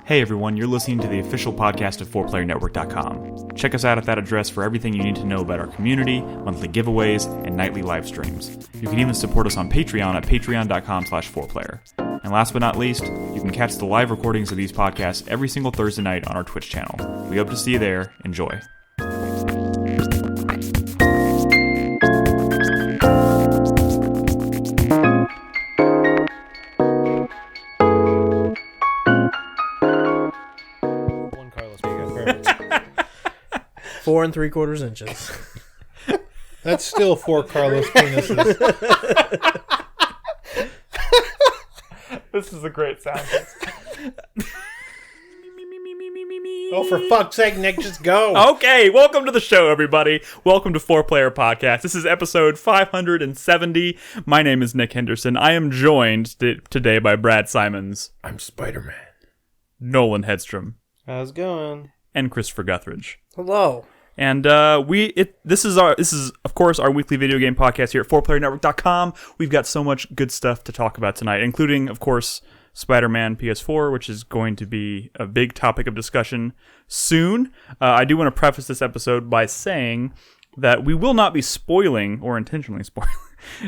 Hey everyone, you're listening to the official podcast of 4PlayerNetwork.com. Check us out at that address for everything you need to know about our community, monthly giveaways, and nightly live streams. You can even support us on Patreon at patreon.com/4Player. And last but not least, you can catch the live recordings of these podcasts every single Thursday night on our Twitch channel. We hope to see you there. Enjoy. Four and 3/4 inches. That's still 4 Carlos penises. This is a great sound. Oh, for fuck's sake, Nick, just go. Okay, welcome to the show, everybody. Welcome to 4Player Podcast. This is episode 570. My name is Nick Henderson. I am joined today by Brad Simons. I'm Spider-Man. Nolan Hedstrom. How's it going? And Christopher Guthridge. Hello. And this is of course our weekly video game podcast here at 4PlayerNetwork.com. We've got so much good stuff to talk about tonight, including, of course, Spider-Man PS4, which is going to be a big topic of discussion soon. I do want to preface this episode by saying that we will not be spoiling or intentionally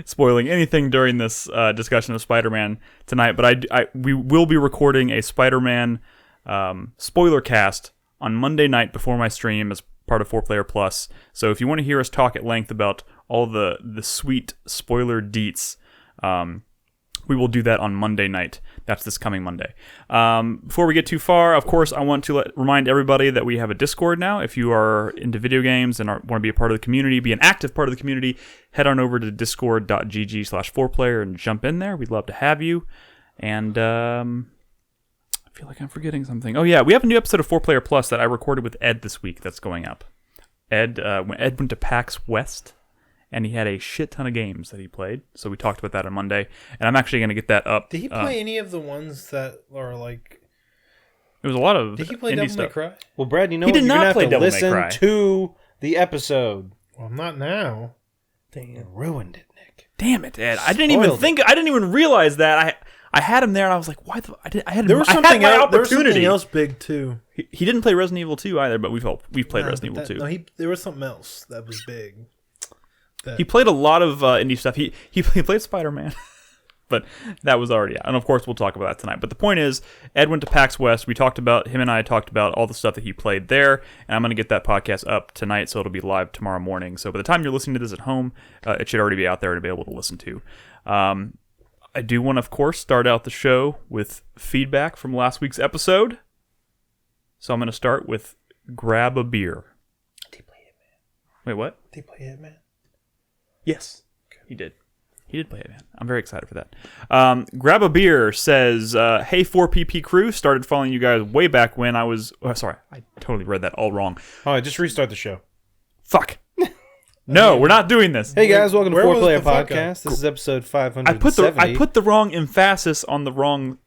spoiling anything during this discussion of Spider-Man tonight, but we will be recording a Spider-Man spoiler cast on Monday night before my stream as part of 4Player Plus. So if you want to hear us talk at length about all the sweet spoiler deets, we will do that on Monday night. That's this coming Monday. Before we get too far, of course, I want to remind everybody that we have a Discord now. If you are into video games and want to be a part of the community, be an active part of the community, head on over to discord.gg/4player and jump in there. We'd love to have you. And I feel like I'm forgetting something. Oh yeah, we have a new episode of 4Player Plus that I recorded with Ed this week that's going up. Ed went to PAX West, and he had a shit ton of games that he played. So we talked about that on Monday, and I'm actually going to get that up. Did he play any of the ones that are like... It was a lot of Did he play indie Devil May stuff. Cry? Well, Brad, you know He what? did You're not gonna play have to Devil May listen Cry. to the episode. Well, not now. You ruined it, Nick. Damn it, Ed! I didn't even realize that. I had him there, and I was like, "Why the?" I had There was I had something my else. There was opportunity. something else big too. He didn't play Resident Evil 2 either, but we've played No, Resident Evil 2. No, there was something else that was big. He played a lot of indie stuff. He played Spider-Man, but that was already out. And of course, we'll talk about that tonight. But the point is, Ed went to PAX West. Him and I talked about all the stuff that he played there, and I'm going to get that podcast up tonight, so it'll be live tomorrow morning. So by the time you're listening to this at home, it should already be out there and be able to listen to. I do want to, of course, start out the show with feedback from last week's episode. So I'm going to start with Grab a Beer. Did he play Hitman? Wait, what? Did he play Hitman? Yes, he did. He did play Hitman. I'm very excited for that. Grab a Beer says, hey, 4PP crew, started following you guys way back when I was... Oh, sorry, I totally read that all wrong. All right, just restart the show. Fuck. No, we're not doing this. Hey guys, welcome to Where was 4Player the fuck Podcast. This is episode I 570. put the wrong emphasis on the wrong...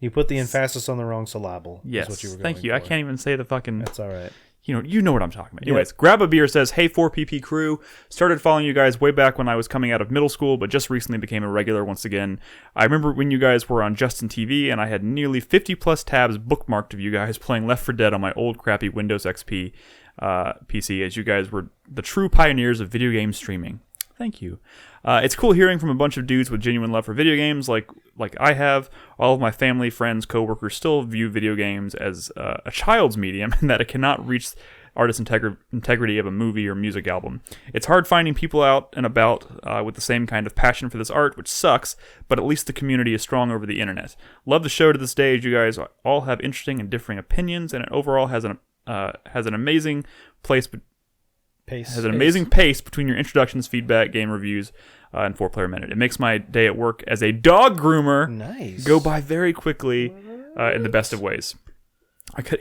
You put the emphasis on the wrong syllable. Yes, is what you were going thank you. for. I can't even say the fucking... That's all right. You know what I'm talking about. Anyways, Grab a Beer says, hey, 4PP crew, started following you guys way back when I was coming out of middle school, but just recently became a regular once again. I remember when you guys were on Justin TV, and I had nearly 50 plus tabs bookmarked of you guys playing Left 4 Dead on my old crappy Windows XP PC, as you guys were the true pioneers of video game streaming. Thank you. It's cool hearing from a bunch of dudes with genuine love for video games like I have. All of my family, friends, coworkers still view video games as a child's medium and that it cannot reach artist integrity of a movie or music album. It's hard finding people out and about with the same kind of passion for this art, which sucks, but at least the community is strong over the internet. Love the show to this day, as you guys all have interesting and differing opinions, and it overall has an amazing pace between your introductions, feedback, game reviews, and 4Player Minute. It makes my day at work as a dog groomer go by very quickly in the best of ways.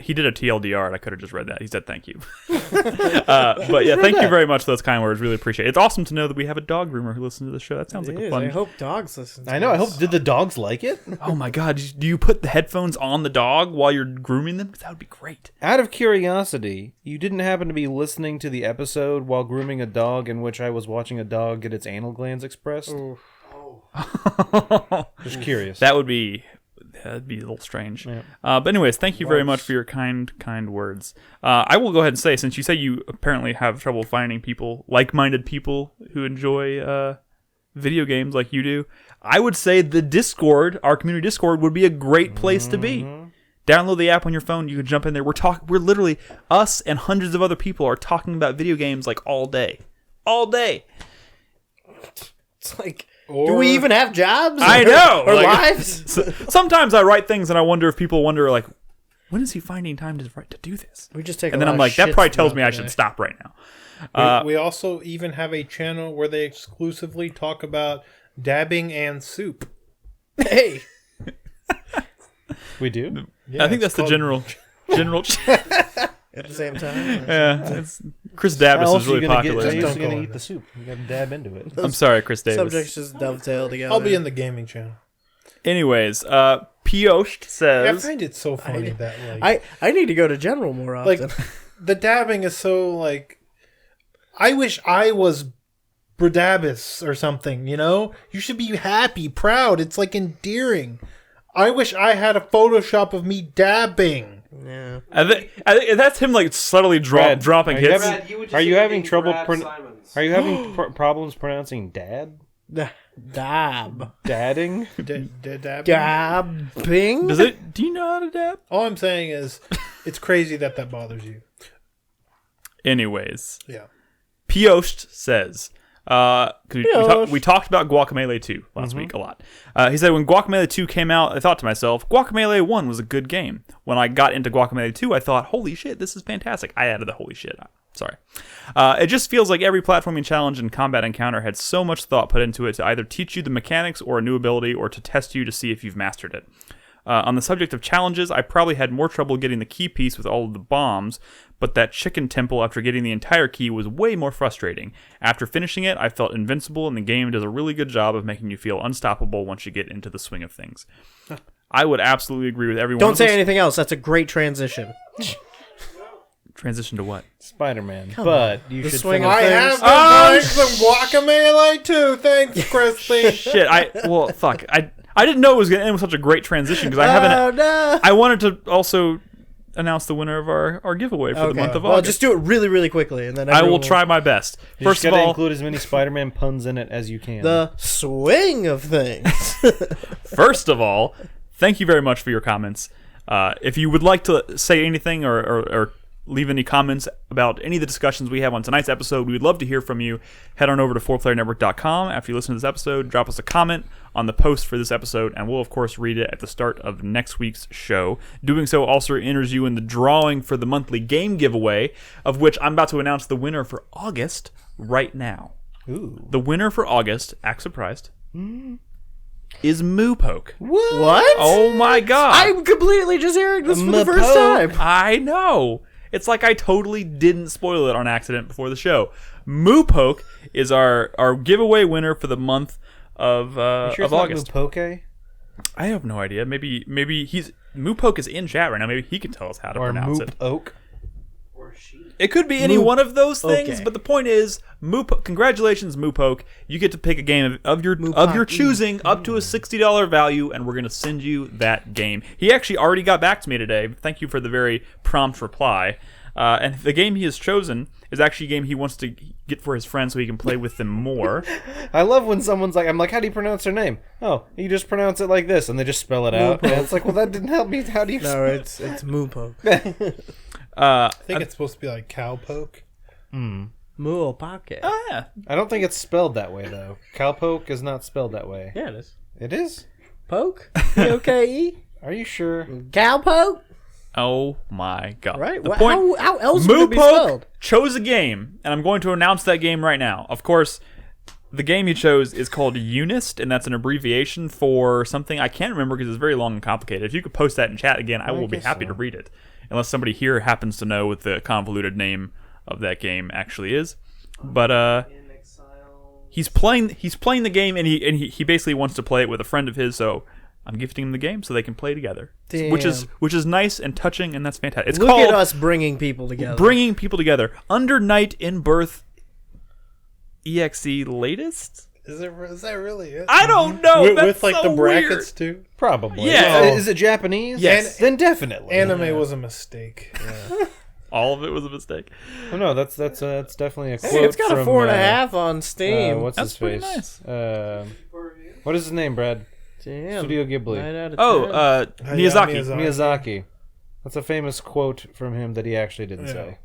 He did a TLDR, and I could have just read that. He said thank you. But yeah, thank you very much for those kind words. Really appreciate it. It's awesome to know that we have a dog groomer who listens to the show. That sounds like a fun... I hope dogs listen to I know. I this. hope. Did the dogs like it? Oh my god, do you put the headphones on the dog while you're grooming them? That would be great. Out of curiosity, you didn't happen to be listening to the episode while grooming a dog in which I was watching a dog get its anal glands expressed? Ooh. Just curious. That would be... that'd be a little strange. Yeah. But anyways, thank you very much for your kind words. I will go ahead and say, since you say you apparently have trouble finding people, like-minded people who enjoy video games like you do, I would say the Discord, our community Discord, would be a great place to be. Download the app on your phone. You can jump in there. We're literally, us and hundreds of other people are talking about video games like all day. All day. It's like, do we even have jobs? I know. Or like, lives? Sometimes I write things and I wonder if people wonder, like, when is he finding time to do this? We just take and a then lot I'm of like, that shits probably tells throughout me I the should day. stop right now. We also even have a channel where they exclusively talk about dabbing and soup. Hey. We do? Yeah, I think that's it's the called- general. At the same time. Yeah, Chris How Davis else is are you really gonna popular. How Just else don't you gonna go eat in the soup? You gotta dab into it. I'm sorry, Chris Davis. Subjects just dovetail together. I'll be in the gaming channel. Anyways, Piost I says, find it so funny that like I need to go to General more often. like the dabbing is so like. I wish I was Bradabas or something. You know, you should be happy, proud. It's like endearing. I wish I had a Photoshop of me dabbing. yeah. I think that's him like subtly Brad, dropping are you hits. having- Are you having trouble? Are you having problems pronouncing dad? Dab. Dadding? Dabbing. Dabbing? Do you know how to dab? All I'm saying is, it's crazy that bothers you. Anyways, Yeah. Piost says, 'cause we talked about Guacamelee 2 last week a lot. He said, when Guacamelee 2 came out, I thought to myself, Guacamelee 1 was a good game. When I got into Guacamelee 2, I thought, holy shit, this is fantastic. I added the holy shit. Sorry. It just feels like every platforming challenge and combat encounter had so much thought put into it to either teach you the mechanics or a new ability or to test you to see if you've mastered it. On the subject of challenges, I probably had more trouble getting the key piece with all of the bombs, but that chicken temple after getting the entire key was way more frustrating. After finishing it, I felt invincible, and the game does a really good job of making you feel unstoppable once you get into the swing of things. I would absolutely agree with everyone. Don't say anything else. That's a great transition. Transition to what? Spider-Man. But you The should swing finish- of I things. have been playing some Guacamelee too. Thanks, Crispy. Shit, fuck. I didn't know it was going to end with such a great transition because I haven't. Oh, no. I wanted to also announce the winner of our giveaway for the month of Well, August. just do it really, really quickly, and then I will everyone try my best. You First just of gotta all, include as many Spider-Man puns in it as you can. The swing of things. thank you very much for your comments. If you would like to say anything or leave any comments about any of the discussions we have on tonight's episode, we would love to hear from you. Head on over to 4playernetwork.com after you listen to this episode. Drop us a comment on the post for this episode, and we'll, of course, read it at the start of next week's show. Doing so also enters you in the drawing for the monthly game giveaway, of which I'm about to announce the winner for August right now. Ooh. The winner for August, act surprised, is Moopoke. What? Oh my god. I'm completely just hearing this for the first Mapo. time. I know. It's like I totally didn't spoil it on accident before the show. Moopoke is our giveaway winner for the month of Sure it's August. not Mupoke? I have no idea. Maybe he's Moopoke is in chat right now. Maybe he can tell us how to Or pronounce Moop it. Oak? It could be any one of those things, Okay. but the point is, congratulations, Moopoke. You get to pick a game of your choosing up to a $60 value, and we're going to send you that game. He actually already got back to me today. Thank you for the very prompt reply. And the game he has chosen is actually a game he wants to get for his friends so he can play with them more. I love when someone's like, I'm like, how do you pronounce their name? Oh, you just pronounce it like this, and they just spell it out. And it's like, well, that didn't help me. How do you No, it's Moopoke. I think it's supposed to be like cowpoke. Moopoke. Yeah. I don't think it's spelled that way, though. Cowpoke is not spelled that way. Yeah, it is. It is? Poke? P-O-K-E? Are you sure? Cowpoke? Oh my god. Right? The Well, point, how else would it be Moopoke spelled? chose a game, and I'm going to announce that game right now. Of course, the game he chose is called Unist, and that's an abbreviation for something I can't remember because it's very long and complicated. If you could post that in chat again, I will be guess happy to read it. Unless somebody here happens to know what the convoluted name of that game actually is. But he's playing the game, and he basically wants to play it with a friend of his, so I'm gifting him the game so they can play together. Damn. Which is nice and touching, and that's fantastic. It's Look called at us bringing people together. Bringing people together. Under Night in Birth EXE latest? Is that really it? I don't know. With, That's with like so the brackets weird. too. Probably. Yeah. Is it Japanese? Yes. Then definitely. Anime was a mistake. All of it was a mistake. Oh, no, that's definitely a quote. Hey, it's got a from, 4.5 on Steam. What's That's his pretty face? nice. What is his name, Brad? Damn. Studio Ghibli. 9 out of 10. Oh, Miyazaki. Miyazaki. That's a famous quote from him that he actually didn't Yeah. say.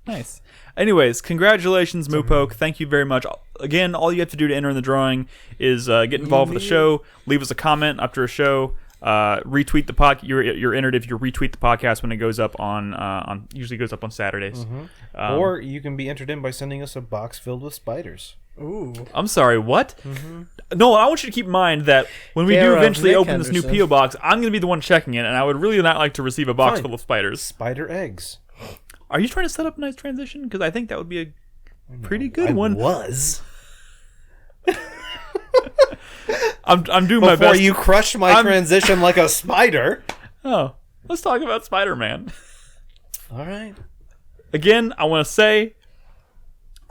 Nice. Anyways, congratulations, Moopoke. Thank you very much. Again, all you have to do to enter in the drawing is get involved with the show, leave us a comment after a show, retweet the pod. You're entered if you retweet the podcast when it goes up on usually goes up on Saturdays. Or you can be entered in by sending us a box filled with spiders. Ooh. I'm sorry, what? No, I want you to keep in mind that when we do Care of eventually Nick open this new Henderson. P.O. box, I'm going to be the one checking it, and I would really not like to receive a box Fine. full of spiders. Spider eggs. Are you trying to set up a nice transition? Because I think that would be a pretty good one. Was. I'm doing my Before best. you crushed my transition like a spider. Oh, let's talk about Spider-Man. All right. Again, I want to say,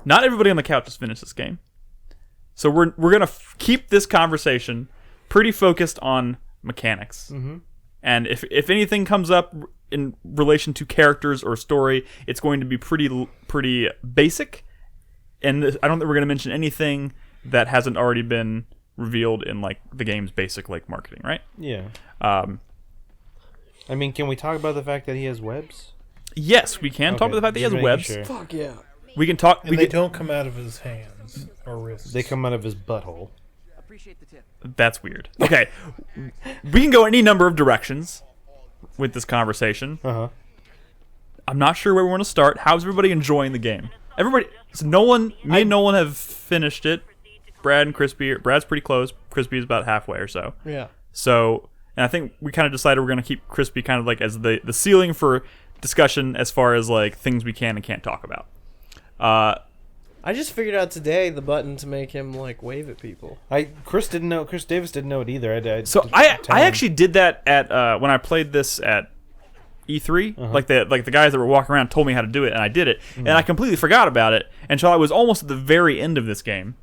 not everybody on the couch has finished this game. So we're going to keep this conversation pretty focused on mechanics. Mm-hmm. And if anything comes up in relation to characters or story, it's going to be pretty basic. And I don't think we're going to mention anything that hasn't already been revealed in like the game's basic like marketing, right? Yeah. Um, I mean, can we talk about the fact that he has webs? yes, we can talk Okay, about the fact that he just has making webs. sure. Fuck yeah. We can talk. And they don't come out of his hands or wrists. They come out of his butthole. That's weird. Okay, we can go any number of directions with this conversation. Uh-huh. I'm not sure where we want to start. How's everybody enjoying the game? Everybody, so me and Nolan have finished it. Brad and Crispy, Brad's pretty close. Crispy is about halfway or so. Yeah. So, and I think we kind of decided we're going to keep Crispy kind of like as the ceiling for discussion as far as like things we can and can't talk about. I just figured out today the button to make him like wave at people. Chris Davis didn't know it either. So I actually did that at when I played this at E3. Like the guys that were walking around told me how to do it, and I did it, and I completely forgot about it until I was almost at the very end of this game.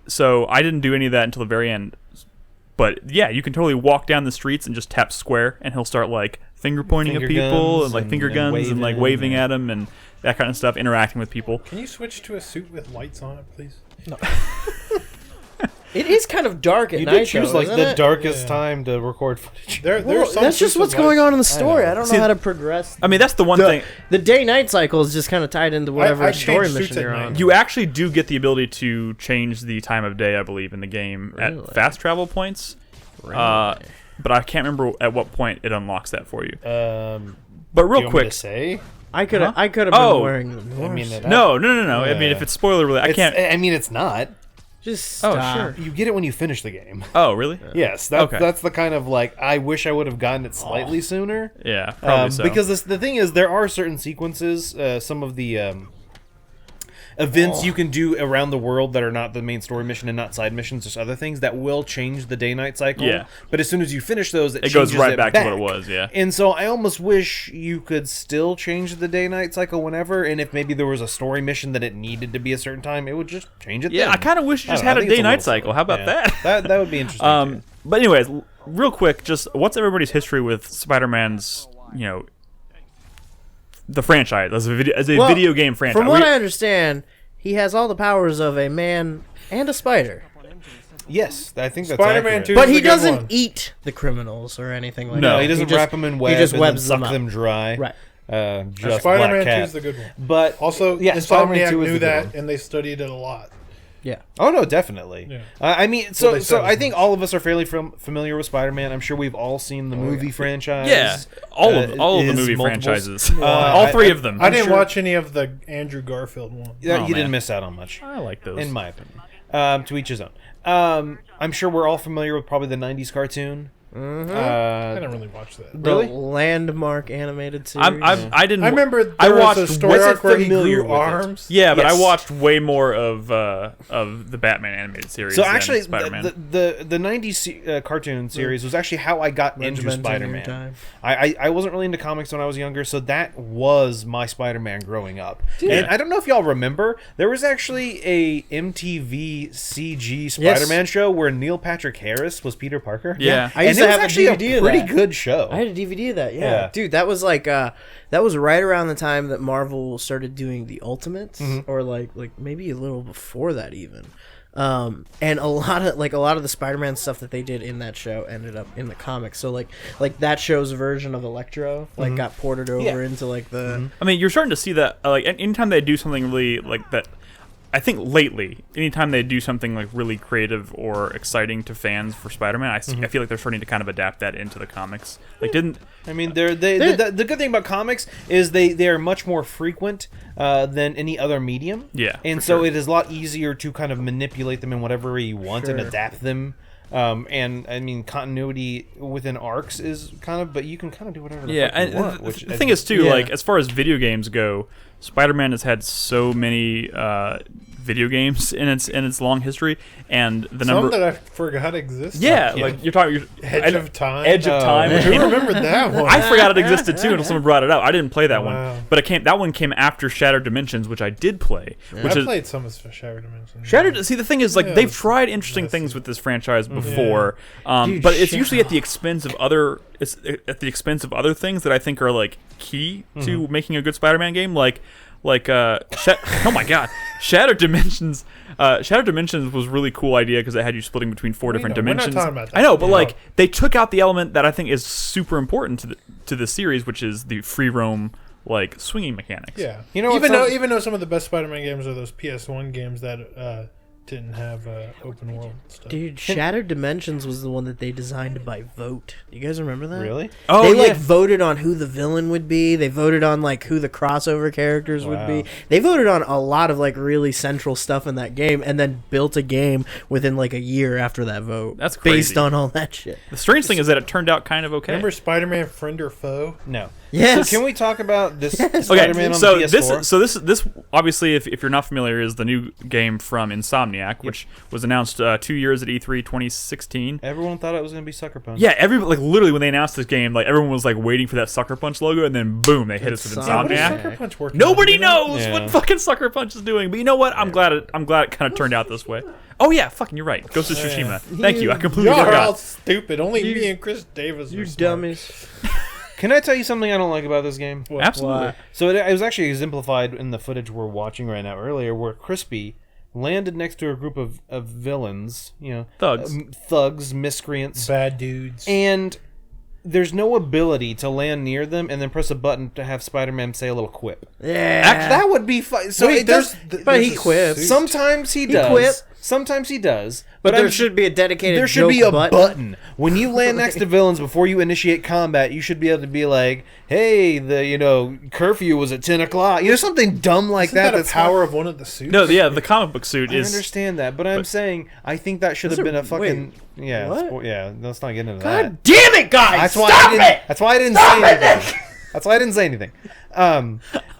So I didn't do any of that until the very end. But yeah, you can totally walk down the streets and just tap square, and he'll start like finger pointing at people and like finger guns and like waving at them and that kind of stuff, interacting with people. Can you switch to a suit with lights on it, please? No. It is kind of dark at You night. did choose though, like isn't the it? darkest time to record footage. There's Well, some that's just suits what's with going lights. on in the story. I don't know See, how to progress. I mean, that's the one thing. The day-night cycle is just kind of tied into whatever I story changed suits mission at you're night. on. You actually do get the ability to change the time of day, I believe, in the game Really? at fast travel points. But I can't remember at what point it unlocks that for you. But real Do you want me quick, to say? I could have been Oh. wearing them. I mean, it, no. I mean, if it's spoiler related, I can't. I mean, it's not. Just Oh, stop. sure. You get it when you finish the game. Oh, really? Yes, Okay. that's the kind of like I wish I would have gotten it slightly sooner. Yeah, probably so. Because the thing is, there are certain sequences, some of the events you can do around the world that are not the main story mission and not side missions, just other things that will change the day-night cycle. Yeah. But as soon as you finish those, it it goes changes right it back to what it was. Yeah. And so I almost wish you could still change the day-night cycle whenever, and if maybe there was a story mission that it needed to be a certain time, it would just change it. Yeah, then. I kind of wish you I just don't know, had I a think it's day-night little cycle. silly. How about Yeah. that? That would be interesting. Too. But anyways, real quick, just what's everybody's history with Spider-Man's, the franchise as a Well, video game franchise? From what I understand, he has all the powers of a man and a spider. Yes, I think that's Spider-Man accurate. 2 But is he the good doesn't one. eat the criminals or anything like No, that. he doesn't just- wrap them in webs He just and webs then them suck up. them dry. Right. Just Spider-Man Black 2 Cat. is the good one. But Also, yeah, Spider-Man Insomniac 2 is knew the good that, one. and they studied it a lot. Yeah. Oh no, definitely. Yeah. I mean, Well, so they so said I as think much. all of us are fairly familiar with Spider-Man. I'm sure we've all seen the movie franchise. Yeah, all of the his movie multiples. franchises, Well, all three of them. I didn't sure- watch any of the Andrew Garfield one. Yeah, Oh, you didn't man. miss out on much, I like those. in my opinion. To each his own. I'm sure we're all familiar with probably the '90s cartoon. I didn't really watch that. The Really? landmark animated series. I didn't. I remember I there watched. was a story was it arc where he familiar grew with it? arms. Yeah, but Yes. I watched way more of the Batman animated series. So than actually, Spider-Man. the 90s cartoon series was actually how I got into Regiment in your Spider-Man. time. I wasn't really into comics when I was younger, so that was my Spider-Man growing up. And I don't know if y'all remember, there was actually a MTV CG Spider-Man show where Neil Patrick Harris was Peter Parker. Yeah. I used and to it have was a actually DVD a of pretty that. good show. I had a DVD of that, Yeah. dude. That was like that was right around the time that Marvel started doing the Ultimates, or like maybe a little before that even. And a lot of the Spider-Man stuff that they did in that show ended up in the comics. So like that show's version of Electro got ported over into like the. I mean, you're starting to see that. Like, anytime they do something really like that. I think lately, anytime they do something like really creative or exciting to fans for Spider-Man, I feel like they're starting to kind of adapt that into the comics. Like, I mean, the good thing about comics is they are much more frequent than any other medium. Yeah, and for so sure. it is a lot easier to kind of manipulate them in whatever way you want and Sure. adapt them. And I mean, continuity within arcs is kind of, but you can kind of do whatever. The yeah, fuck you and want, the which thing is too, Yeah. like as far as video games go, Spider-Man has had so many video games in its long history, and the Some number. that I forgot existed. Yeah, like you're talking Edge of Time. Edge of Time. which Who came- remembered that one? I forgot it existed too until someone brought it up. I didn't play that Wow. one, but that one came after Shattered Dimensions, which I did play. Which I is played some of Shattered Dimensions. Shattered. See, the thing is, like, Yeah, they've tried interesting that's- things with this franchise before, Dude, but it's usually at the expense of other. It's at the expense of other things that I think are like key to making a good Spider-Man game. Oh my God, Shattered Dimensions. Shattered Dimensions was a really cool idea because it had you splitting between four different know, we're not dimensions. talking about that. I know, but Yeah. like they took out the element that I think is super important to the series, which is the free roam like swinging mechanics. Yeah, You know, even what's though some of the best Spider-Man games are those PS1 games that didn't have open world stuff. Dude, Shattered Dimensions was the one that they designed by vote. You guys remember that? really. Oh They yeah. voted on who the villain would be. They voted on like who the crossover characters would be. Wow. They voted on a lot of like really central stuff in that game, and then built a game within like a year after that vote. That's based crazy. on all that shit. The strange thing is that it turned out kind of okay. Remember Spider-Man Friend or Foe? No. Yes. So can we talk about this Yes. Spider-Man Okay, on so the PS4? this obviously, if you're not familiar, is the new game from Insomniac, which was announced 2 years at E3 2016. Everyone thought it was going to be Sucker Punch. Yeah, literally when they announced this game, like everyone was like waiting for that Sucker Punch logo, and then boom, they hit us with Yeah, What is Insomniac. Sucker Punch working Nobody on? You know? knows Yeah. what fucking Sucker Punch is doing, but you know what? I'm glad it kind of turned out this way. Oh yeah, fucking, you're right. Ghost of Tsushima. Thank you. I completely Y'all are all forgot. stupid. Only me and Chris Davis You are smart. dummies. Can I tell you something I don't like about this game? What? Absolutely. Why? So it was actually exemplified in the footage we're watching right now earlier, where Crispy landed next to a group of villains, thugs, miscreants, Bad dudes. and there's no ability to land near them and then press a button to have Spider-Man say a little quip. Yeah. That would be fun. So Wait, it does. but he quips. Sometimes he does. quip. Sometimes he does. but there I'm- should be a dedicated. there should be joke a button. When you land next to villains before you initiate combat, you should be able to be like, "Hey, the curfew was at 10 o'clock." Something dumb like Isn't that a That's power of one of the suits? No, yeah, the comic book suit I is. understand that, but I'm saying I think that should have Those been are- a fucking what? Let's not get into God that. damn it, guys! That's why Stop I didn't. it! That's why I didn't say anything. That's why I didn't say anything.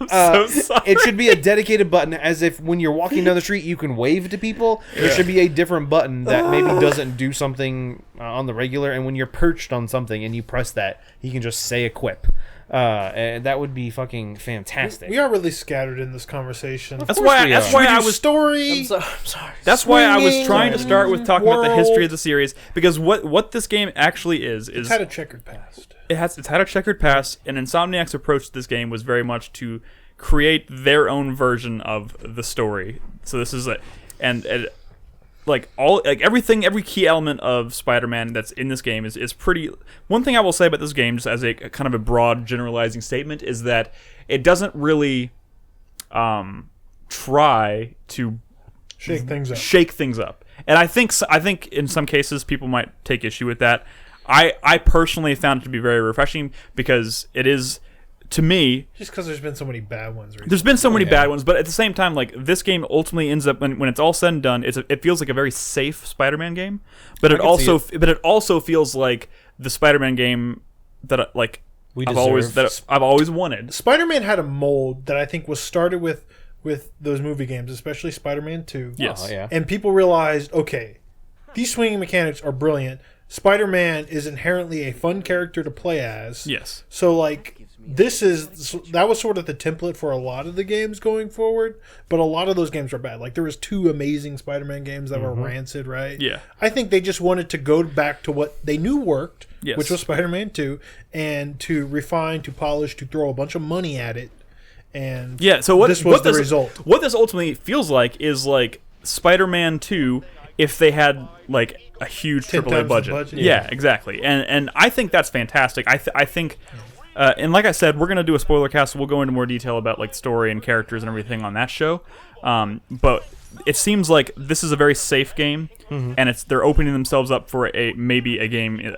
so sorry. It should be a dedicated button, as if when you're walking down the street, you can wave to people. There should be a different button that maybe doesn't do something on the regular, and when you're perched on something and you press that, you can just say a quip. And that would be fucking fantastic. We are really scattered in this conversation. That's why. we That's are. why We do I was. story. I'm sorry. That's why I was Swinging trying to start with talking about the world. history of the series, because what this game actually is It's had a checkered past. it's had a checkered past, and Insomniac's approach to this game was very much to create their own version of the story. So this is everything, every key element of Spider-Man that's in this game is pretty. One thing I will say about this game, just as a kind of a broad generalizing statement, is that it doesn't really try to Shake things up. And I think in some cases people might take issue with that. I personally found it to be very refreshing, because it is, to me, Just because there's been so many bad ones recently. there's been so many bad ones, but at the same time, like, this game ultimately ends up, when it's all said and done, it feels like a very safe Spider-Man game, but it also feels like the Spider-Man game that We I've always wanted. Spider-Man had a mold that I think was started with those movie games, especially Spider-Man 2. Yes. Oh, yeah. And people realized, okay, these swinging mechanics are brilliant. Spider-Man is inherently a fun character to play as. Yes. So, like, that was sort of the template for a lot of the games going forward, but a lot of those games are bad. Like, there was 2 amazing Spider-Man games that were rancid, right? Yeah. I think they just wanted to go back to what they knew worked, Yes. which was Spider-Man 2, and to refine, to polish, to throw a bunch of money at it. And Yeah, so this was the result. What this ultimately feels like is like Spider-Man 2 if they had like a huge 10 AAA times the budget. budget. Yeah, exactly. And I think that's fantastic. I think and like I said, we're going to do a spoiler cast, so we'll go into more detail about like story and characters and everything on that show. But it seems like this is a very safe game, and they're opening themselves up for a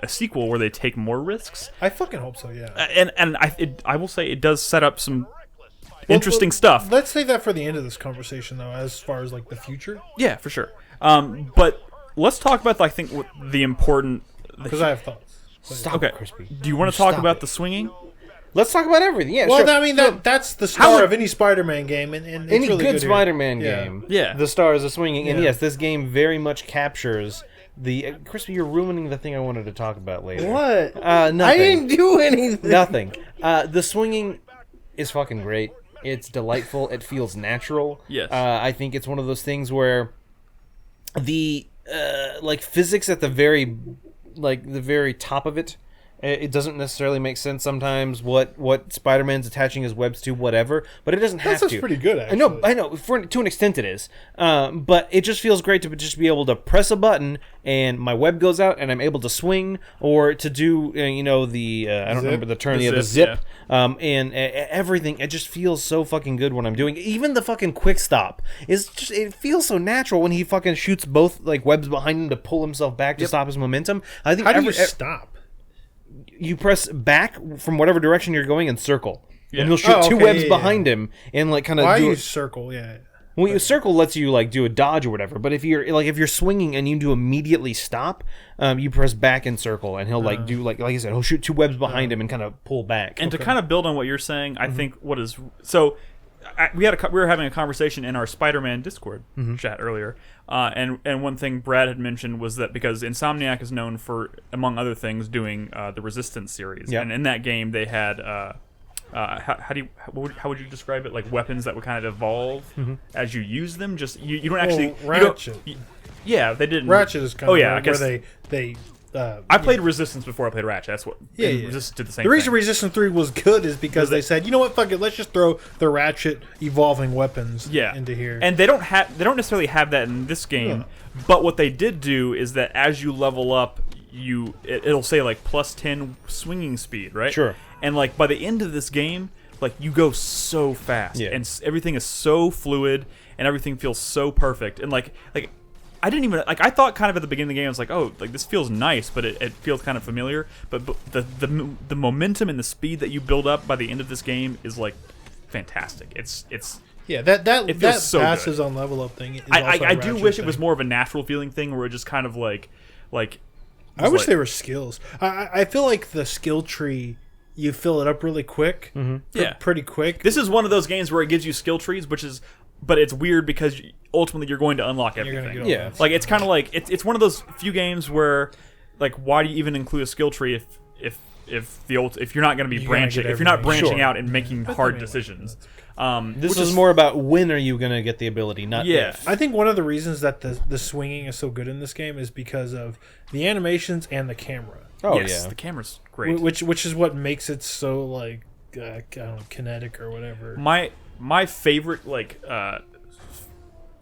sequel where they take more risks. I fucking hope so, yeah. And I will say it does set up some interesting stuff. Let's save that for the end of this conversation, though, as far as, like, the future. Yeah, for sure. But let's talk about, I think, the important... Because I have thoughts. Stop Okay. it, Crispy. Do you want to talk Stop about it. the swinging? Let's talk about everything. Yeah, Well, sure. I mean, that's the star of any Spider-Man game, and it's Any really good good here. Spider-Man Yeah. game, Yeah. the stars are swinging. And Yeah. yes, this game very much captures the... Crispy, you're ruining the thing I wanted to talk about later. What? Nothing. I didn't do anything. Nothing. The swinging is fucking great. It's delightful. It feels natural. Yes. I think it's one of those things where the physics at the very top of it, it doesn't necessarily make sense sometimes what Spider-Man's attaching his webs to, whatever, but it doesn't have That sounds to. pretty good, actually. I know. To an extent it is. But it just feels great to just be able to press a button and my web goes out and I'm able to swing, or to do, I don't remember the term, the zip. And everything. It just feels so fucking good when I'm doing it. Even the fucking quick stop it feels so natural when he fucking shoots both like webs behind him to pull himself back to stop his momentum. I think How do you stop? you press back from whatever direction you're going and circle. Yeah. And he'll shoot two okay, webs yeah. behind him and like kind of Why do use circle? Yeah. Well, you circle lets you like do a dodge or whatever, but if you're swinging and you do immediately stop, you press back and circle, and he'll do like I said, he'll shoot two webs behind him and kind of pull back. And to kind of build on what you're saying, I think what is so. We were having a conversation in our Spider-Man Discord chat earlier, and one thing Brad had mentioned was that because Insomniac is known for, among other things, doing the Resistance series, and in that game they had how would you describe it? Like weapons that would kind of evolve as you use them. Just you don't actually Ratchet. Yeah, they didn't. Ratchet is kind of I guess where they I played Resistance before I played Ratchet. That's what. Yeah, and yeah. Resistance did the same. The reason thing. Resistance 3 was good is because they said, you know what, fuck it, let's just throw the Ratchet evolving weapons into here. And they don't necessarily have that in this game. But what they did do is that as you level up, it'll say like plus 10 swinging speed, right? Sure. And like by the end of this game, like you go so fast, and everything is so fluid, and everything feels so perfect, and like. I didn't even I thought kind of at the beginning of the game I was like, oh, like this feels nice, but it feels kind of familiar. But the momentum and the speed that you build up by the end of this game is like fantastic. It's yeah, that so passes good. on level up thing. Is I also a do Ratchet wish thing. it was more of a natural feeling thing where it just kind of like I wish there were skills. I feel like the skill tree, you fill it up really quick, pretty quick. This is one of those games where it gives you skill trees, but it's weird because ultimately you're going to unlock You're everything. gonna get all that. Like it's kind of like it's one of those few games where like why do you even include a skill tree if you're not going to be You gotta branching get if you're not everything. branching Sure. out and making hard decisions. this which is more about when are you gonna get the ability, not if. I think one of the reasons that the swinging is so good in this game is because of the animations and the camera. Oh yes, yeah. the camera's great. Which is what makes it so like I don't know, kinetic or whatever. My favorite like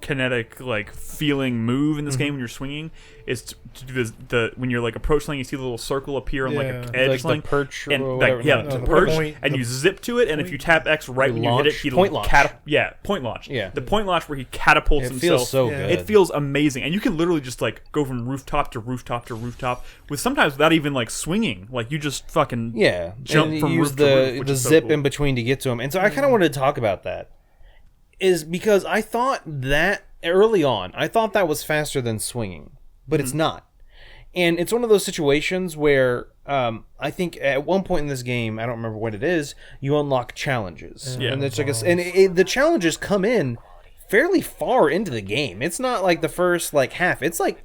kinetic like feeling move in this game when you're swinging is to do the when you're like approach something, you see the little circle appear on like Yeah. an edge Like the something, perch or and whatever. the the perch, point- and the you zip to it, and if you tap X right when you hit it, Launch? he Point launch. point launch. Yeah. The point launch where he catapults It himself. feels so Yeah. good. It feels amazing, and you can literally just like go from rooftop to rooftop to rooftop with sometimes without even like swinging. Like you just fucking jump and you from use roof to roof, which the is so zip cool. in between to get to him. And so I kind of wanted to talk about that, is because I thought that early on, I thought that was faster than swinging, but it's not. And it's one of those situations where I think at one point in this game, I don't remember what it is, you unlock challenges. Yeah. And it's like the challenges come in fairly far into the game. It's not like the first like half. It's like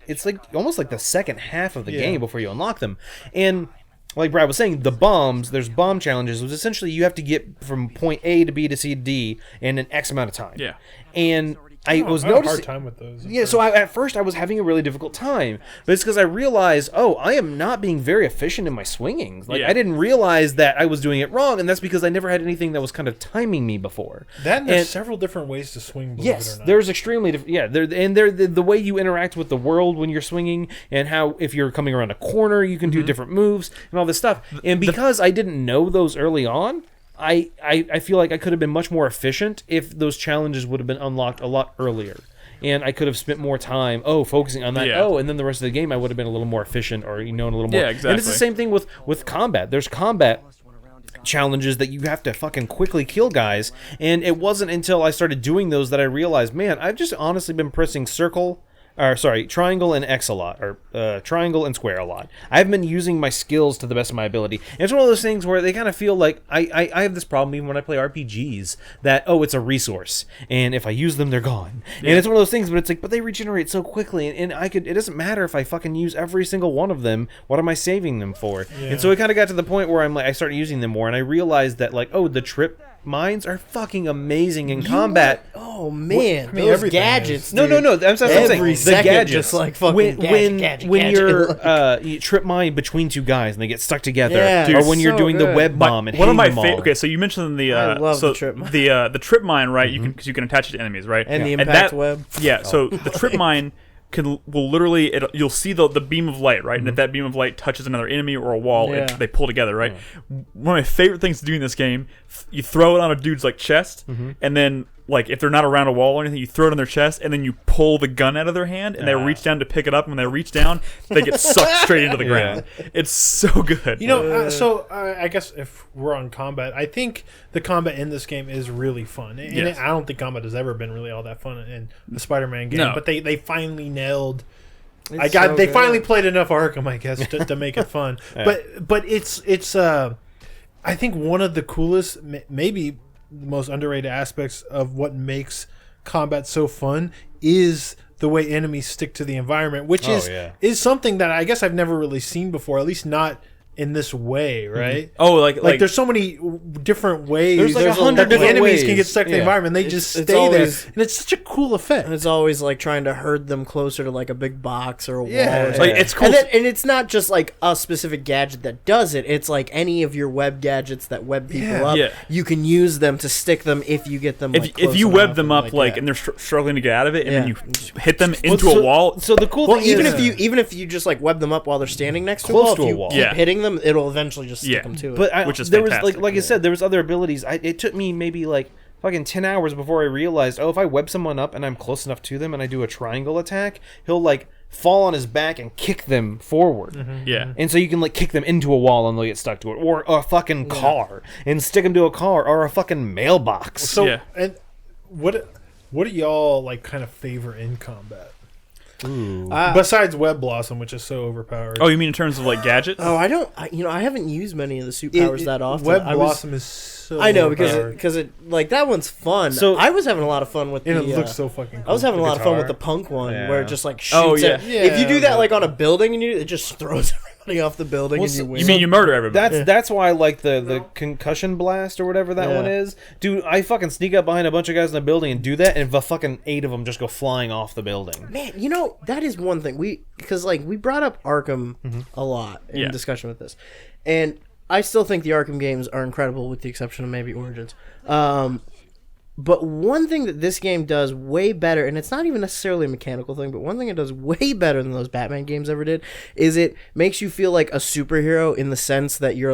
almost like the second half of the game before you unlock them. And like Brad was saying, there's bomb challenges, which essentially you have to get from point A to B to C to D in an X amount of time. Yeah. And I was I had a noticing hard time with those. Yeah, so at first I was having a really difficult time, but it's because I realized, I am not being very efficient in my swinging. Like I didn't realize that I was doing it wrong, and that's because I never had anything that was kind of timing me before. There's several different ways to swing. Believe Yes, it or not. there's extremely different. Yeah, the way you interact with the world when you're swinging, and how if you're coming around a corner, you can do different moves and all this stuff. And because I didn't know those early on, I feel like I could have been much more efficient if those challenges would have been unlocked a lot earlier. And I could have spent more time, focusing on that. Yeah. And then the rest of the game, I would have been a little more efficient, or a little more. Yeah, exactly. And it's the same thing with combat. There's combat challenges that you have to fucking quickly kill guys, and it wasn't until I started doing those that I realized, man, I've just honestly been pressing triangle and X a lot, or triangle and square a lot. I've been using my skills to the best of my ability. And it's one of those things where they kind of feel like I have this problem even when I play RPGs that, it's a resource, and if I use them, they're gone. Yeah. And it's one of those things, but it's like, but they regenerate so quickly, and it doesn't matter if I fucking use every single one of them. What am I saving them for? Yeah. And so it kind of got to the point where I started using them more, and I realized that the trip mines are fucking amazing in combat. Oh man, those gadgets. No. That's what I'm saying. Every The second, gadgets, just like fucking gadget. You're you trip mine between two guys and they get stuck together, Yeah, or when you're so doing the good. web bomb and one of my hitting them all. favorite. Okay, so you mentioned the I love the trip mine. the trip mine, right? You can because you can attach it to enemies, right? And the impact web. Yeah. So the trip mine will literally you'll see the beam of light, right? And if that beam of light touches another enemy or a wall, they pull together, right? One of my favorite things to do in this game, you throw it on a dude's chest, and then if they're not around a wall or anything, you throw it on their chest, and then you pull the gun out of their hand, and they reach down to pick it up, and when they reach down, they get sucked straight into the ground. It's so good. I guess if we're on combat, I think the combat in this game is really fun. And I don't think combat has ever been really all that fun in the Spider-Man game, but they finally nailed... They finally played enough Arkham, I guess, to make it fun. But it's I think one of the coolest, maybe the most underrated aspects of what makes combat so fun is the way enemies stick to the environment, which is something that I guess I've never really seen before, at least not in this way, right? Oh, like there's so many different ways. There's 100 that the different enemies ways. can get stuck to the environment. They just stay there, and it's such a cool effect. And it's always trying to herd them closer to a big box or a wall. Or it's cool. And it's not just a specific gadget that does it. It's any of your web gadgets that web people up. Yeah. You can use them to stick them if you get them. If you web them up and they're struggling to get out of it, and then you hit them into a wall. So the cool thing is, even if you just web them up while they're standing next to a wall, if you keep hitting them, it'll eventually just stick them to it. But which is there fantastic. was I said, there was other abilities. It took me maybe fucking 10 hours before I realized, if I web someone up and I'm close enough to them and I do a triangle attack, he'll fall on his back and kick them forward. Yeah. And so you can kick them into a wall and they'll get stuck to it, or a fucking car and stick them to a car, or a fucking mailbox. So and what are y'all kind of favor in combat? Besides Web Blossom, which is so overpowered. Oh, you mean in terms of gadgets? Oh, I don't. I haven't used many of the suit powers that often. Web Blossom is so. I know overpowered. because it that one's fun. So I was having a lot of fun with and the. it looks so fucking cool. I was having a lot of fun with the punk one where it just shoots it. If you do that on a building and it just throws everybody off the building and you win. You mean you murder everybody? That's why I like the concussion blast or whatever that one is. Dude, I fucking sneak up behind a bunch of guys in the building and do that, and the fucking 8 of them just go flying off the building. Man, that is one thing because we brought up Arkham a lot in discussion with this, and I still think the Arkham games are incredible, with the exception of maybe Origins. But one thing that this game does way better, and it's not even necessarily a mechanical thing, but one thing it does way better than those Batman games ever did, is it makes you feel like a superhero in the sense that you're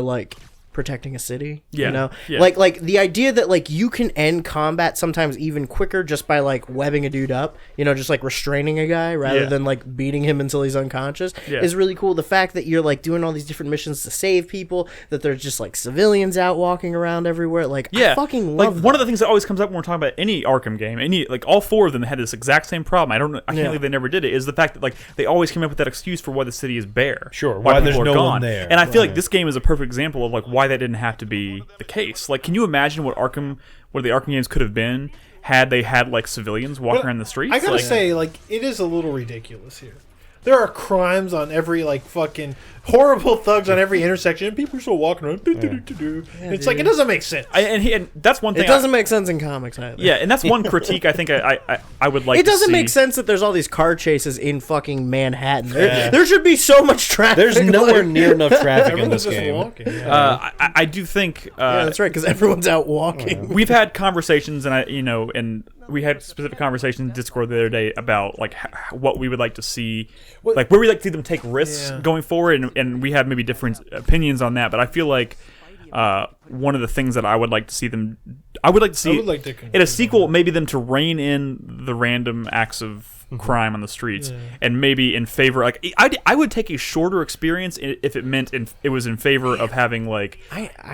protecting a city. Yeah, You know, yeah. like the idea that like you can end combat sometimes even quicker just by like webbing a dude up. You know, just like restraining a guy rather Yeah. than like beating him until he's unconscious Yeah. is really cool. The fact that you're like doing all these different missions to save people, that there's just like civilians out walking around everywhere. Like, I fucking love like one of the things that always comes up when we're talking about any Arkham game, like all four of them had this exact same problem. I can't Yeah. believe they never did it. Is the fact that like they always came up with that excuse for why the city is bare. Sure, why people there's are no gone. one there. And I feel like Right. this game is a perfect example of like why that didn't have to be the case. Like, can you imagine what the Arkham games could have been had they had like civilians walking But around the streets? I gotta like, say, like, it is a little ridiculous here. There are crimes on every, like, fucking horrible thugs on every intersection, and people are still walking around. It's like, it doesn't make sense. and that's one thing. It doesn't make sense in comics either. Yeah, and that's one critique I think I would like. It doesn't to see. make sense that there's all these car chases in fucking Manhattan. There should be so much traffic. There's nowhere like- near enough traffic in Everyone's this just game. walking. Yeah. I do think. Yeah, that's right, because everyone's out walking. We've had conversations, and we had specific conversations in Discord the other day about like what we would like to see, like where we like to see them take risks going forward, and we have maybe different opinions on that. But I feel like one of the things that I would like to see them, I would like to see in a sequel, maybe them to rein in the random acts of crime on the streets, and maybe in favor, like I would take a shorter experience if it meant it was in favor of having like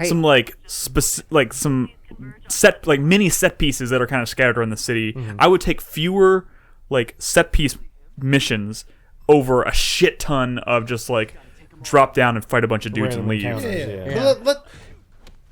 some like some set like mini set pieces that are kind of scattered around the city. I would take fewer like set piece missions over a shit ton of just like drop down and fight a bunch of dudes Random and leave. encounters. Yeah. But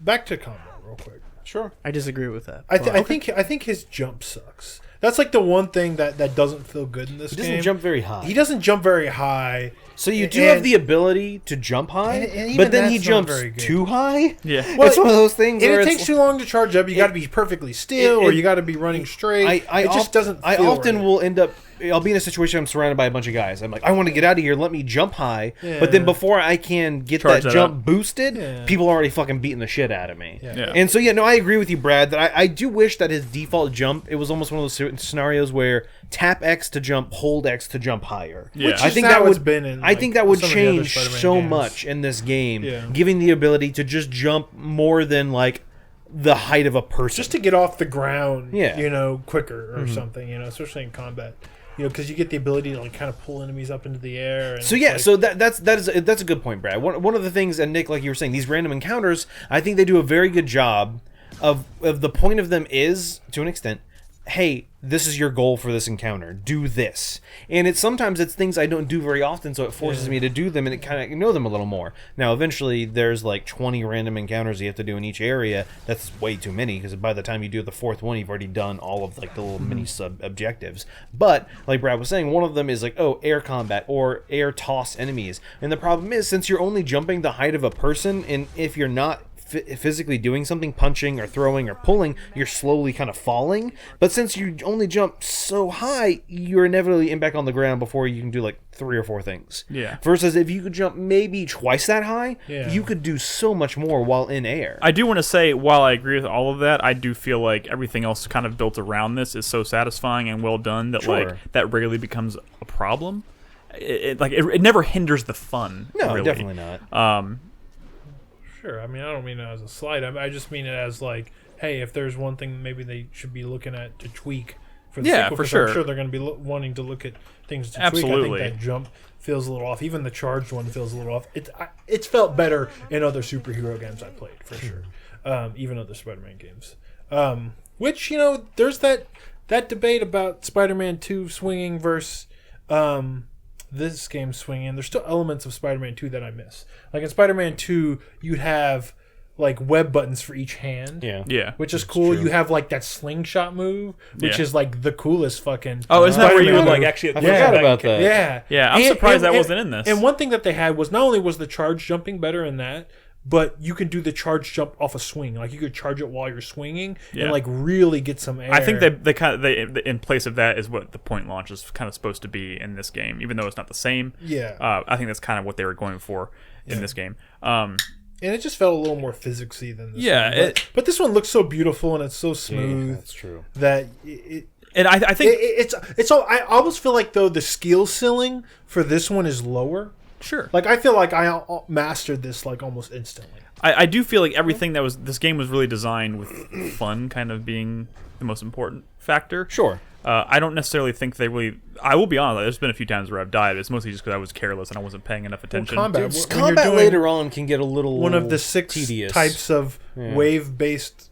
back to combat real quick. Sure. I disagree with that. I think his jump sucks. That's like the one thing that doesn't feel good in this game. He doesn't jump very high. He doesn't jump very high. So you do have the ability to jump high, and even but then he that's not jumps very good. too high. Yeah. Well, It's one of those things And where it it's- takes too long to charge up. You got to be perfectly still, or you got to be running straight. It just doesn't. I feel often right. will end up. I'll be in a situation. I'm surrounded by a bunch of guys. I'm like, I want to get out of here. Let me jump high. But then before I can get Charge that that jump up. boosted, people are already fucking beating the shit out of me. Yeah. And so I agree with you, Brad. That I do wish that his default jump. It was almost one of those scenarios where tap X to jump, hold X to jump higher. Yeah. Which I is think how that it's would. been in, I think that would some of the other change Spider-Man so games. much in this game, Yeah. giving the ability to just jump more than like the height of a person. just to get off the ground, Yeah. quicker or something, especially in combat, because you get the ability to like kind of pull enemies up into the air. And So it's yeah, like- so that's a good point, Brad. One of the things, and Nick, like you were saying, these random encounters, I think they do a very good job of the point of them is, to an extent, hey, this is your goal for this encounter. Do this. And sometimes it's things I don't do very often, so it forces me to do them and it kind of know them a little more. Now, eventually, there's like 20 random encounters you have to do in each area. That's way too many, because by the time you do the fourth one, you've already done all of like the little mini sub objectives. But like Brad was saying, one of them is like, air combat or air toss enemies. And the problem is, since you're only jumping the height of a person, and if you're not physically doing something, punching or throwing or pulling, you're slowly kind of falling. But since you only jump so high, you're inevitably back on the ground before you can do like 3 or 4 things. Yeah. Versus if you could jump maybe twice that high, you could do so much more while in air. I do want to say, while I agree with all of that, I do feel like everything else kind of built around this is so satisfying and well done that like that rarely becomes a problem. It never hinders the fun. No, really. definitely not. Sure. I mean, I don't mean it as a slight. I just mean it as like, hey, if there's one thing maybe they should be looking at to tweak for the sequel, for 'cause sure. I'm sure they're going to be wanting to look at things to Absolutely. tweak. I think that jump feels a little off. Even the charged one feels a little off. It's felt better in other superhero games I played, for sure. Even other Spider-Man games. Which, there's that debate about Spider-Man 2 swinging versus this game swinging. There's still elements of Spider-Man 2 that I miss. Like in Spider-Man 2, you'd have like web buttons for each hand. Yeah. Which is cool. You have like that slingshot move, which is like the coolest fucking. Oh, isn't that where you would Spider-Man like move. actually? I forgot about that. Yeah. Yeah, I'm surprised that wasn't in this. And one thing that they had was not only was the charge jumping better in that, but you can do the charge jump off a swing. Like you could charge it while you're swinging and like really get some air. I think they in place of that is what the point launch is kind of supposed to be in this game, even though it's not the same. Yeah. I think that's kind of what they were going for in this game. And it just felt a little more physicsy than this Yeah, one. But this one looks so beautiful and it's so smooth. That's true. That and I think it's all. I almost feel like though the skill ceiling for this one is lower. sure. Like I feel like I mastered this like almost instantly. I do feel like everything this game was really designed with fun kind of being the most important factor. Sure. I don't necessarily think they really. I will be honest. There's been a few times where I've died. It's mostly just because I was careless and I wasn't paying enough attention. combat. Dude, When you're combat doing later on can get a little one of the 6 tedious. types of wave-based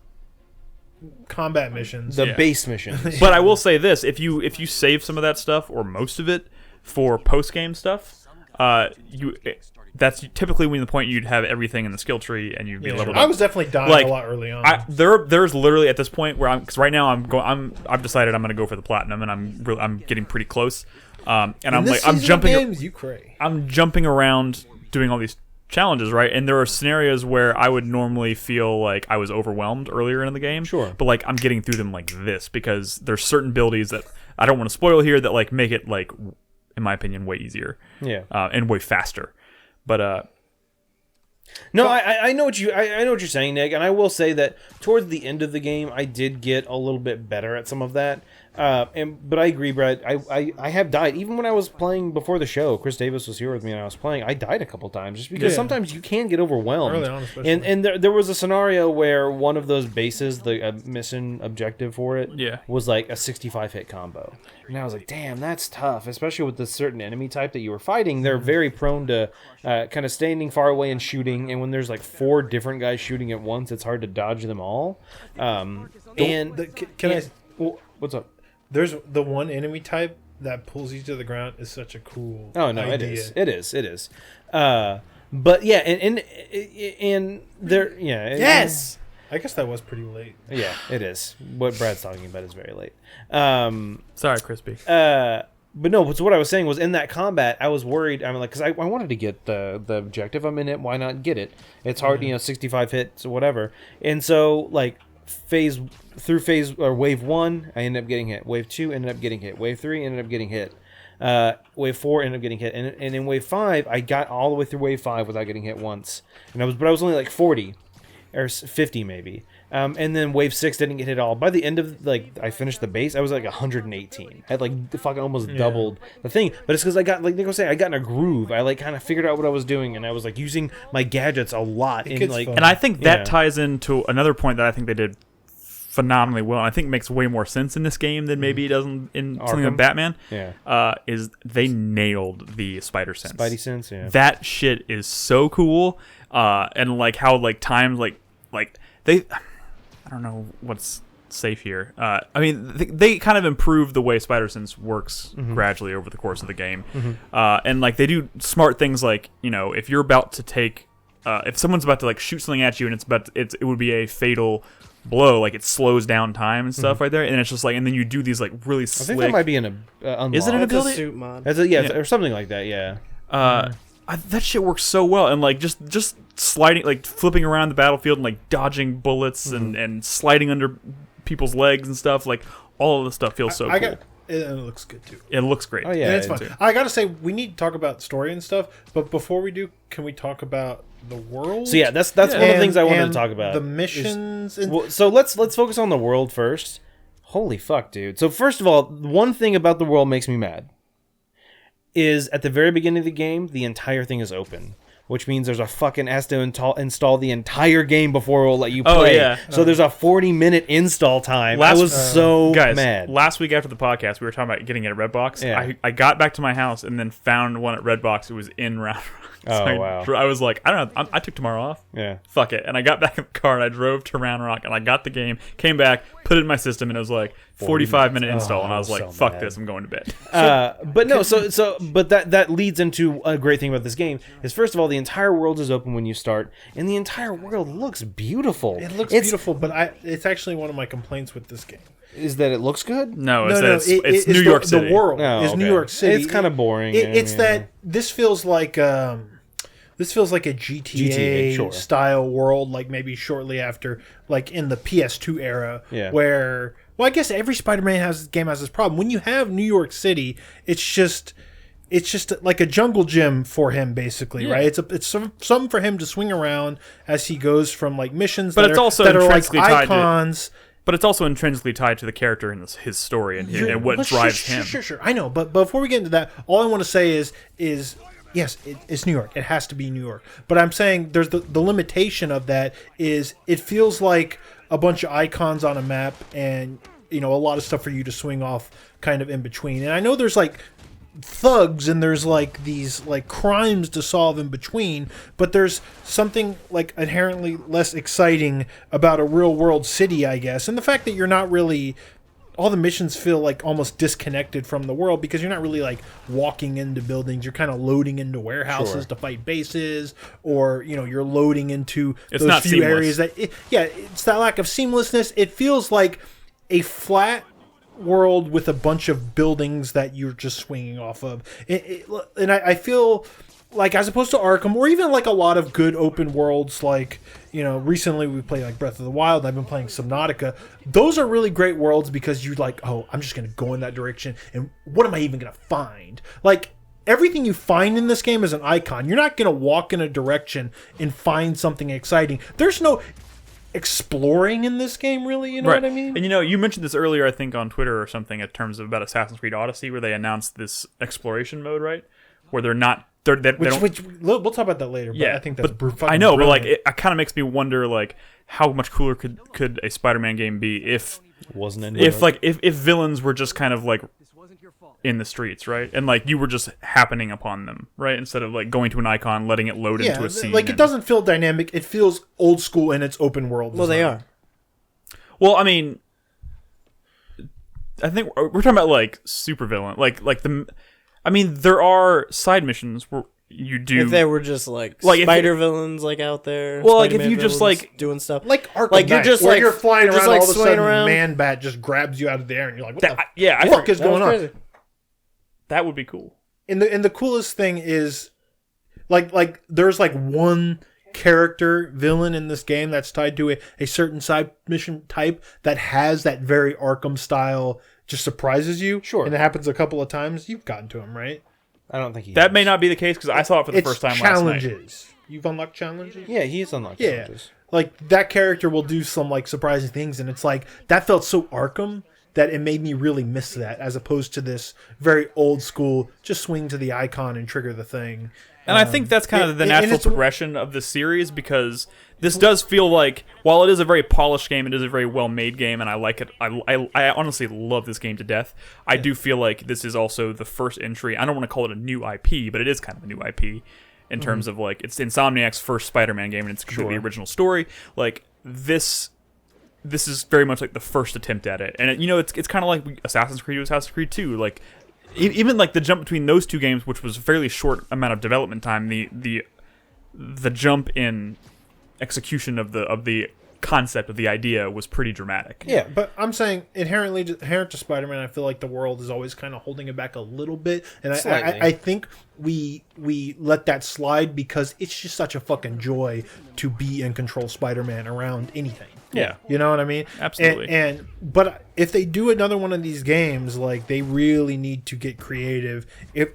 combat missions. The base mission. But I will say this: if you save some of that stuff or most of it for post game stuff, that's typically when the point you'd have everything in the skill tree and you'd be leveled up. I was definitely dying a lot early on. There's literally at this point where because right now I've decided I'm going to go for the platinum and I'm getting pretty close. And I'm jumping. Games, you cray. I'm jumping around doing all these challenges, right? And there are scenarios where I would normally feel like I was overwhelmed earlier in the game. Sure. But like I'm getting through them like this because there's certain abilities that I don't want to spoil here that like make it like, in my opinion, way easier. Yeah. And way faster. But no, I know what you're saying, Nick, and I will say that towards the end of the game, I did get a little bit better at some of that. But I agree, Brad. I have died even when I was playing before the show. Chris Davis was here with me and I was playing. I died a couple times just because sometimes you can get overwhelmed. Early on, especially. And there was a scenario where one of those bases, the mission objective for it, was like a 65 hit combo, and I was like, damn, that's tough, especially with the certain enemy type that you were fighting. They're very prone to kind of standing far away and shooting, and when there's like 4 different guys shooting at once, it's hard to dodge them all. What's up? There's the one enemy type that pulls you to the ground is such a cool idea. It is. But yeah, and there, Yes. I guess that was pretty late. Yeah, it is. What Brad's talking about is very late. sorry, Crispy. But no, so what I was saying was in that combat, I was worried. I'm like, because I wanted to get the objective. I'm in it. Why not get it? It's hard, 65 hits or whatever. And so like wave 1, I ended up getting hit. Wave 2 ended up getting hit. Wave 3 ended up getting hit. Wave 4 ended up getting hit. And in wave 5, I got all the way through wave 5 without getting hit once. But I was only like 40 or 50 maybe. And then wave 6 didn't get hit at all. By the end of I finished the base, I was like 118. I had like fucking almost doubled the thing. But it's because I got, like Nick was saying, I got in a groove. I like kind of figured out what I was doing, and I was like using my gadgets a lot. And I think that ties into another point that I think they did phenomenally well, and I think makes way more sense in this game than maybe it does in something like Batman. Is they nailed the spider sense. Spidey sense, yeah. That shit is so cool. And like how like times like they, I don't know what's safe here. I mean, they kind of improved the way spider sense works gradually over the course of the game. And like they do smart things like, if you're about to take, if someone's about to like shoot something at you and it would be a fatal blow, like it slows down time and stuff right there, and it's just like, and then you do these like really slick. I think that might be an unlock. Is it an ability? It's a suit mod. or something like that. Yeah. That shit works so well, and like just sliding, like flipping around the battlefield and like dodging bullets and sliding under people's legs and stuff. Like all of the stuff feels so cool. It looks good too. It looks great. Oh yeah, and it's fun. I gotta say, we need to talk about story and stuff, but before we do, can we talk about the world? So yeah, that's one of the things I wanted to talk about. The missions. So let's focus on the world first. Holy fuck, dude! So first of all, one thing about the world makes me mad is at the very beginning of the game, the entire thing is open, which means there's a fucking has to install the entire game before it will let you play. Oh, yeah. So there's a 40-minute install time. I was so mad. Last week after the podcast, we were talking about getting it at Redbox. Yeah. I got back to my house and then found one at Redbox. It was in Round Rock. Wow. I was like, I don't know. I took tomorrow off. Yeah. Fuck it. And I got back in the car and I drove to Round Rock and I got the game, came back, put it in my system, and it was like 45-minute install. And I was like, so fuck mad. this. I'm going to bed. But no, but that leads into a great thing about this game is, first of all, the entire world is open when you start, and the entire world looks beautiful. It looks beautiful, but it's actually one of my complaints with this game. Is that it looks good? No, it's New York City. The world is okay. New York City. It's kind of boring. It's that this feels like a GTA style world, like maybe shortly after, like in the PS2 era, where, well, I guess every Spider-Man game has this problem. When you have New York City, it's just like a jungle gym for him, basically, right? It's some for him to swing around as he goes from like missions, but it's also that are like intrinsically tied icons. But it's also intrinsically tied to the character and his story and what drives him. Sure. I know, but before we get into that, all I want to say is yes, it's New York. It has to be New York. But I'm saying there's the limitation of that is it feels like a bunch of icons on a map and, a lot of stuff for you to swing off kind of in between. And I know there's like thugs and there's like these like crimes to solve in between, but there's something like inherently less exciting about a real world city, I guess. And the fact that you're not really, all the missions feel like almost disconnected from the world because you're not really like walking into buildings. You're kind of loading into warehouses to fight bases, or you're loading into those few areas that it's that lack of seamlessness. It feels like a flat world with a bunch of buildings that you're just swinging off of. And I feel like, as opposed to Arkham, or even like a lot of good open worlds, like, recently we played like Breath of the Wild, I've been playing Subnautica. Those are really great worlds because you're like, oh, I'm just going to go in that direction, and what am I even going to find? Like, everything you find in this game is an icon. You're not going to walk in a direction and find something exciting. There's no exploring in this game, really, you know what I mean? And you mentioned this earlier, I think, on Twitter or something, in terms of about Assassin's Creed Odyssey, where they announced this exploration mode, right? Where they're not... We'll talk about that later, but I think that's I know, brilliant. But like, it kind of makes me wonder, like, how much cooler could a Spider-Man game be if villains were just kind of like in the streets, right? And like you were just happening upon them, right? Instead of like going to an icon, letting it load into a scene. Like, it doesn't feel dynamic. It feels old school in its open world design. Well, they are. Well, I mean, I think we're talking about like supervillain, there are side missions where you do. If they were just like spider villains like out there. Well, like if you just like doing stuff like Arkham like Knight, you're just where like you're flying around, all of a sudden around. Man-Bat just grabs you out of the air and you're like, what the fuck is going on? That would be cool. And the coolest thing is like there's like one character villain in this game that's tied to a certain side mission type that has that very Arkham style, just surprises you. Sure. And it happens a couple of times. You've gotten to him, right? I don't think that may not be the case because I saw it for the first time challenges. last night. You've unlocked challenges? Yeah, he's unlocked challenges. Like that character will do some like surprising things, and it's like that felt so Arkham that it made me really miss that, as opposed to this very old school, just swing to the icon and trigger the thing. And I think that's kind of the natural progression of the series, because this does feel like, while it is a very polished game, it is a very well-made game, and I like it. I honestly love this game to death. I do feel like this is also the first entry. I don't want to call it a new IP, but it is kind of a new IP in terms of, like, it's Insomniac's first Spider-Man game, and it's a completely original story. Like, this is very much like the first attempt at it. And, it's kind of like Assassin's Creed was Assassin's Creed 2. Like, even like the jump between those two games, which was a fairly short amount of development time, the jump in execution of the concept of the idea was pretty dramatic. Yeah, but I'm saying inherent to Spider-Man, I feel like the world is always kind of holding it back a little bit, and I think we let that slide because it's just such a fucking joy to be in control Spider-Man around anything. Yeah. You know what I mean? Absolutely. But if they do another one of these games, like, they really need to get creative,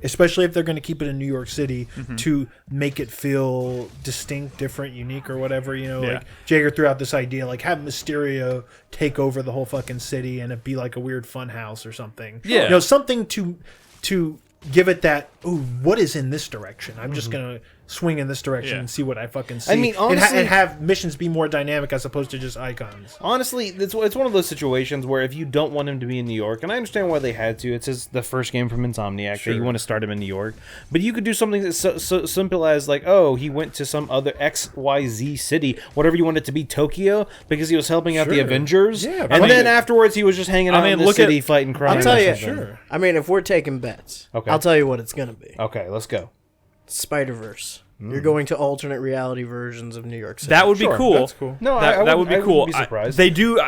especially if they're going to keep it in New York City, to make it feel distinct, different, unique, or whatever. Like Jaeger threw out this idea, like, have Mysterio take over the whole fucking city and it be like a weird fun house or something. Yeah. Something to give it that, ooh, what is in this direction? I'm just going to swing in this direction and see what I fucking see. I mean, honestly, and have missions be more dynamic as opposed to just icons. Honestly, it's one of those situations where if you don't want him to be in New York, and I understand why they had to, it's the first game from Insomniac, that you want to start him in New York, but you could do something that's so simple as, like, oh, he went to some other XYZ city, whatever you want it to be, Tokyo, because he was helping out the Avengers, and then afterwards he was just hanging out in the city fighting crime. I'll tell you, I mean, if we're taking bets, I'll tell you what it's going to be. Okay, let's go. Spider-Verse. You're going to alternate reality versions of New York City. That would be cool. That's cool. No, that would be cool. Be surprised. They do.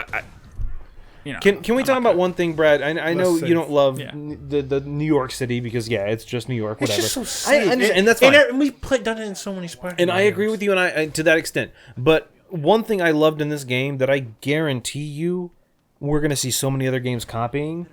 Can we talk about one thing, Brad? I know you don't love the New York City because it's just New York. Whatever. It's just so safe. And that's fine. And we've done it in so many Spider-Man. And I agree with you, and I to that extent. But one thing I loved in this game that I guarantee you we're gonna see so many other games copying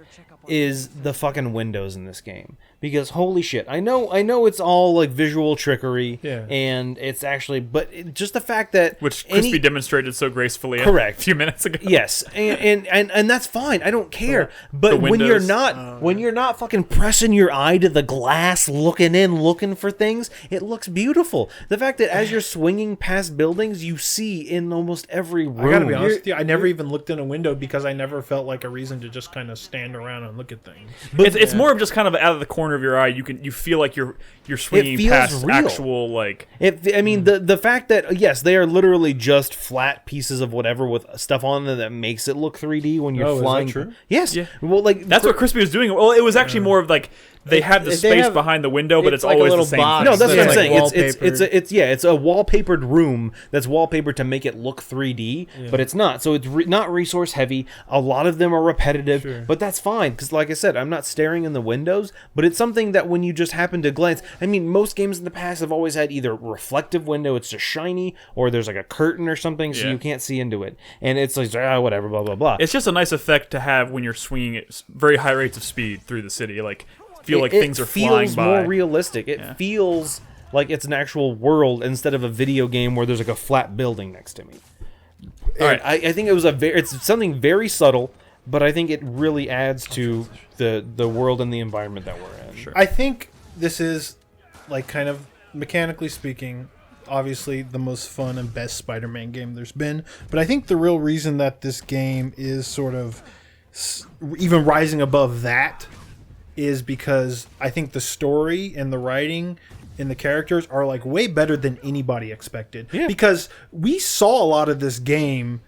is the fucking windows in this game. because holy shit, I know it's all like visual trickery, Yeah. and it's actually, but just the fact that Which Crispy demonstrated so gracefully Correct. a few minutes ago. yes, and that's fine. I don't care. But when you're not fucking pressing your eye to the glass, looking for things, it looks beautiful. The fact that as you're swinging past buildings, you see in almost every room. I gotta be honest with you, I never even looked in a window because I never felt like a reason to just kind of stand around and look at things. It's more of just kind of out of the corner of your eye. You feel like you're swinging feels past real. actual like. The fact that yes, they are literally just flat pieces of whatever with stuff on them that makes it look 3D when you're flying. Is that true? Yes. Yeah. Well, like That's what Crispy was doing. Well, it was actually more of like they have the space behind the window, but it's like a always little the same. box. thing. No, that's what I'm It's saying. like It's a wallpapered room that's wallpapered to make it look 3D, but it's not. So it's not resource heavy. A lot of them are repetitive, but that's fine because, like I said, I'm not staring in the windows. But it's something that when you just happen to glance, I mean, most games in the past have always had either reflective window, it's just shiny, or there's like a curtain or something, so Yeah. you can't see into it, and it's like whatever, blah blah blah. It's just a nice effect to have when you're swinging at very high rates of speed through the city. Like feel like things are flying feels by. more realistic. It feels like it's an actual world instead of a video game where there's like a flat building next to me. All right. I think it was it's something very subtle, but I think it really adds to the world and the environment that we're in. Sure. I think this is, like, kind of mechanically speaking, obviously the most fun and best Spider-Man game there's been. But I think the real reason that this game is sort of even rising above that is because I think the story and the writing and the characters are like way better than anybody expected. Yeah. Because we saw a lot of this game,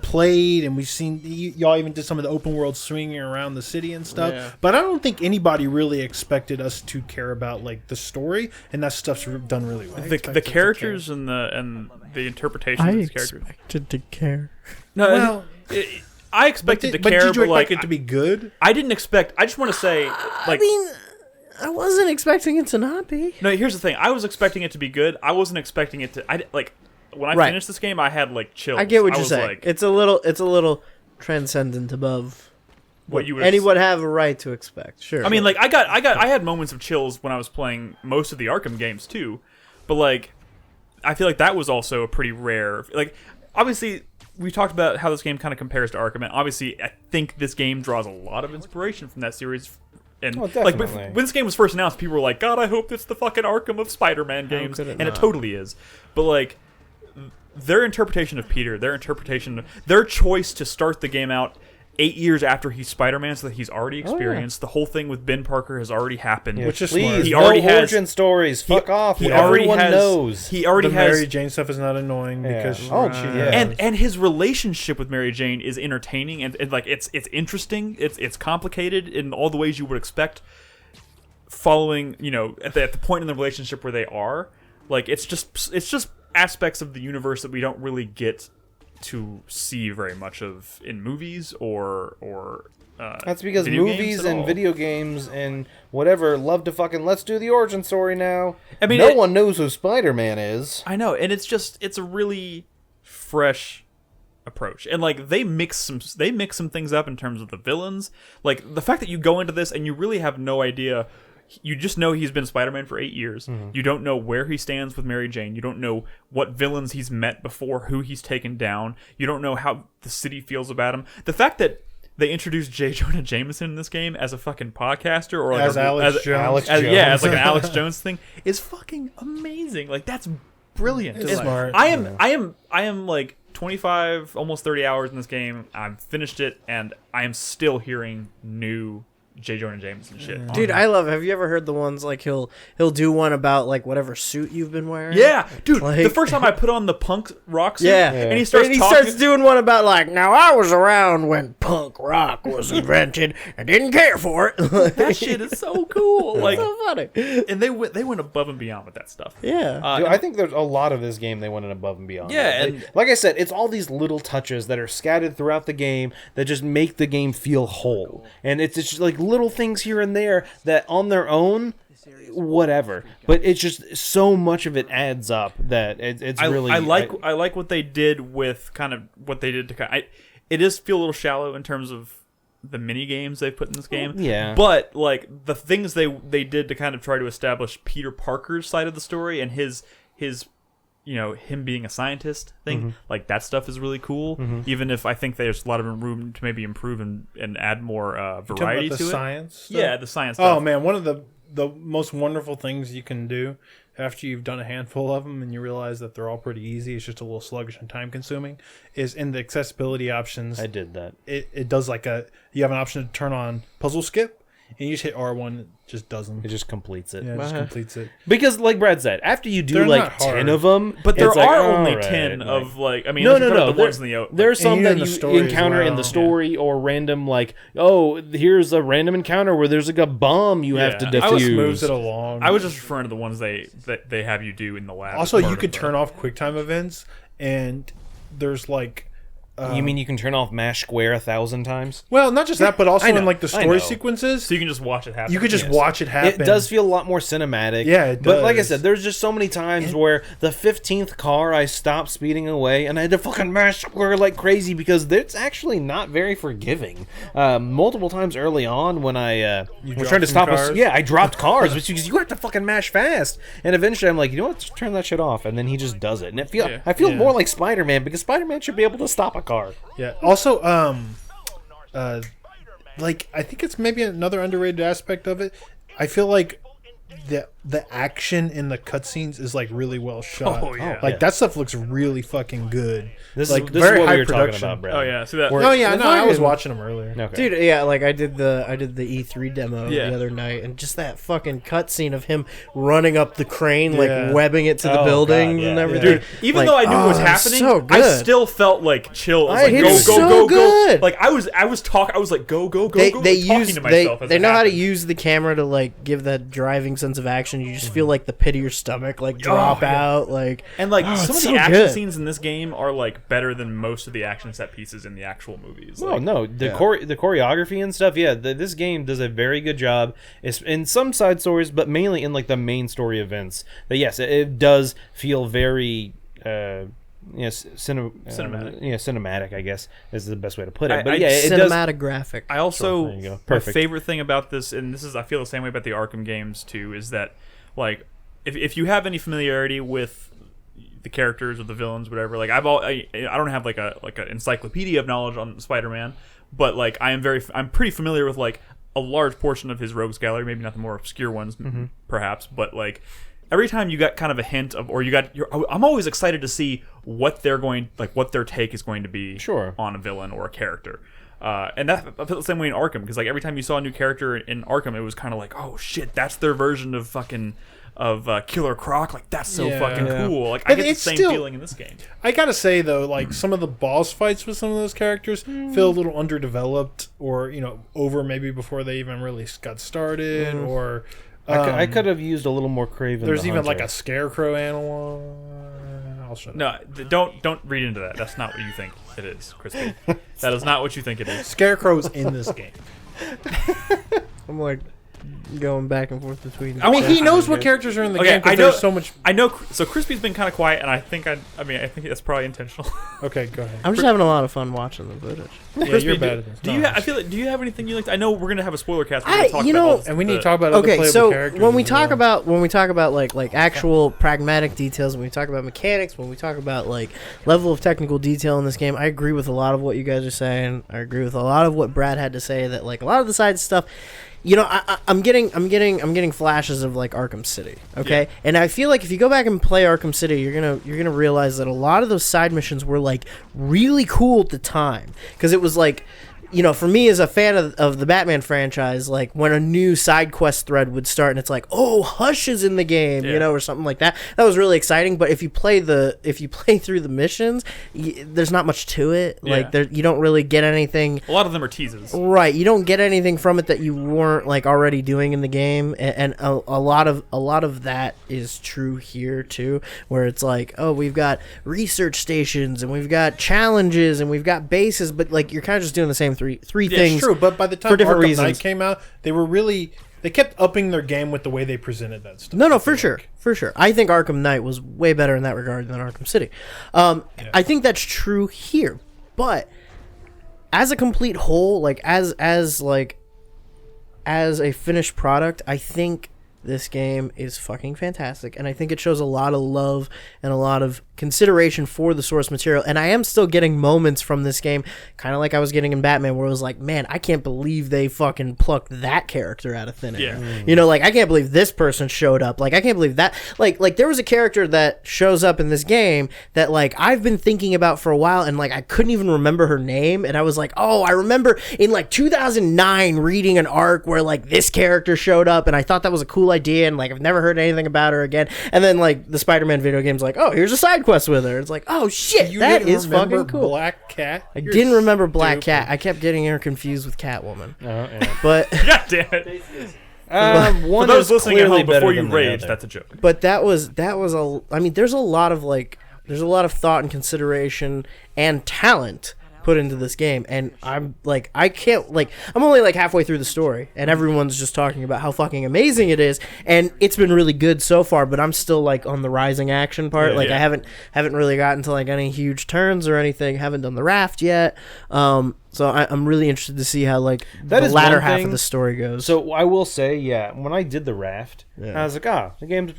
played, and we've seen y'all even did some of the open world swinging around the city and stuff. Yeah. But I don't think anybody really expected us to care about like the story, and that stuff's done really well. The characters and the interpretation of these characters. expected to care. No, Well, I expected to but care, did you but like expect it to be good? I didn't expect. I just want to say, like, I mean, I wasn't expecting it to not be. no. Here's the thing. I was expecting it to be good. I wasn't expecting it to. When I Right. finished this game, I had like chills. I get what I you're was saying. Like, It's a little transcendent above what you would anyone would have a right to expect. Sure. I mean, like I had moments of chills when I was playing most of the Arkham games too, but like I feel like that was also a pretty rare. Like obviously we talked about how this game kind of compares to Arkham, and obviously I think this game draws a lot of inspiration from that series. And Oh, like definitely. when this game was first announced, people were like, "God, I hope it's the fucking Arkham of Spider-Man games," could it and it not? totally is. But like their interpretation of Peter, their choice to start the game out 8 years after he's Spider-Man, so that he's already experienced the whole thing with Ben Parker has already happened. Which is Please, smart. He no already has- origin stories. Fuck off. He already Everyone has. knows. He already The has. Mary Jane stuff is not annoying because And his relationship with Mary Jane is entertaining and like it's interesting. It's complicated in all the ways you would expect. Following, at the point in the relationship where they are, like it's just aspects of the universe that we don't really get to see very much of in movies or That's because video games movies at and all. video games and whatever love to fucking let's do the origin story now. I mean, no one knows who Spider-Man is. I know, and it's a really fresh approach, and like they mix some things up in terms of the villains. Like the fact that you go into this and you really have no idea. You just know he's been Spider-Man for 8 years. Mm-hmm. You don't know where he stands with Mary Jane. You don't know what villains he's met before, who he's taken down. You don't know how the city feels about him. The fact that they introduced J. Jonah Jameson in this game as a fucking podcaster or like As Alex Jones. as like an Alex Jones thing is fucking amazing. Like that's brilliant. It's smart. I am like 25, almost 30 hours in this game. I've finished it, and I am still hearing new J. Jonah Jameson shit. dude, I love. Have you ever heard the ones like he'll do one about like whatever suit you've been wearing? Yeah, dude. Like- the first time I put on the punk rock suit, Yeah. and he starts And he talking. starts doing one about like, now I was around when punk rock was invented and didn't care for it. that shit is so cool. Like, so funny. and they went above and beyond with that stuff. Yeah. Dude, I think there's a lot of this game they went above and beyond. Yeah, They- and- like I said, it's all these little touches that are scattered throughout the game that just make the game feel whole. And it's just like little things here and there that on their own, whatever. But it's just so much of it adds up that it's really. I like what they did with kind of what they did to kind. It does feel a little shallow in terms of the mini games they put in this game. Yeah. But like the things they did to kind of try to establish Peter Parker's side of the story and his him being a scientist thing, like that stuff is really cool. Even if I think there's a lot of room to maybe improve and add more variety to it. Science stuff? Yeah, the science stuff. Oh man, one of the most wonderful things you can do after you've done a handful of them and you realize that they're all pretty easy, it's just a little sluggish and time consuming, is in the accessibility options. I did that. It does you have an option to turn on puzzle skip, and you just hit R1, it just does them. It just completes it. Yeah, it just completes it. Because, like Brad said, after you do They're like not hard. 10 of them, But there it's like, are only all right, 10 like- of like I mean No. the ones in the There are some And that in the you story as encounter in well. the story or random like, oh, here's a random encounter where there's like a bomb you have to Yeah. I was defuse. moves it along. I was just referring to the ones that they have you do in the lab. Also, as part you of could the- turn off QuickTime events, and there's like. You mean you can turn off mash square 1,000 times? Well, not just that, but also I know, in like the I story know. sequences, so you can just watch it happen. you could just Yes. watch it happen. It does feel a lot more cinematic. Yeah, it But like I does. said, there's just so many times where the 15th car I stopped speeding away and I had to fucking mash square like crazy because it's actually not very forgiving. Multiple times early on when I was dropped trying to some stop us, cars? yeah, I dropped cars, which because you have to fucking mash fast. And eventually I'm like, you know what? Just turn that shit off, and then he just does it. And I feel more like Spider-Man because Spider-Man should be able to stop a car. Yeah. Also, like I think it's maybe another underrated aspect of it. I feel like the action in the cutscenes is like really well shot. Oh, yeah. Like that stuff looks really fucking good. This like is what we were talking production. about, Brad. Oh yeah, see that. Oh yeah, The no, I was fucking- watching them earlier. Okay. Dude, yeah, like I did the E3 demo Yeah. the other night, and just that fucking cutscene of him running up the crane, Yeah. like webbing it to the Oh, building God, yeah. and everything. Dude, even Like, though I knew it was oh, happening, so I good. still felt like chill. I was like, It's go, so go, go, good. go. Like I was like, go, go, go, They go. they like, talking use to myself they as they it know how to happened. use the camera to like give that driving sense of action. You just feel like the pit of your stomach like drop yeah. out. Like And like oh, some of it's the so action good. scenes in this game are like better than most of the action set pieces in the actual movies. Oh Like, no, the choreography and stuff. Yeah, this game does a very good job. It's in some side stories, but mainly in like the main story events. But yes, it does feel very Cinematic. cinematic. I guess is the best way to put it. But I- yeah, it does. Cinematographic. I also There you go. my Perfect. favorite thing about this, and this is I feel the same way about the Arkham games too, is that like if you have any familiarity with the characters or the villains, whatever, like I don't have like an encyclopedia of knowledge on Spider-Man, but like I'm pretty familiar with like a large portion of his rogues gallery, maybe not the more obscure ones, perhaps, but like every time you got kind of a hint of, or I'm always excited to see what their take is going to be Sure. on a villain or a character. And that I felt the same way in Arkham, because like every time you saw a new character in Arkham, it was kind of like, oh shit, that's their version of fucking Killer Croc. Like that's so Yeah. fucking Yeah. cool. Like I But get the it's same still- feeling in this game. I gotta say though, like some of the boss fights with some of those characters feel a little underdeveloped, or over maybe before they even really got started, or I could have used a little more Craven. there's the even like Hunter. a scarecrow analog. I'll shut up. No, don't read into that. That's not what you think it is, Crispy. That is not what you think it is. Scarecrow's in this game. I'm like going back and forth between. I mean, he knows what characters are in the Okay, game because I know there's so much. I know. So Crispy's been kind of quiet, and I think that's probably intentional. Okay, go ahead. I'm just having a lot of fun watching the footage. Yeah, Crispy, you're bad at this. Do No, you? I'm I feel like. Do you have anything you like? I know we're gonna have a spoiler cast. We're I- gonna talk you about know- all and we need to the- talk about other Okay, playable so characters. when we as talk well. about like actual pragmatic details, when we talk about mechanics, when we talk about like level of technical detail in this game, I agree with a lot of what you guys are saying. I agree with a lot of what Brad had to say. That like a lot of the side stuff, I'm getting flashes of like Arkham City. Okay, Yeah. and I feel like if you go back and play Arkham City, you're gonna realize that a lot of those side missions were like really cool at the time, because it was like, for me as a fan of the Batman franchise, like when a new side quest thread would start and it's like, oh, Hush is in the game, Yeah. or something like that. That was really exciting. But if you play through the missions, there's not much to it. Yeah. Like you don't really get anything. A lot of them are teases. Right, you don't get anything from it that you weren't like already doing in the game, and a lot of that is true here too, where it's like, oh, we've got research stations and we've got challenges and we've got bases, but like you're kind of just doing the same three Yeah, things. it's true, but by the time for different Arkham reasons. Knight came out, they kept upping their game with the way they presented that stuff. No, for sure. I think Arkham Knight was way better in that regard than Arkham City. I think that's true here, but as a complete whole, like as a finished product, I think this game is fucking fantastic, and I think it shows a lot of love and a lot of consideration for the source material. And I am still getting moments from this game, kind of like I was getting in Batman, where it was like, man, I can't believe they fucking plucked that character out of thin air. You know, like, I can't believe this person showed up. Like, I can't believe that. Like there was a character that shows up in this game that, like, I've been thinking about for a while, and, like, I couldn't even remember her name, and I was like, oh, I remember in, like, 2009 reading an arc where, like, this character showed up, and I thought that was a cool idea, and, like, I've never heard anything about her again. And then, like, the Spider-Man video game's like, oh, here's a side quest with her. It's like, oh shit, that is fucking cool. Black Cat? I didn't remember Black Cat. I kept getting her confused with Catwoman. Oh, yeah. But God damn it. One For those is listening at clearly home, before better you than the rage, other. that's a joke. but that was a. I mean, there's a lot of thought and consideration and talent put into this game, and I'm like, I'm only like halfway through the story, and everyone's just talking about how fucking amazing it is, and it's been really good so far, but I'm still like on the rising action part. I haven't really gotten to like any huge turns or anything, haven't done the raft yet, so I'm really interested to see how like That the is latter one half thing. of the story goes. So I will say, yeah, when I did the raft, I was like, the game's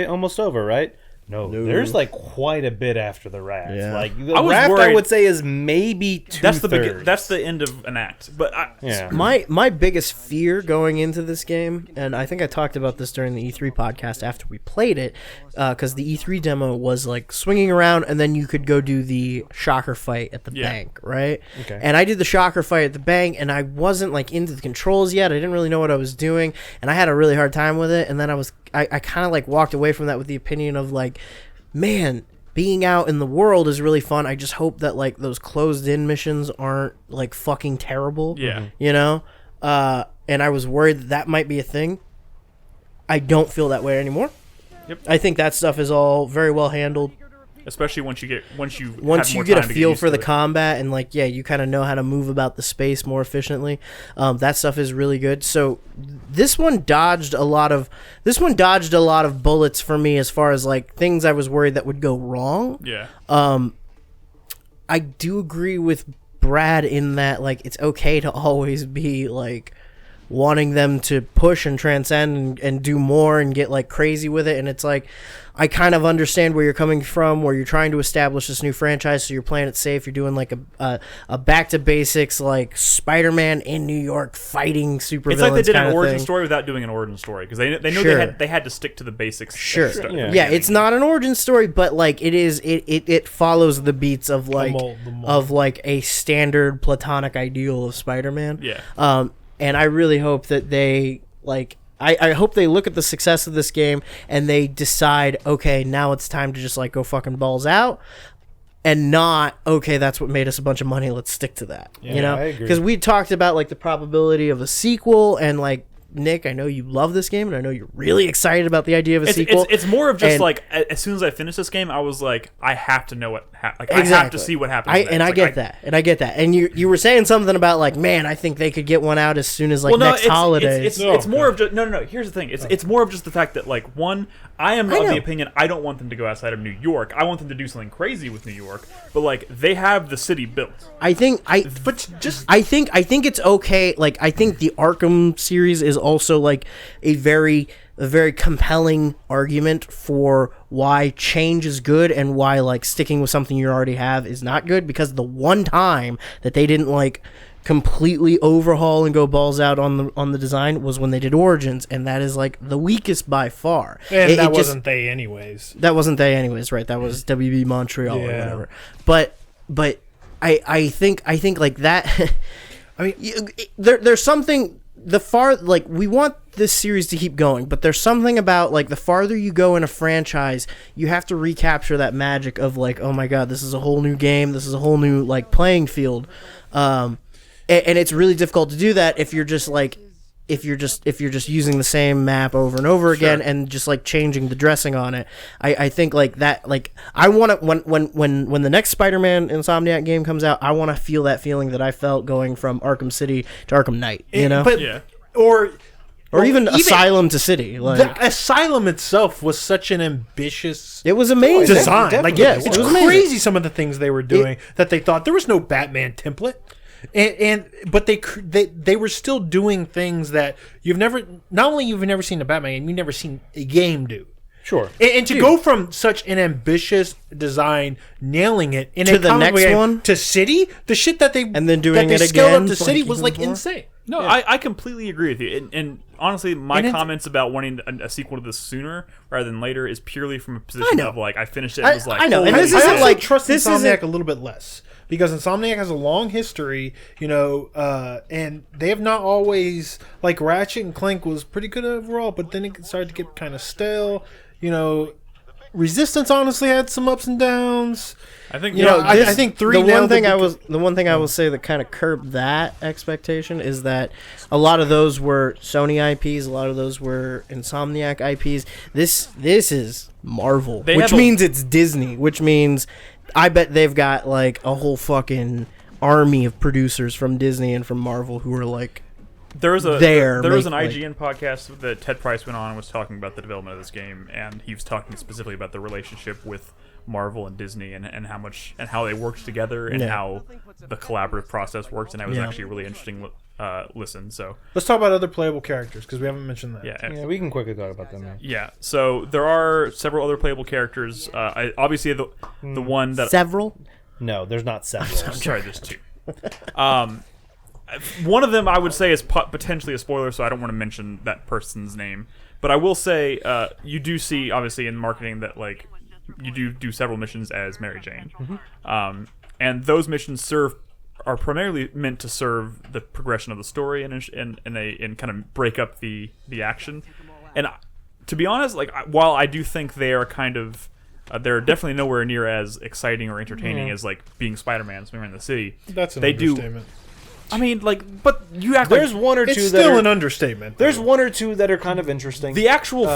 almost over, right? No, there's like quite a bit after the raft. Yeah. Like the I was raft, I worried- would say, is maybe That's two-thirds. that's the end of an act. But yeah. My biggest fear going into this game, and I think I talked about this during the E3 podcast after we played it, because the E3 demo was like swinging around, and then you could go do the shocker fight at the bank, right? Okay. And I did the shocker fight at the bank, and I wasn't like into the controls yet. I didn't really know what I was doing, and I had a really hard time with it. And then I kind of like walked away from that with the opinion of like, man, being out in the world is really fun. I just hope that like those closed in missions aren't like fucking terrible. Yeah. You know? And I was worried that might be a thing. I don't feel that way anymore. Yep. I think that stuff is all very well handled. especially once you Once have you more get a time to feel used for to the it. combat and like you kind of know how to move about the space more efficiently. That stuff is really good. So this one dodged a lot of bullets for me as far as like things I was worried that would go wrong. Yeah. I do agree with Brad in that like it's okay to always be like wanting them to push and transcend and do more and get like crazy with it. And it's like I kind of understand where you're coming from, where you're trying to establish this new franchise, so you're playing it safe. You're doing like a back to basics like Spider-Man in New York fighting supervillains. It's like they did kind an of origin thing. story without doing an origin story because they know Sure. they had to stick to the basics. Sure. Yeah. It's not an origin story, but like it follows the beats of like mold. of like a standard platonic ideal of Spider-Man. Yeah. And I really hope that they like I hope they look at the success of this game and they decide, okay, now it's time to just like go fucking balls out. And not, okay, that's what made us a bunch of money, let's stick to that. Yeah, you know? I agree. Because we talked about like the probability of a sequel, and like Nick, I know you love this game, and I know you're really excited about the idea of a sequel. It's more of just And- like as soon as I finish this game, I was like, I have to know what I have Exactly. to see what happens. I next. get that. And you were saying something about like, man, I think they could get one out as soon as like next holidays. It's more of just no. Here's the thing. It's more of just the fact that like one, I am of know. the opinion I don't want them to go outside of New York. I want them to do something crazy with New York. But like they have the city built. I think it's okay. Like I think the Arkham series is also like a very compelling argument for why change is good and why like sticking with something you already have is not good, because the one time that they didn't like completely overhaul and go balls out on the design was when they did Origins, and that is like the weakest by far. And that just- wasn't they anyways. That wasn't they anyways, right? That was WB Montreal or Yeah. whatever. But I think like that. I mean, there's something we want this series to keep going, but there's something about like the farther you go in a franchise, you have to recapture that magic of like, oh my god, this is a whole new game, this is a whole new like playing field, and it's really difficult to do that if you're just using the same map over and over again and just like changing the dressing on it. I think like that, like I want to when the next Spider-Man Insomniac game comes out, I want to feel that feeling that I felt going from Arkham City to Arkham Knight, you know, but Yeah. or even Asylum to City. Like the Asylum itself was such an ambitious it was amazing. design. Like, Yes, it's it was amazing. crazy some of the things they were doing that they thought there was no Batman template. But they were still doing things that you've never seen a Batman game, you've never seen a game do. Sure. And to go from such an ambitious design, nailing it in To a the comic next game, one? to City, the shit that they And then doing that they it scaled again up to for, City like, was even like more? insane. No, I completely agree with you. And honestly, my And it's- comments about wanting a sequel to this sooner rather than later is purely from a position know. of like I finished it and was like, I know, and I this isn't also like- trust this Insomniac isn't- a little bit less because Insomniac has a long history, and they have not always like Ratchet and Clank was pretty good overall, but then it started to get kind of stale. Resistance honestly had some ups and downs. I think I think 3 The one nailed thing it the one thing I will say that kind of curbed that expectation is that a lot of those were Sony IPs, a lot of those were Insomniac IPs. This is Marvel, They which have means it's Disney, which means I bet they've got like a whole fucking army of producers from Disney and from Marvel who are like There was an like- IGN podcast that Ted Price went on and was talking about the development of this game, and he was talking specifically about the relationship with Marvel and Disney and how they worked together and Yeah. how the collaborative process works, and it was Yeah. actually a really interesting listen. So Let's talk about other playable characters because we haven't mentioned that. yeah, We can quickly talk about them now. yeah. So there are several other playable characters. Obviously the one that several. No, there's not several. I'm sorry, there's two. One of them I would say is potentially a spoiler, so I don't want to mention that person's name. But I will say you do see, obviously, in marketing that like you do several missions as Mary Jane, and those missions are primarily meant to serve the progression of the story and kind of break up the action. And to be honest, like while I do think they are kind of they're definitely nowhere near as exciting or entertaining as like being Spider-Man swimming in the city. That's an They do. understatement. I mean, like, but you act There's like one or two It's that still are, an understatement. there's though. one or two that are kind of interesting. the actual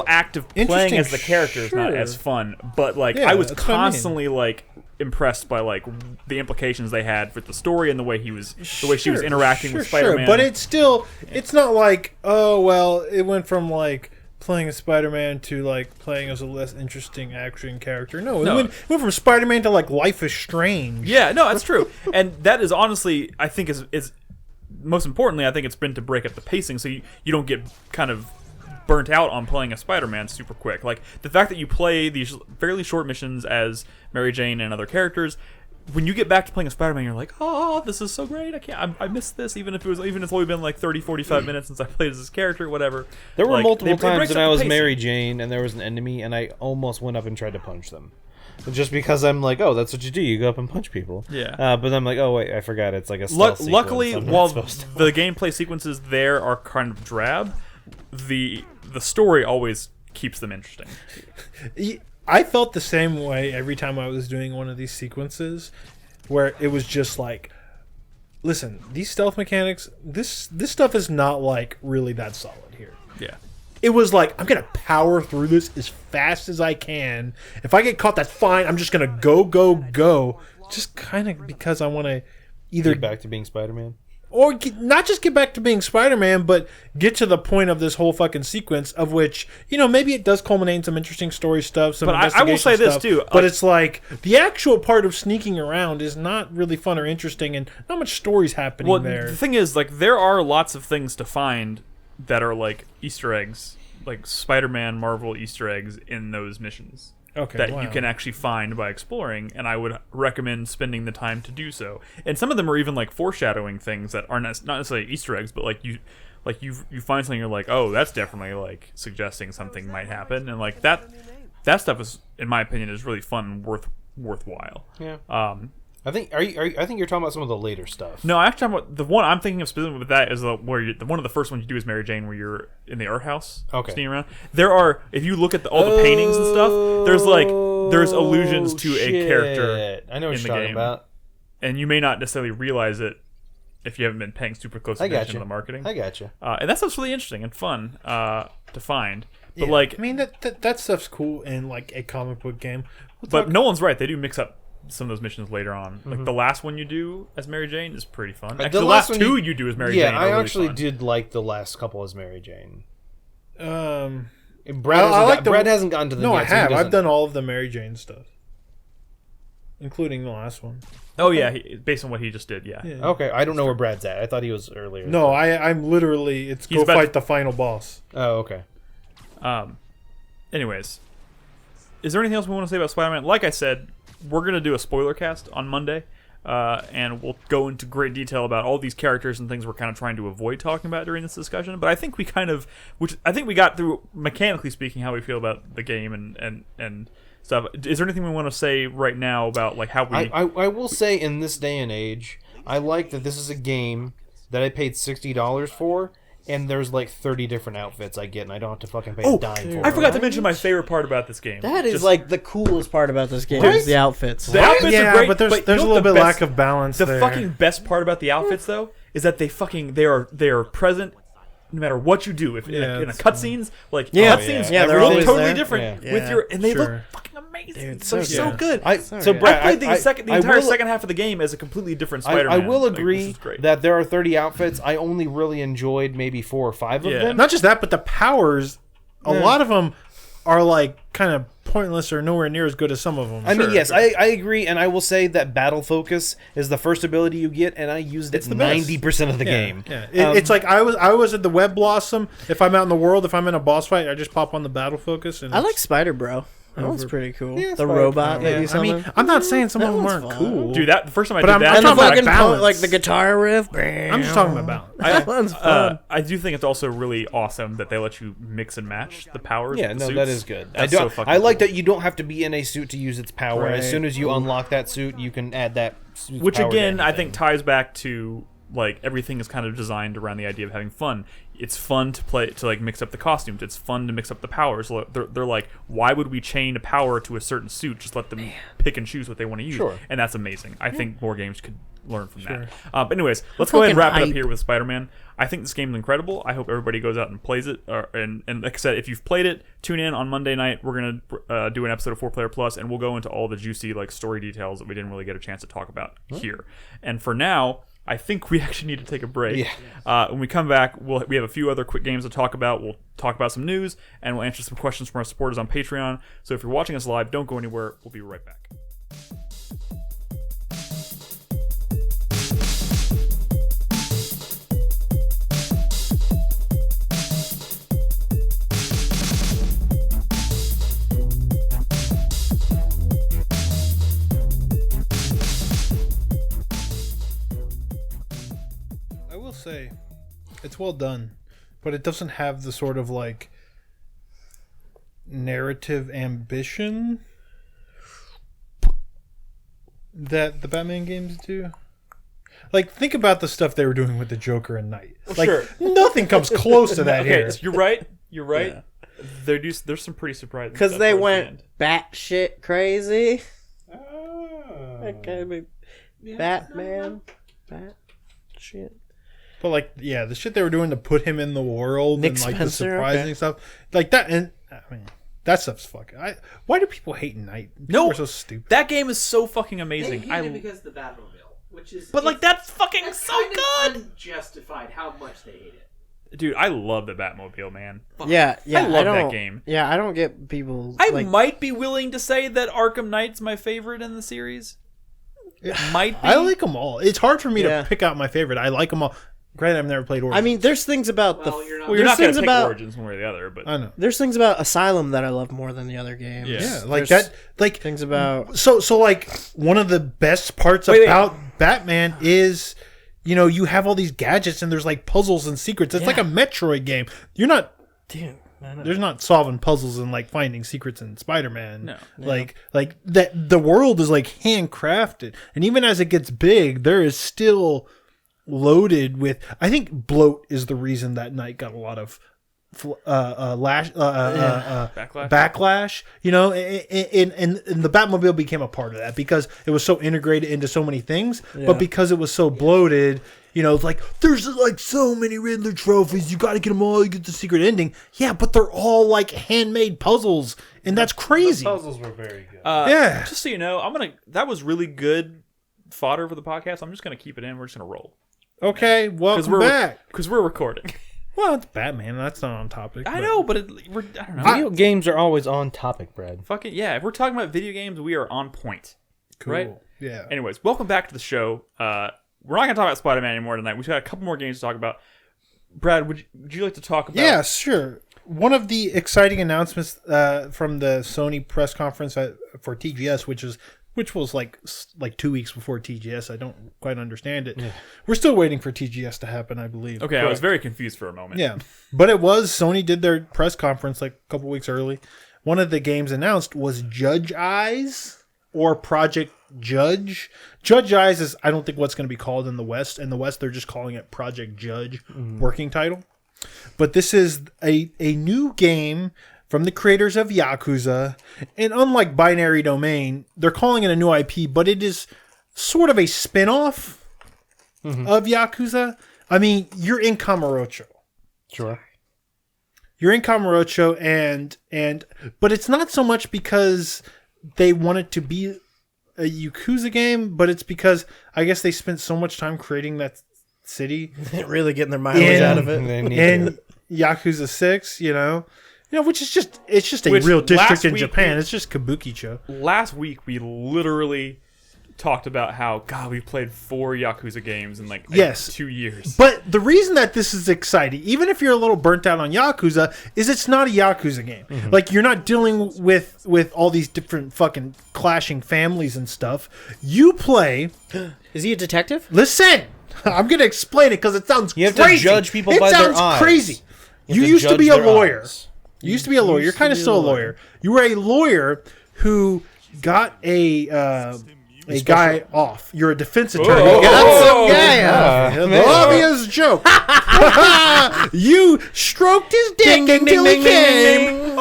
act of playing Interesting, as the character is not sure. as fun. But like, Yeah, I was that's what I mean. constantly like impressed by like the implications they had with the story and the way she was interacting with Spider-Man. But it's not like, oh well, it went from like playing as Spider-Man to like playing as a less interesting action character. No, No. it went from Spider-Man to like Life is Strange. Yeah, no, that's true, and that is honestly, I think is most importantly, I think it's been to break up the pacing so you don't get kind of burnt out on playing a Spider-Man super quick. Like the fact that you play these fairly short missions as Mary Jane and other characters, when you get back to playing a Spider-Man, you're like, oh, this is so great. I missed this, even if it's only been like 30, 45 minutes since I played as this character, whatever. There were Like, multiple it breaks times up when I the was pacing. Mary Jane and there was an enemy and I almost went up and tried to punch them. Just because I'm like, oh, that's what you do. You go up and punch people. Yeah. But I'm like, oh, wait, I forgot. It's like a stealth sequence. Luckily, I'm not while supposed to. the gameplay sequences there are kind of drab, the story always keeps them interesting. I felt the same way every time I was doing one of these sequences where it was just like, listen, these stealth mechanics, this stuff is not like really that solid here. Yeah. It was like, I'm going to power through this as fast as I can. If I get caught, that's fine. I'm just going to go. Just kind of because I want to either Get back to being Spider-Man. or not just get back to being Spider-Man, but get to the point of this whole fucking sequence of which, maybe it does culminate in some interesting story stuff, some But I will investigation say this, stuff, too, But like- it's like the actual part of sneaking around is not really fun or interesting, and not much story's happening Well, there. the thing is, like, there are lots of things to find that are like Easter eggs, like Spider-Man, Marvel Easter eggs in those missions. Okay, that wow. you can actually find by exploring, and I would recommend spending the time to do so. And some of them are even like foreshadowing things that are not necessarily Easter eggs, but you find something, you're like, oh, that's definitely like suggesting something might happen, and like that stuff is, in my opinion, is really fun and worthwhile. Yeah. I think I think you're talking about some of the later stuff. No, actually, the one I'm thinking of specifically with that is one of the first ones you do is Mary Jane, where you're in the art house, Okay. sneaking around. There are, if you look at all the paintings and stuff, there's allusions to a character I know what in the you're talking game, about. and you may not necessarily realize it if you haven't been paying super close I attention got to the marketing. I got you. And that stuff's really interesting and fun to find. But Yeah, like, I mean that stuff's cool in like a comic book game. but Nolan's right. They do mix up some of those missions later on. Like the last one you do as Mary Jane is pretty fun. Actually, the last one two you do as Mary Jane. Yeah, are I really actually fun. did like the last couple as Mary Jane. I Brad like the- Brad hasn't gotten to the No, I yet, so he have. I've doesn't. done all of the Mary Jane stuff. including the last one. Oh yeah, based on what he just did, yeah. Okay, I don't know where Brad's at. I thought he was earlier. No, I'm literally. It's He's go about fight the final boss. Oh, okay. Anyways, is there anything else we want to say about Spider-Man? Like I said, we're gonna do a spoiler cast on Monday. And we'll go into great detail about all these characters and things we're kind of trying to avoid talking about during this discussion. But I think we got through, mechanically speaking, how we feel about the game and stuff. Is there anything we want to say right now about like how we? I will say in this day and age, I like that this is a game that I paid $60 for. And there's like 30 different outfits I get, and I don't have to fucking pay a dime for it. I forgot to mention my favorite part about this game. That is like the coolest part about this game. Right? Is the outfits. The outfits are great, but there's you a know little what bit the lack of balance. The there. fucking best part about the outfits, though, is that they are present no matter what you do. If in a cutscenes, like cutscenes, they're look always totally there. different Yeah. with your, and they look Sure. fucking amazing. Dude, They're so good. good. I Brad, the entire will- second half of the game as a completely different I Spider-Man. will Like, which agree is great. that there are 30 outfits. I only really enjoyed maybe 4 or 5 of Yeah. them. Not just that, but the powers. A lot of them are like kind of pointless or nowhere near as good as some of them. I mean, Sure, yes, sure. I agree, and I will say that Battle Focus is the first ability you get, and I used it the best. 90% of the game. Yeah, it's like I was at the Web Blossom. If I'm out in the world, if I'm in a boss fight, I just pop on the Battle Focus. And I like Spider Bro. That one's pretty cool. Yeah, the Spider robot Bro. that you I summon. mean, I'm not saying some That of them one's aren't fun. cool, Dude, the first time I But did I'm that, and the talking about fucking balance. like the guitar riff. I'm just talking about balance. That one's fun. I do think it's also really awesome that they let you mix and match the powers. Yeah, of the no, suits. that is good. That's I so fucking I like cool. that you don't have to be in a suit to use its power. As Right. soon as you unlock that suit, you can add that suit's Which power to again, I anything. think ties back to like everything is kind of designed around the idea of having fun. It's fun to play to like mix up the costumes. It's fun to mix up the powers. They're like, why would we chain a power to a certain suit? Just let them pick and choose what they want to use. Sure. And that's amazing. I think more games could learn from that. But anyways, let's go ahead and fucking wrap it up hype. here with Spider-Man. I think this game is incredible. I hope everybody goes out and plays it. And like I said, if you've played it, tune in on Monday night. We're gonna do an episode of 4Player Plus, and we'll go into all the juicy like story details that we didn't really get a chance to talk about here. And for now, I think we actually need to take a break. When we come back, we have a few other quick games to talk about. We'll talk about some news, and we'll answer some questions from our supporters on Patreon. So if you're watching us live, don't go anywhere. We'll be right back. I will say, it's well done, but it doesn't have the sort of like narrative ambition that the Batman games do. Like, think about the stuff they were doing with the Joker and Knight. Like, sure. nothing comes close to that Okay, here. you're right. You're right. There's some pretty surprising Because stuff they towards the went end. batshit crazy. Oh. Okay, Batman. Shit. But like, yeah, the shit they were doing to put him in the world Nick and like Spencer, the surprising okay. stuff, like that, and I mean, that stuff's fucking. Why do people hate Knight? People No, are so stupid. That game is so fucking They amazing. hate it because of the Batmobile, which is But like that's fucking that's so kind good, of unjustified how much they hate it. dude. I love the Batmobile, man. Yeah, I love that don't- game. Yeah, I don't get people. I like, might be willing to say that Arkham Knight's my favorite in the series. It might be. I like them all. It's hard for me Yeah. to pick out my favorite. I like them all. Granted, I've never played Origins. I mean, there's things about Well, you're not. Well, you're there's not gonna things pick about- Origins one way or the other, but I know. there's things about Asylum that I love more than the other games. Yeah. Yeah, like There's that. Like things about so like one of the best parts Wait. about Batman is, you know, you have all these gadgets and there's like puzzles and secrets. It's like a Metroid game. You're not. dude. I know. There's not solving puzzles and like finding secrets in Spider-Man. No. Like that the world is like handcrafted. And even as it gets big, there is still loaded with, I think bloat is the reason that Knight got a lot of backlash, you know, and the Batmobile became a part of that because it was so integrated into so many things, but because it was so bloated, you know, it's like, there's like so many Riddler trophies, you gotta get them all, you get the secret ending. Yeah, but they're all like handmade puzzles, and that's crazy. Puzzles were very good. Yeah. Just so you know, that was really good fodder for the podcast. I'm just gonna keep it in. We're just gonna roll Okay, welcome back. because we're recording. Well, it's Batman. That's not on topic. I but- know, but I don't know. Video games are always on topic, Brad. Fucking yeah! If we're talking about video games, we are on point. Cool. Right? Yeah. Anyways, welcome back to the show. We're not going to talk about Spider-Man anymore tonight. We've got a couple more games to talk about. Brad, would you like to talk about... Yeah, sure. One of the exciting announcements from the Sony press conference for TGS, which was like 2 weeks before TGS. I don't quite understand it. Yeah. We're still waiting for TGS to happen, I believe. Okay, I was very confused for a moment. Yeah, but Sony did their press conference like a couple weeks early. One of the games announced was Judge Eyes or Project Judge. Judge Eyes is, I don't think, what's going to be called in the West. In the West, they're just calling it Project Judge, working title. But this is a new game from the creators of Yakuza. And unlike Binary Domain, they're calling it a new IP, but it is sort of a spin-off of Yakuza. I mean, you're in Kamurocho. Sure. You're in Kamurocho, but it's not so much because they want it to be a Yakuza game, but it's because I guess they spent so much time creating that city. Really getting their mileage out of it. In Yakuza 6, which is just a real district in Japan. It's just Kabukicho. Last week, we literally talked about how, God, we've played 4 Yakuza games in like 2 years. But the reason that this is exciting, even if you're a little burnt out on Yakuza, is it's not a Yakuza game. Like, you're not dealing with all these different fucking clashing families and stuff. You play... Is he a detective? Listen! I'm going to explain it because it sounds crazy. You have to judge people by their eyes. It sounds crazy. You used to be a lawyer. You used to be a lawyer. You're kind of still a lawyer. You were a lawyer who got a guy off. You're a defense attorney. Got some guy off. The obvious joke. You stroked his dick until he came.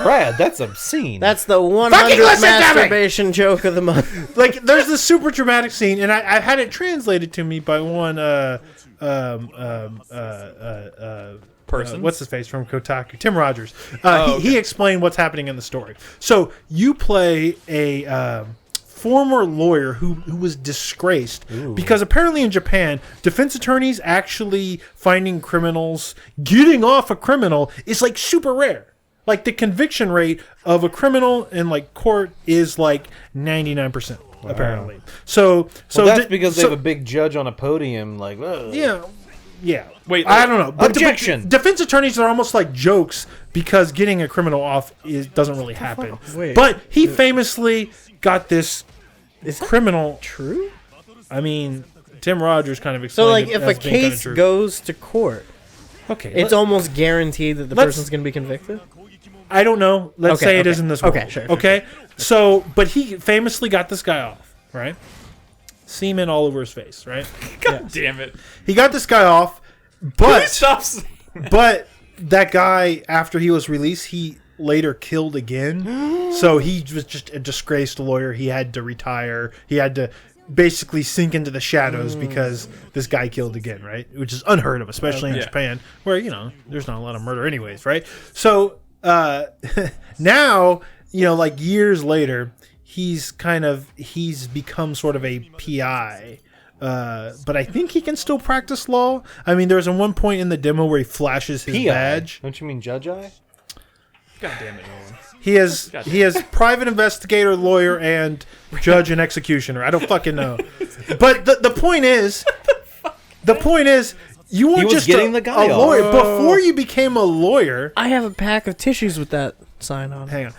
Brad, that's obscene. That's the 100th masturbation joke of the month. Like, there's this super dramatic scene, and I had it translated to me by one person. What's his face from Kotaku? Tim Rogers. He explained what's happening in the story. So you play a former lawyer who was disgraced because apparently in Japan, defense attorneys actually finding criminals, getting off a criminal is like super rare. Like, the conviction rate of a criminal in like court is like 99%. Wow. Apparently. So that's because they have a big judge on a podium. Like, yeah. Wait, I don't know. But objection. Defense attorneys are almost like jokes because getting a criminal off doesn't really happen. Wait. But he famously got this criminal. True? I mean, Tim Rogers kind of explained. So, like, it if as a being kinda case true. goes to court, it's almost guaranteed that the person's going to be convicted? I don't know. Let's say it is in this world. Okay, sure. Okay? So, but he famously got this guy off, right? Semen all over his face, right? God damn it. He got this guy off, but but that guy, after he was released, he later killed again. So he was just a disgraced lawyer. He had to retire. He had to basically sink into the shadows because this guy killed again, right? Which is unheard of, especially in Japan, where, there's not a lot of murder anyways, right? So now, like years later, he's become sort of a PI. But I think he can still practice law. I mean, there's one point in the demo where he flashes his badge. Don't you mean Judge Eye? God damn it, Nolan. He has private investigator, lawyer, and judge and executioner. I don't fucking know. But the point is, you weren't just getting the guy a lawyer. Before you became a lawyer, I have a pack of tissues with that sign on. hang on.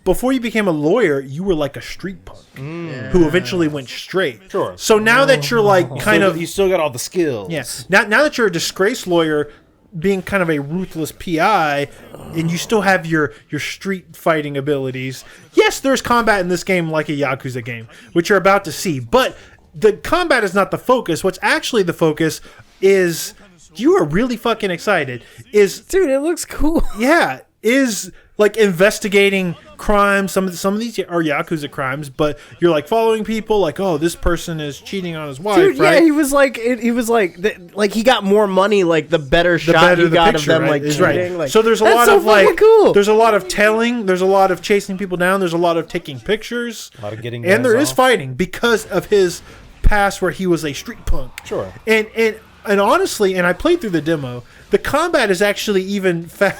Before you became a lawyer, you were like a street punk who eventually went straight. Sure. So now that you're like you still got all the skills. Yes. Now that you're a disgraced lawyer, being kind of a ruthless PI, and you still have your street fighting abilities. Yes, there's combat in this game like a Yakuza game, which you're about to see. But the combat is not the focus. What's actually the focus is, you are really fucking excited. Dude, it looks cool. Yeah. Is like investigating crimes. Some of these are Yakuza crimes, but you're like following people. Like, oh, this person is cheating on his wife. Dude, right? yeah, he was like he got more money. Like the better shot he got of them. Like is cheating. right. Like, so there's a that's lot so of like, cool. There's a lot of telling. There's a lot of chasing people down. There's a lot of taking pictures. A lot of getting. And there is off. fighting because of his past, where he was a street punk. Sure. And honestly, and I played through the demo. The combat is actually even What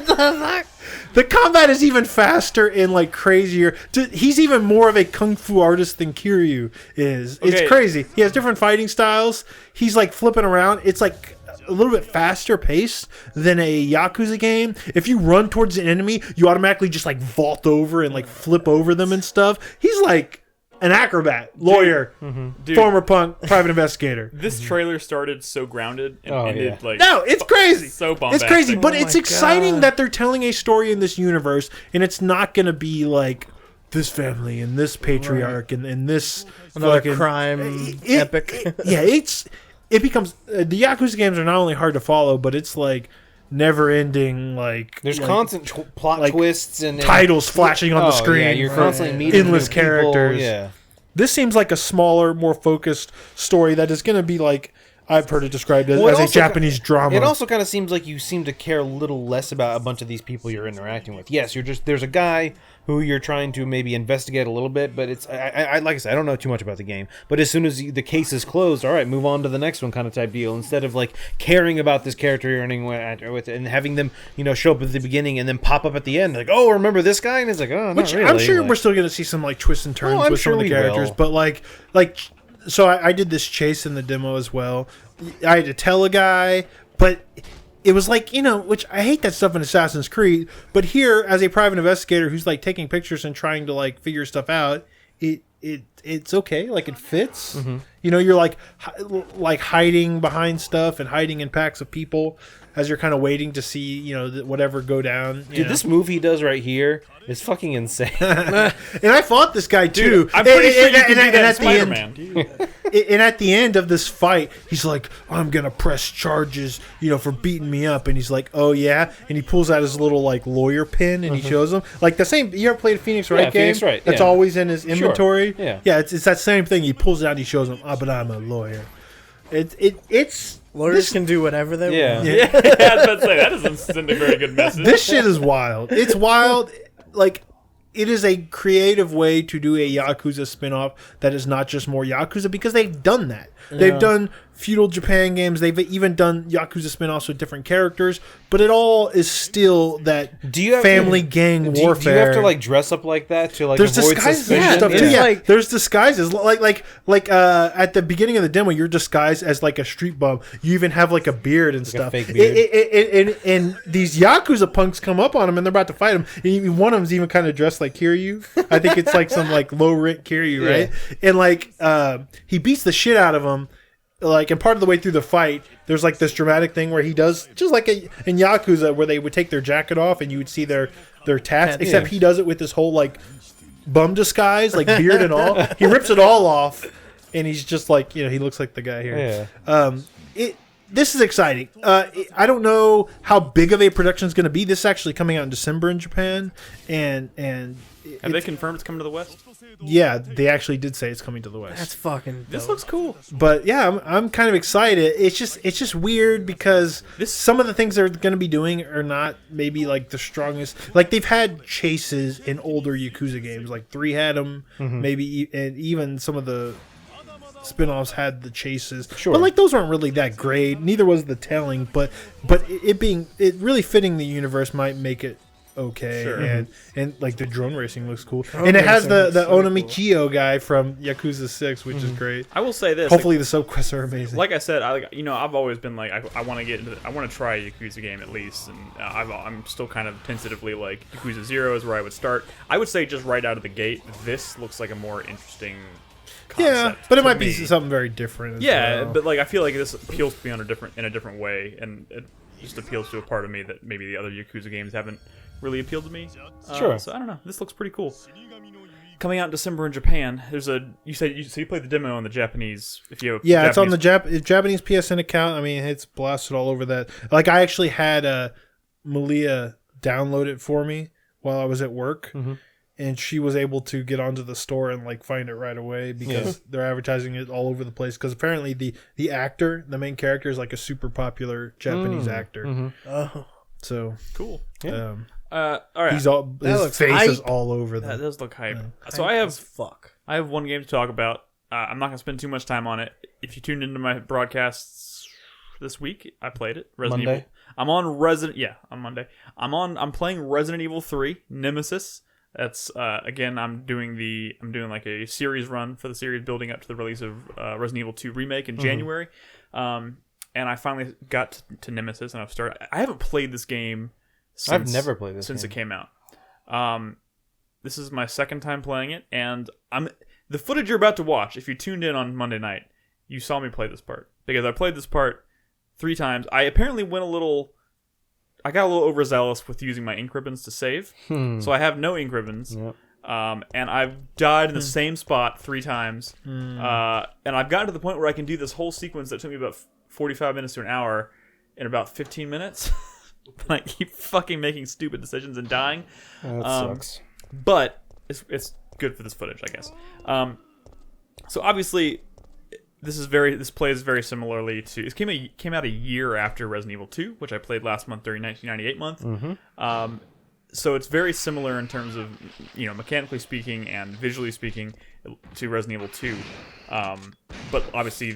the fuck? The combat is even faster and like crazier. He's even more of a kung fu artist than Kiryu is. Okay. It's crazy. He has different fighting styles. He's like flipping around. It's like a little bit faster paced than a Yakuza game. If you run towards an enemy, you automatically just like vault over and like flip over them and stuff. He's like an acrobat, lawyer, Dude. former punk, private investigator. This trailer started so grounded and ended like No, it's crazy. so bombastic. It's crazy, but Oh it's my exciting God. that they're telling a story in this universe, and it's not going to be like this family and this patriarch and this Another fucking crime epic. It becomes the Yakuza games are not only hard to follow, but it's like never-ending. Like There's like, constant plot like twists and titles flashing on the screen. Yeah, you're constantly meeting endless new people. characters. Yeah. This seems like a smaller, more focused story that is going to be like I've heard it described as, Well, it as a also Japanese drama. It also kind of seems like you seem to care a little less about a bunch of these people you're interacting with. Yes, there's a guy who you're trying to maybe investigate a little bit, but it's I like I said, I don't know too much about the game. But as soon as the case is closed, all right, move on to the next one, kind of type deal. Instead of like caring about this character you're interacting with and having them show up at the beginning and then pop up at the end, like, oh, remember this guy, and it's like, oh, Which not really. I'm sure like, we're still going to see some like twists and turns I'm with sure some of the we characters, will. but like so I did this chase in the demo as well. I had to tell a guy, but it was like, which I hate that stuff in Assassin's Creed, but here as a private investigator who's like taking pictures and trying to like figure stuff out, it's okay, like it fits. Mm-hmm. You're like hiding behind stuff and hiding in packs of people as you're kind of waiting to see whatever go down. Dude, this move he does right here is fucking insane. And I fought this guy too. I'm pretty sure you can do and that in at the end, Spider-Man. and at the end of this fight, he's like, I'm gonna press charges, for beating me up. And he's like, oh yeah, and he pulls out his little like lawyer pin and he shows him like the same. You ever played Phoenix Wright game? Phoenix Wright, That's yeah. always in his inventory. Yeah. It's that same thing. He pulls it out, and he shows him, but I'm a lawyer. It's Lawyers can do whatever they Yeah. want. Yeah, I was about to say that doesn't send a very good message. This shit is wild. It's wild. Like, it is a creative way to do a Yakuza spinoff that is not just more Yakuza, because they've done that. They've done feudal Japan games. They've even done Yakuza spinoffs with different characters, but it all is still that Do you have family gang warfare. Do you have to like dress up like that to like There's avoid disguises suspicion? and stuff too. It's Yeah, like- there's disguises. Like at the beginning of the demo, you're disguised as like a street bum. You even have like a beard and stuff. fake beard. And these Yakuza punks come up on him and they're about to fight him. And one of them's even kind of dressed like Kiryu. I think it's like some like low rent Kiryu, right? And like he beats the shit out of him. Like, and part of the way through the fight, there's like this dramatic thing where he does just like in Yakuza, where they would take their jacket off and you would see their tats. Except he does it with this whole like bum disguise, like beard and all. He rips it all off, and he's just like, he looks like the guy here. This is exciting. I don't know how big of a production is going to be. This is actually coming out in December in Japan, and Have they confirmed it's coming to the West? yeah, they actually did say it's coming to the West. That's fucking This dope. looks cool. But yeah, I'm kind of excited. It's just weird because some of the things they're going to be doing are not maybe like the strongest. Like, they've had chases in older Yakuza games. Like 3 had them, maybe, and even some of the spin-offs had the chases. Sure. But like those aren't really that great. Neither was the telling. But it really fitting the universe might make it okay. Sure. And like the drone racing looks cool. And it has the Onamichio guy from Yakuza 6, which is great. I will say this. Hopefully the subquests are amazing. Like I said, I've always been like, I want to get into, I want to try a Yakuza game at least, and I'm still kind of tentatively like Yakuza 0 is where I would start. I would say just right out of the gate, this looks like a more interesting concept. but it to might be me. something very different. As Yeah, well. but like I feel like this appeals to me in a different way, and it just appeals to a part of me that maybe the other Yakuza games haven't really appealed to me. Sure. So I don't know. This looks pretty cool. Coming out in December in Japan. There's you played the demo on the Japanese. If you have it's on the Japanese- Japanese PSN account. I mean, it's blasted all over that. Like, I actually had Malia download it for me while I was at work, and she was able to get onto the store and like find it right away because they're advertising it all over the place. Because apparently the actor, the main character, is like a super popular Japanese actor. Oh, So cool. all right. his looks face is hype. all over That them. does look hype. Yeah. So hype as fuck. I have one game to talk about. I'm not going to spend too much time on it. If you tuned into my broadcasts this week. I played it. Resident Monday? Evil. I'm on Resident. Yeah, on Monday. I'm playing Resident Evil 3 Nemesis. That's again. I'm doing like a series run for the series, building up to the release of Resident Evil 2 remake in January. And I finally got to Nemesis, and I've started. I haven't played this game. I've never played this since game. it came out. This is my second time playing it, and the footage you're about to watch. If you tuned in on Monday night, you saw me play this part because I played this part 3 times. I apparently got a little overzealous with using my ink ribbons to save, so I have no ink ribbons. Yep. And I've died in the same spot 3 times, and I've gotten to the point where I can do this whole sequence that took me about 45 minutes to an hour in about 15 minutes. I keep fucking making stupid decisions and dying. That sucks. But it's good for this footage, I guess. So obviously, this plays very similarly to. It came out a year after Resident Evil 2, which I played last month during 1998 month. So it's very similar in terms of mechanically speaking and visually speaking to Resident Evil 2. But obviously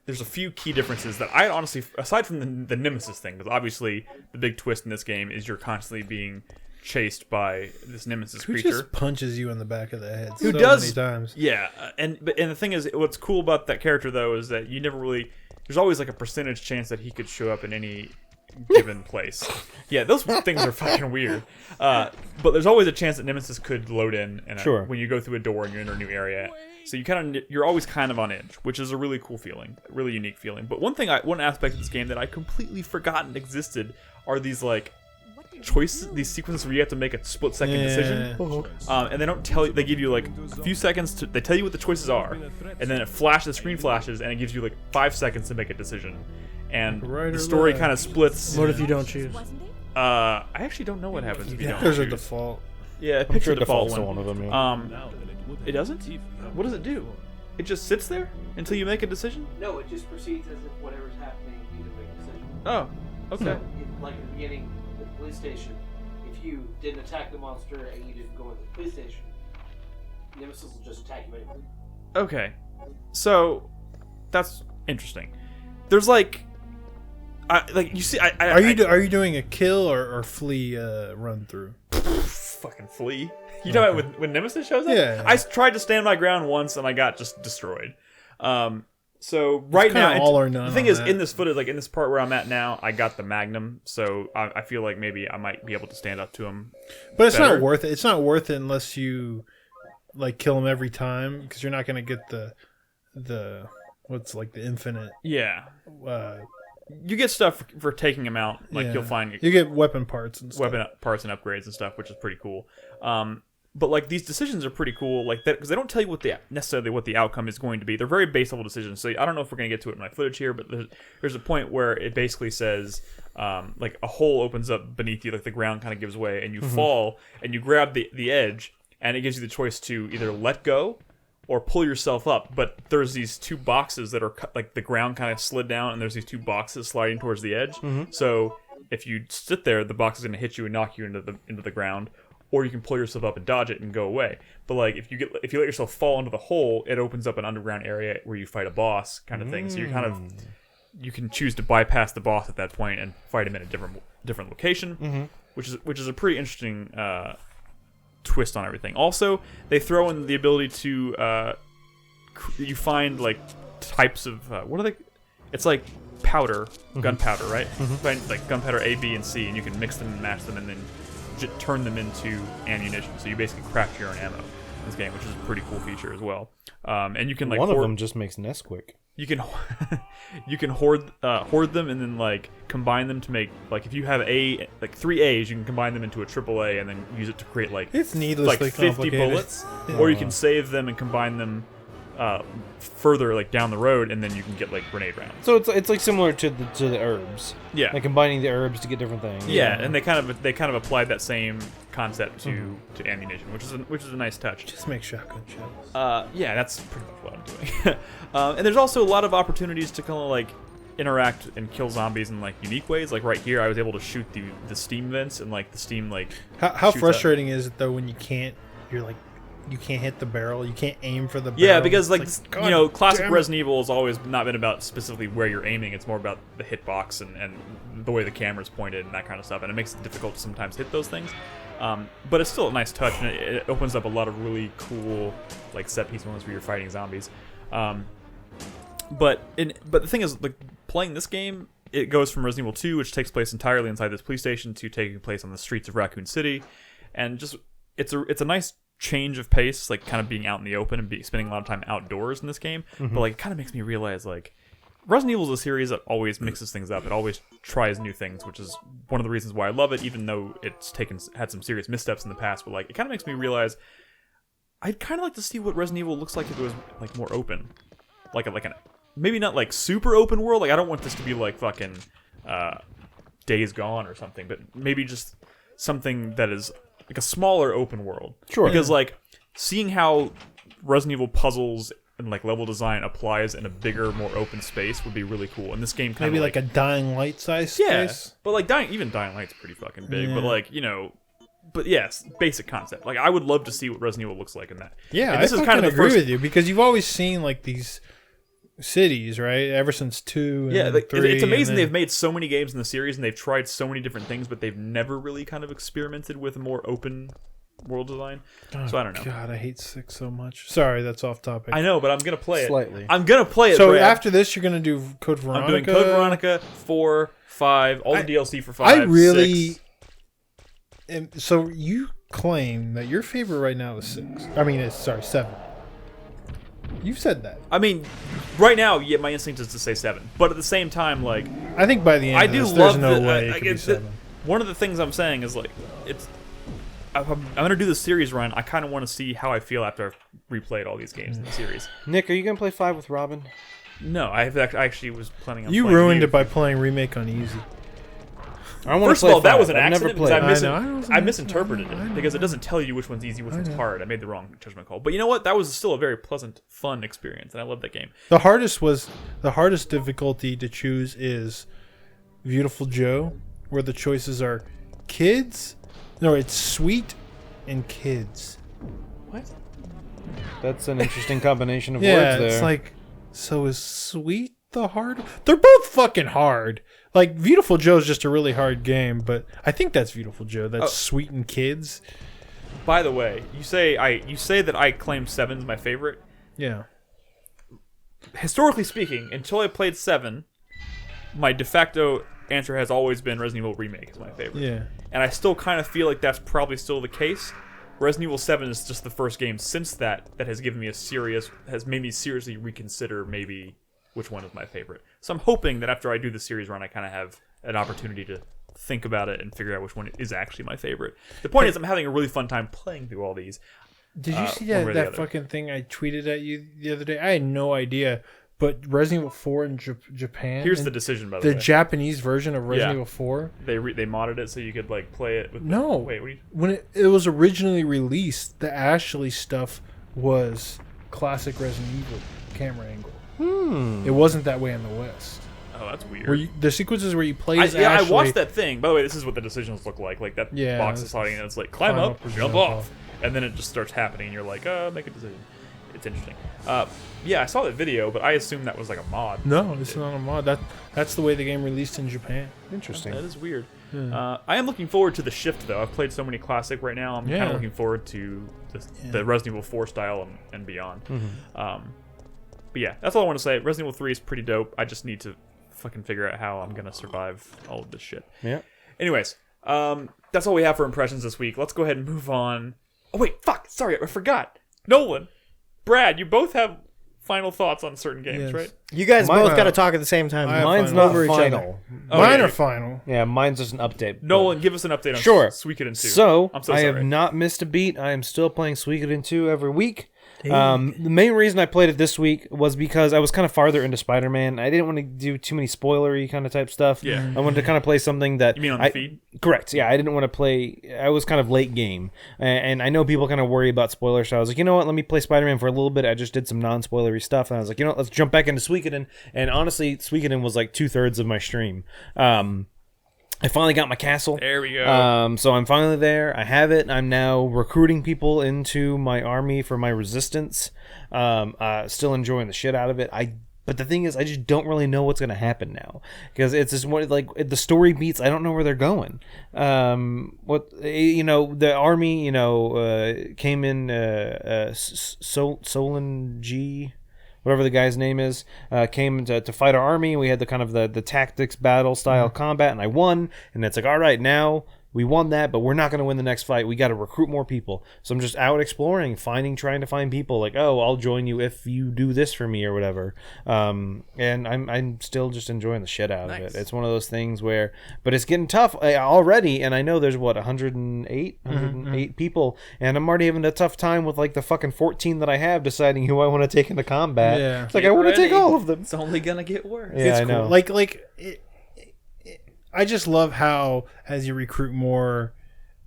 there's a few key differences that I honestly, aside from the Nemesis thing, because obviously the big twist in this game is you're constantly being chased by this Nemesis Who creature. just punches you in the back of the head Who so does? many times. Yeah, and the thing is, what's cool about that character though is that you never really. There's always like a percentage chance that he could show up in any given place. Yeah, those things are fucking weird. But there's always a chance that Nemesis could load in, and Sure. when you go through a door and you're in a new area. So you're always kind of on edge, which is a really cool feeling, a really unique feeling. But one aspect of this game that I completely forgotten existed are these like choices, these sequences where you have to make a split-second decision. And they don't tell you. They give you like a few seconds to. They tell you what the choices are, and then the screen flashes, and it gives you like 5 seconds to make a decision. And Right the or story left? kind of splits. What if you don't choose? I actually don't know what happens if you don't. There's a choose. default. Yeah, I'm pick sure the default default's one. one of them. Yeah. It doesn't? What does it do? It just sits there until you make a decision? No, it just proceeds as if whatever's happening, you can make a decision. Oh, okay. Like at the beginning of the police station, if you didn't attack the monster and you didn't go into the police station, Nemesis will just attack you anyway. Okay. So, that's interesting. There's like... you see... Are you doing a kill or flee run through? Fucking flee. You know when Nemesis shows up? Yeah. I tried to stand my ground once and I got just destroyed. So right now, all or none the thing on is, that. in this footage, like in this part where I'm at now, I got the Magnum, so I feel like maybe I might be able to stand up to him. But it's better. not worth it. It's not worth it unless you like kill him every time, because you're not going to get the what's like the infinite. Yeah. Uh, You get stuff for taking him out. Like yeah. you'll find you get weapon parts and stuff. weapon parts and upgrades and stuff, which is pretty cool. But like these decisions are pretty cool, like that, because they don't tell you necessarily what the outcome is going to be. They're very base level decisions. So I don't know if we're going to get to it in my footage here, but there's a point where it basically says like a hole opens up beneath you, like the ground kind of gives way, and you fall and you grab the edge, and it gives you the choice to either let go or pull yourself up. But there's these 2 boxes that are like the ground kind of slid down, and there's these 2 boxes sliding towards the edge. So if you sit there, the box is going to hit you and knock you into the ground. Or you can pull yourself up and dodge it and go away. But like if you let yourself fall into the hole, it opens up an underground area where you fight a boss kind of thing. So you can choose to bypass the boss at that point and fight him in a different location, which is a pretty interesting twist on everything. Also, they throw in the ability to you find like types of what are they? It's like powder, gunpowder, right? Find like gunpowder A, B, and C, and you can mix them and match them, and then turn them into ammunition. So you basically craft your own ammo in this game, which is a pretty cool feature as well. And you can like one of them just makes Nesquik. You can you can hoard them and then like combine them to make like if you have 3 A's, you can combine them into a triple A and then use it to create like It's needlessly like 50 complicated. bullets, or you can save them and combine them further like down the road, and then you can get like grenade rounds. So it's like similar to the herbs. Yeah. Like combining the herbs to get different things. Yeah, and they kind of applied that same concept to ammunition, which is a nice touch. Just make shotgun shells. Yeah, that's pretty much what I'm doing. And there's also a lot of opportunities to kind of like interact and kill zombies in like unique ways. Like right here, I was able to shoot the steam vents, and like the steam like How shoots frustrating is it though when you can't? You're like you can't hit the barrel. You can't aim for the barrel. Yeah, because like God you know, classic damn it. Resident Evil has always not been about specifically where you're aiming. It's more about the hitbox and the way the camera's pointed and that kind of stuff. And it makes it difficult to sometimes hit those things. But it's still a nice touch, and it opens up a lot of really cool like set piece moments where you're fighting zombies. But the thing is, like playing this game, it goes from Resident Evil 2, which takes place entirely inside this police station, to taking place on the streets of Raccoon City, and just it's a nice change of pace, like kind of being out in the open and spending a lot of time outdoors in this game. But like it kind of makes me realize like Resident Evil is a series that always mixes things up. It always tries new things, which is one of the reasons why I love it, even though it's had some serious missteps in the past. But like it kind of makes me realize I'd kind of like to see what Resident Evil looks like if it was like more open, like an maybe not like super open world. Like I don't want this to be like fucking Days Gone or something, but maybe just something that is like a smaller open world. Sure. Because like seeing how Resident Evil puzzles and like level design applies in a bigger, more open space would be really cool. And this game kind Maybe of like a Dying Light size space. but like Dying Light's pretty fucking big. But like but yes, basic concept. Like I would love to see what Resident Evil looks like in that. Yeah, and this I is kind of the agree first. with you because you've always seen like these cities, right? Ever since 2 and Yeah, like, 3. it's amazing and they've made so many games in the series and they've tried so many different things, but they've never really kind of experimented with a more open world design. So I don't know. God, I hate 6 so much. Sorry, that's off topic. I know, but I'm gonna play it. Slightly. I'm gonna play it. So Brad. after this, you're gonna do Code Veronica. I'm doing Code Veronica 4, 5, all the DLC for 5. I really. 6. So you claim that your favorite right now is 6. I mean, it's 7. You've said that. I mean, right now, yeah, my instinct is to say 7, but at the same time, like I think by the end, I of do this, love there's no the, way I it could get be 7. one of the things I'm saying is like I'm gonna do the series run. I kind of want to see how I feel after I've replayed all these games in the series. Nick, are you gonna play 5 with Robin? No, I actually was planning on. You playing ruined you. it by playing Remake on easy. I want First to of play all, that 5. was an I've accident never because played. I misinterpreted it because it doesn't tell you which one's easy, which one's hard. I made the wrong judgment call. But you know what? That was still a very pleasant, fun experience, and I love that game. The hardest difficulty to choose is Beautiful Joe, where the choices are kids. No, it's sweet and kids. What? That's an interesting combination of Yeah, words there. it's like, so is sweet the hard? They're both fucking hard. Like Beautiful Joe is just a really hard game, but I think that's Beautiful Joe. That's sweet and kids. By the way, you say that I claim 7's my favorite. Yeah. Historically speaking, until I played 7, my de facto answer has always been Resident Evil Remake is my favorite. Yeah. And I still kind of feel like that's probably still the case. Resident Evil 7 is just the first game since that has given me has made me seriously reconsider maybe which one is my favorite. So I'm hoping that after I do the series run, I kind of have an opportunity to think about it and figure out which one is actually my favorite. The point is, I'm having a really fun time playing through all these. Did you see one way or the that other. fucking thing I tweeted at you the other day? I had no idea, but Resident Evil 4 in Japan. Here's and the decision, by the the way. Japanese version of Resident Yeah. Evil 4. They modded it so you could like play it with. No. Wait, what do you? When it was originally released, the Ashley stuff was classic Resident Evil camera angle. It wasn't that way in the West. Oh, that's weird. Where the sequences where you play as I Ashley. watched that thing. By the way, this is what the decisions look like. Like that Yeah, box is sliding and it's like climb up, or jump off, and then it just starts happening. And you're like, make a decision. It's interesting. Yeah, I saw that video, but I assumed that was like a mod. No, it's not a mod. That's the way the game released in Japan. Interesting. That is weird. I am looking forward to the shift, though. I've played so many classic right now. I'm kind Yeah. of looking forward to the Resident Evil 4 style and beyond. But yeah, that's all I want to say. Resident Evil 3 is pretty dope. I just need to fucking figure out how I'm going to survive all of this shit. Yeah. Anyways, that's all we have for impressions this week. Let's go ahead and move on. Oh, wait, fuck. Sorry, I forgot. Nolan, Brad, you both have final thoughts on certain games, Yes. right? You guys Mine- both got to talk at the same time. I have Mine's final. not Over each other. final. Mine yeah. are final. Yeah, mine's just an update. Nolan, give us an update on Sure. Suikoden 2. So, I'm so I sorry. have not missed a beat. I am still playing Suikoden 2 every week. The main reason I played it this week was because I was kind of farther into Spider-Man. I didn't want to do too many spoilery kind of type stuff. Yeah. I wanted to kind of play something that... You mean on the feed? Correct. Yeah, I didn't want to play... I was kind of late game. And I know people kind of worry about spoilers, so I was like, you know what? Let me play Spider-Man for a little bit. I just did some non-spoilery stuff, and I was like, you know what? Let's jump back into Suikoden. And honestly, Suikoden was like 2/3 of my stream. I finally got my castle. There we go. So I'm finally there. I have it. I'm now recruiting people into my army for my resistance. Still enjoying the shit out of it. But the thing is, I just don't really know what's going to happen now, because it's just what, like, the story beats. I don't know where they're going. The army, came in. Solon G, whatever the guy's name is, came to fight our army. We had the kind of the tactics battle style combat, and I won. And it's like, all right, now we won that, but we're not going to win the next fight. We got to recruit more people. So I'm just out exploring, trying to find people. Like, oh, I'll join you if you do this for me or whatever. And I'm still just enjoying the shit out of it. It's one of those things where, but it's getting tough already. And I know there's 108 people, and I'm already having a tough time with like the fucking 14 that I have deciding who I want to take into combat. Yeah. It's like, I want to take all of them. It's only gonna get worse. Yeah, It's I know. cool. I just love how as you recruit more,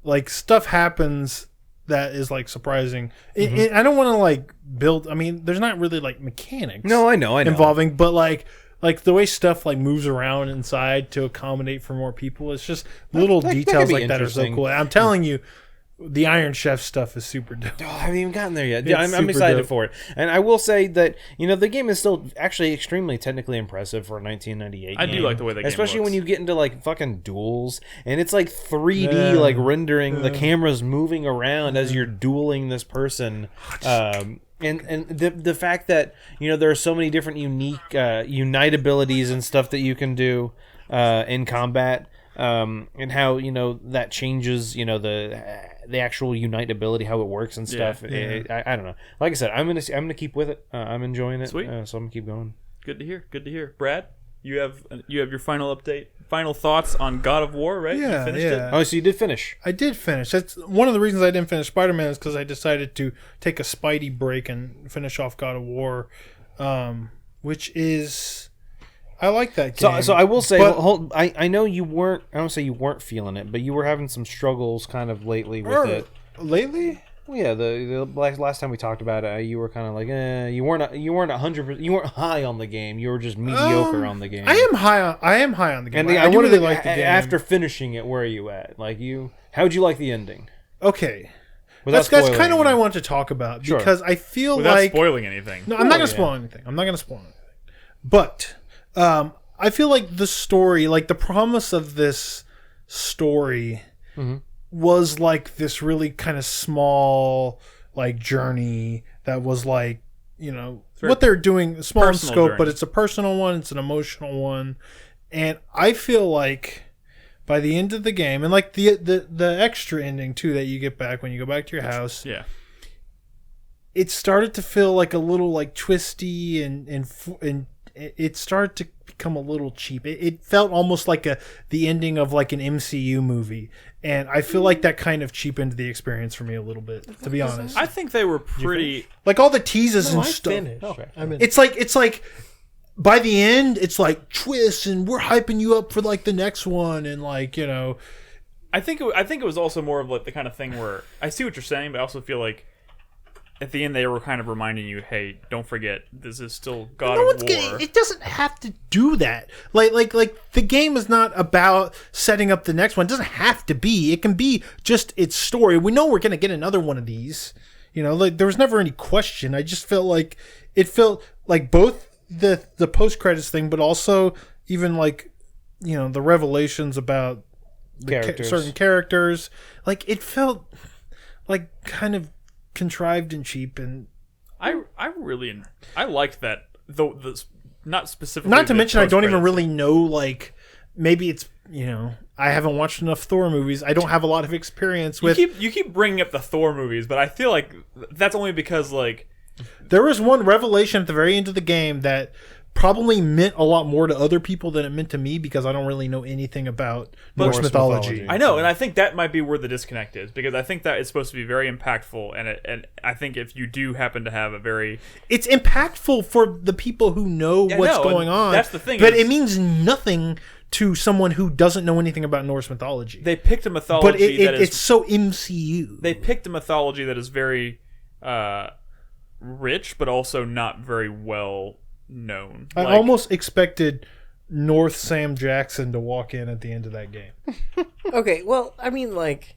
like, stuff happens that is like surprising. I don't want to like build. I mean, there's not really like mechanics. No, I know. Involving, but like the way stuff like moves around inside to accommodate for more people. It's just little that details could be like that are so interesting. cool. I'm telling you, the Iron Chef stuff is super dope. Oh, I haven't even gotten there yet. It's Yeah, I'm super excited dope. for it. And I will say that, the game is still actually extremely technically impressive for a 1998 I game. do like the way that game Especially looks. when you get into, like, fucking duels. And it's, like, 3D, Yeah. like, rendering. The camera's moving around as you're dueling this person. And the fact that, there are so many different unique unite abilities and stuff that you can do in combat. And how that changes the actual unite ability, how it works and stuff. Yeah. I don't know. Like I said, I'm gonna keep with it. I'm enjoying it. Sweet. So I'm gonna keep going. Good to hear. Brad, you have your final thoughts on God of War, right? Yeah, you finished yeah. it? Oh, so you did finish. I did finish. That's one of the reasons I didn't finish Spider-Man is because I decided to take a Spidey break and finish off God of War, which is. I like that game. So I will say, but- I know you weren't. I don't say you weren't feeling it, but you were having some struggles kind of lately with it. Lately? Well, yeah, the last time we talked about it, you were kind of like, you weren't 100%. You weren't high on the game. You were just mediocre on the game. I am high on the game. And I do wanted really to- like the game. After finishing it, where are you at? Like how'd you like the ending? Okay. Without That's spoiling kind of what I anything. want to talk about Sure. because I feel Without like spoiling anything. no, I'm not going to yeah. spoil anything. I'm not going to spoil anything. But I feel like the story, like the promise of this story was like this really kind of small like journey that was like, what they're doing, small in personal scope, journey. but it's a personal one, it's an emotional one. And I feel like by the end of the game, and like the extra ending too that you get back when you go back to your house, Yeah. it started to feel like a little like twisty and it started to become a little cheap. It felt almost like the ending of like an MCU movie, and I feel like that kind of cheapened the experience for me a little bit, to be honest. I think they were pretty. Like all the teases No, and I stuff. finished. Okay. I mean, It's like by the end, it's like twists, and we're hyping you up for like the next one, and like I think it was also more of like the kind of thing where I see what you're saying, but I also feel like at the end they were kind of reminding you, hey, don't forget this is still God of War. It doesn't have to do that. Like the game is not about setting up the next one. It doesn't have to be. It can be just its story. We know we're gonna get another one of these. Like there was never any question. I just felt like it felt like both the post credits thing, but also even like the revelations about Characters. certain characters. Like it felt like kind of contrived and cheap, and I liked that though. Not specifically. not to the mention I don't even post-credits. really know, like maybe it's I haven't watched enough Thor movies. I don't have a lot of experience with. You keep bringing up the Thor movies, but I feel like that's only because like There was one revelation at the very end of the game that probably meant a lot more to other people than it meant to me because I don't really know anything about Norse mythology. I know, and I think that might be where the disconnect is because I think that it's supposed to be very impactful, and I think if you do happen to have a very It's impactful for the people who know what's no, going and on. that's the thing but is- it means nothing to someone who doesn't know anything about Norse mythology. they picked a mythology but that is it's so MCU. they picked a mythology that is very rich, but also not very well known. I almost expected North Sam Jackson to walk in at the end of that game. Okay, well, I mean, like,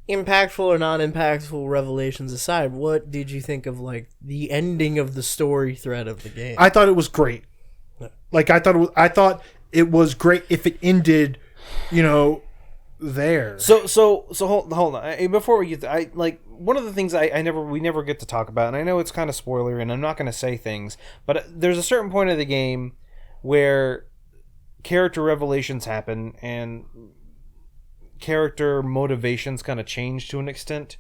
impactful or non-impactful revelations aside, what did you think of, like, the ending of the story thread of the game? I thought it was great. Like, I thought it was great if it ended, there. So hold on. Before we get to, one of the things we never get to talk about, and I know it's kind of spoilery, and I'm not going to say things, but there's a certain point of the game where character revelations happen and character motivations kind of change to an extent,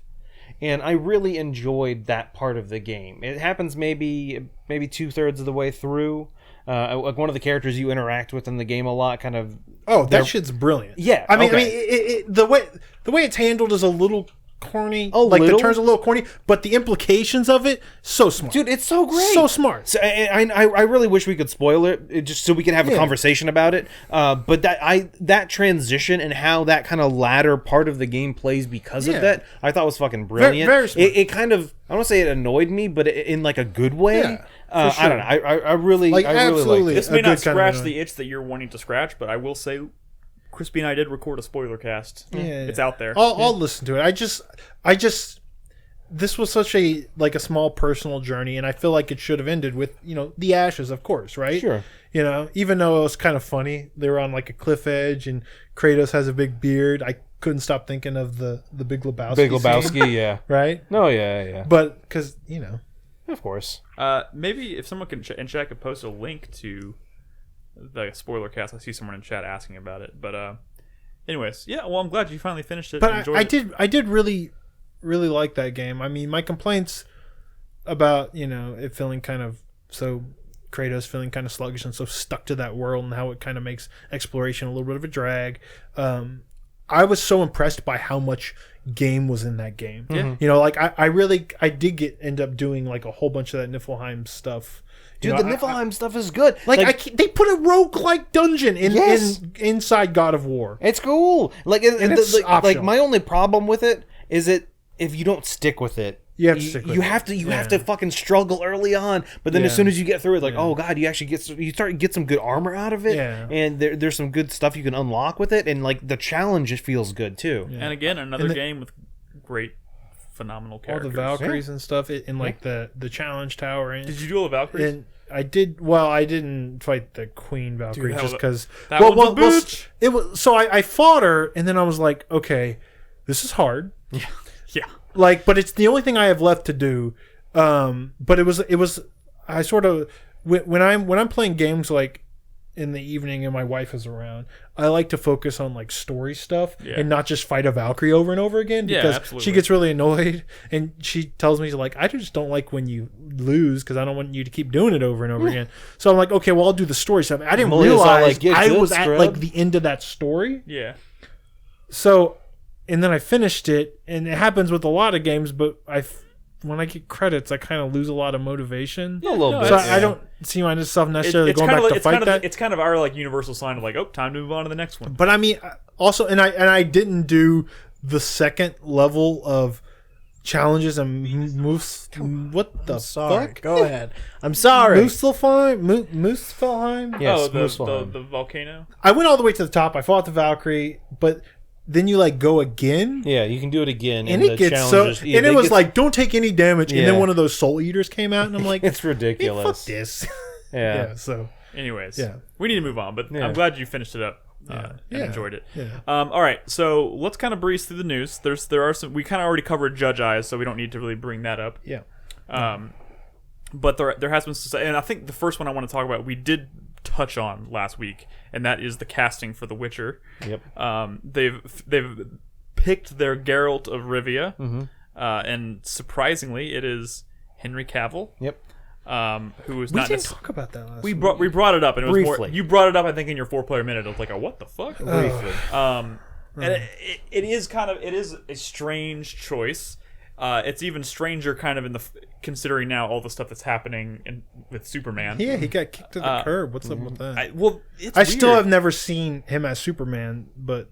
and I really enjoyed that part of the game. It happens maybe 2/3 of the way through. Like one of the characters you interact with in the game a lot, kind of. Oh, that shit's brilliant. Yeah, I mean, okay. The way it's handled is a little corny. The turn's a little corny, but the implications of it, so smart, dude. It's so great, so smart. So, I really wish we could spoil it, just so we could have a conversation about it. But that transition and how that kind of latter part of the game plays because of that, I thought was fucking brilliant. Very smart. It kind of, I don't want to say it annoyed me, but in like a good way. Yeah. I don't know. I really absolutely. liked it. This may a not good kind of scratch the itch that you're wanting to scratch, but I will say, Crispy and I did record a spoiler cast. Yeah. It's out there. I'll listen to it. I just this was such a small personal journey, and I feel like it should have ended with the ashes, of course, right? Sure. Even though it was kind of funny, they were on like a cliff edge, and Kratos has a big beard. I couldn't stop thinking of the Big Lebowski. Big Lebowski, scene, yeah. right? No, yeah. But because Of course. Maybe if someone can in chat could post a link to the spoiler cast. I see someone in chat asking about it. But anyways, yeah. Well, I'm glad you finally finished it. But and enjoyed it. I did really like that game. I mean, my complaints about it feeling kind of Kratos feeling kind of sluggish and so stuck to that world, and how it kind of makes exploration a little bit of a drag. I was so impressed by how much game was in that game. Yeah. I did end up doing like a whole bunch of that Niflheim stuff. Dude, the Niflheim stuff is good. They put a roguelike dungeon inside God of War. It's cool. It's optional. My only problem with it is that if you don't stick with it, you have to stick with it. You have to fucking struggle early on, but then as soon as you get through it, oh god, you actually start to get some good armor out of it, and there's some good stuff you can unlock with it, and the challenge, it feels good too. Yeah. And again, another game with great, phenomenal characters. All the Valkyries and stuff, and the challenge tower. Did you do all the Valkyries? And I did. Well, I didn't fight the Queen Valkyrie just because that one's a bitch. It was so I fought her, and then I was like, okay, this is hard. Yeah. But it's the only thing I have left to do. But it was I sort of when I'm playing games in the evening and my wife is around, I like to focus on story stuff and not just fight a Valkyrie over and over again, because she gets really annoyed, and she tells me I just don't like when you lose, because I don't want you to keep doing it over and over again. So I'm like, okay, well, I'll do the story stuff. I didn't realize I was at the end of that story. Yeah. So, and then I finished it, and it happens with a lot of games, but when I get credits, I kind of lose a lot of motivation. A little bit. So I don't see myself necessarily going back to fight that. It's kind of our universal sign of time to move on to the next one. But I mean, also, and I didn't do the second level of challenges and moves. What the fuck? Go ahead. I'm sorry. Muspelheim? Yes, the volcano. I went all the way to the top. I fought the Valkyrie, but then you go again. Yeah, you can do it again, and it gets so. And it was don't take any damage. And then one of those soul eaters came out, and I'm like, it's ridiculous. Hey, fuck this. Yeah. So, anyways, we need to move on. But I'm glad you finished it up and enjoyed it. Yeah. All right, so let's kind of breeze through the news. There are some. We kind of already covered Judge Eyes, so we don't need to really bring that up. Yeah. But there has been, and I think the first one I want to talk about we did touch on last week, and that is the casting for The Witcher. Yep. They've picked their Geralt of Rivia, and surprisingly, it is Henry Cavill. Yep. Who was we not didn't talk about that last we week. brought it up, and it was Briefly. more, you brought it up I think in your 4-player minute. I was like, oh, what the fuck? Briefly. And it is a strange choice. It's even stranger kind of considering now all the stuff that's happening with Superman. Yeah, he got kicked to the curb. What's up with that? I still have never seen him as Superman, but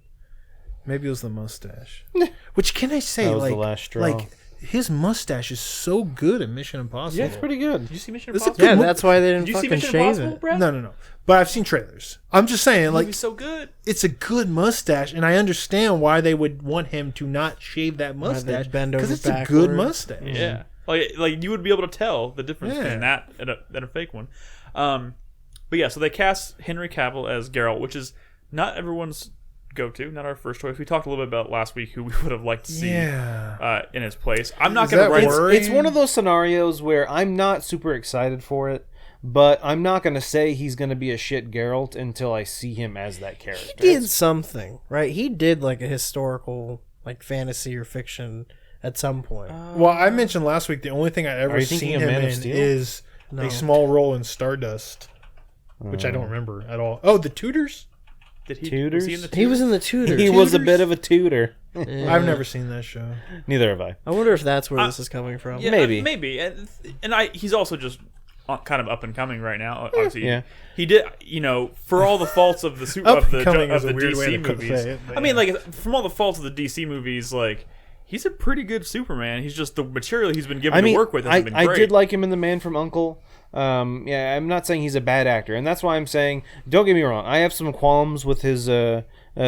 maybe it was the mustache. Which, can I say, that was the last straw. his mustache is so good in Mission Impossible. Yeah, it's pretty good. Did you see Mission It's a Impossible? Yeah, Mo- that's why they didn't Did you see fucking Mission shave Impossible, it. Brad? No. But I've seen trailers. I'm just saying, like, He's so good. it's a good mustache, and I understand why they would want him to not shave that Why they mustache bend over it's a good backwards. mustache. Yeah, like you would be able to tell the difference Yeah. between that and a fake one. But yeah, so they cast Henry Cavill as Geralt, which is not everyone's go-to, not our first choice. We talked a little bit about last week who we would have liked to see in his place. I'm not Is going to that write. worrying? It's one of those scenarios where I'm not super excited for it, but I'm not going to say he's going to be a shit Geralt until I see him as that character. He did something, right? He did like a historical, like fantasy or fiction at some point. Well, I mentioned last week the only thing I Are ever you thinking seen of him Man of in Steel? is No. a small role in Stardust, which I don't remember at all. Oh, the Tutors? Did he? Tutors? Was he in the He was in the Tudors. He was a Tutors? bit of a tutor. Yeah. I've never seen that show. Neither have I. I wonder if that's where this is coming from. Yeah, Maybe. maybe, and he's also just kind of up and coming right now. Obviously, Yeah. he did. For all the faults of the Up of and coming the is a weird way DC to movies. say it, but I mean, yeah. like from all the faults of the DC movies, like he's a pretty good Superman. He's just the material he's been given to work with hasn't been great. I did like him in The Man from U.N.C.L.E. I'm not saying he's a bad actor, and that's why I'm saying, don't get me wrong, I have some qualms with his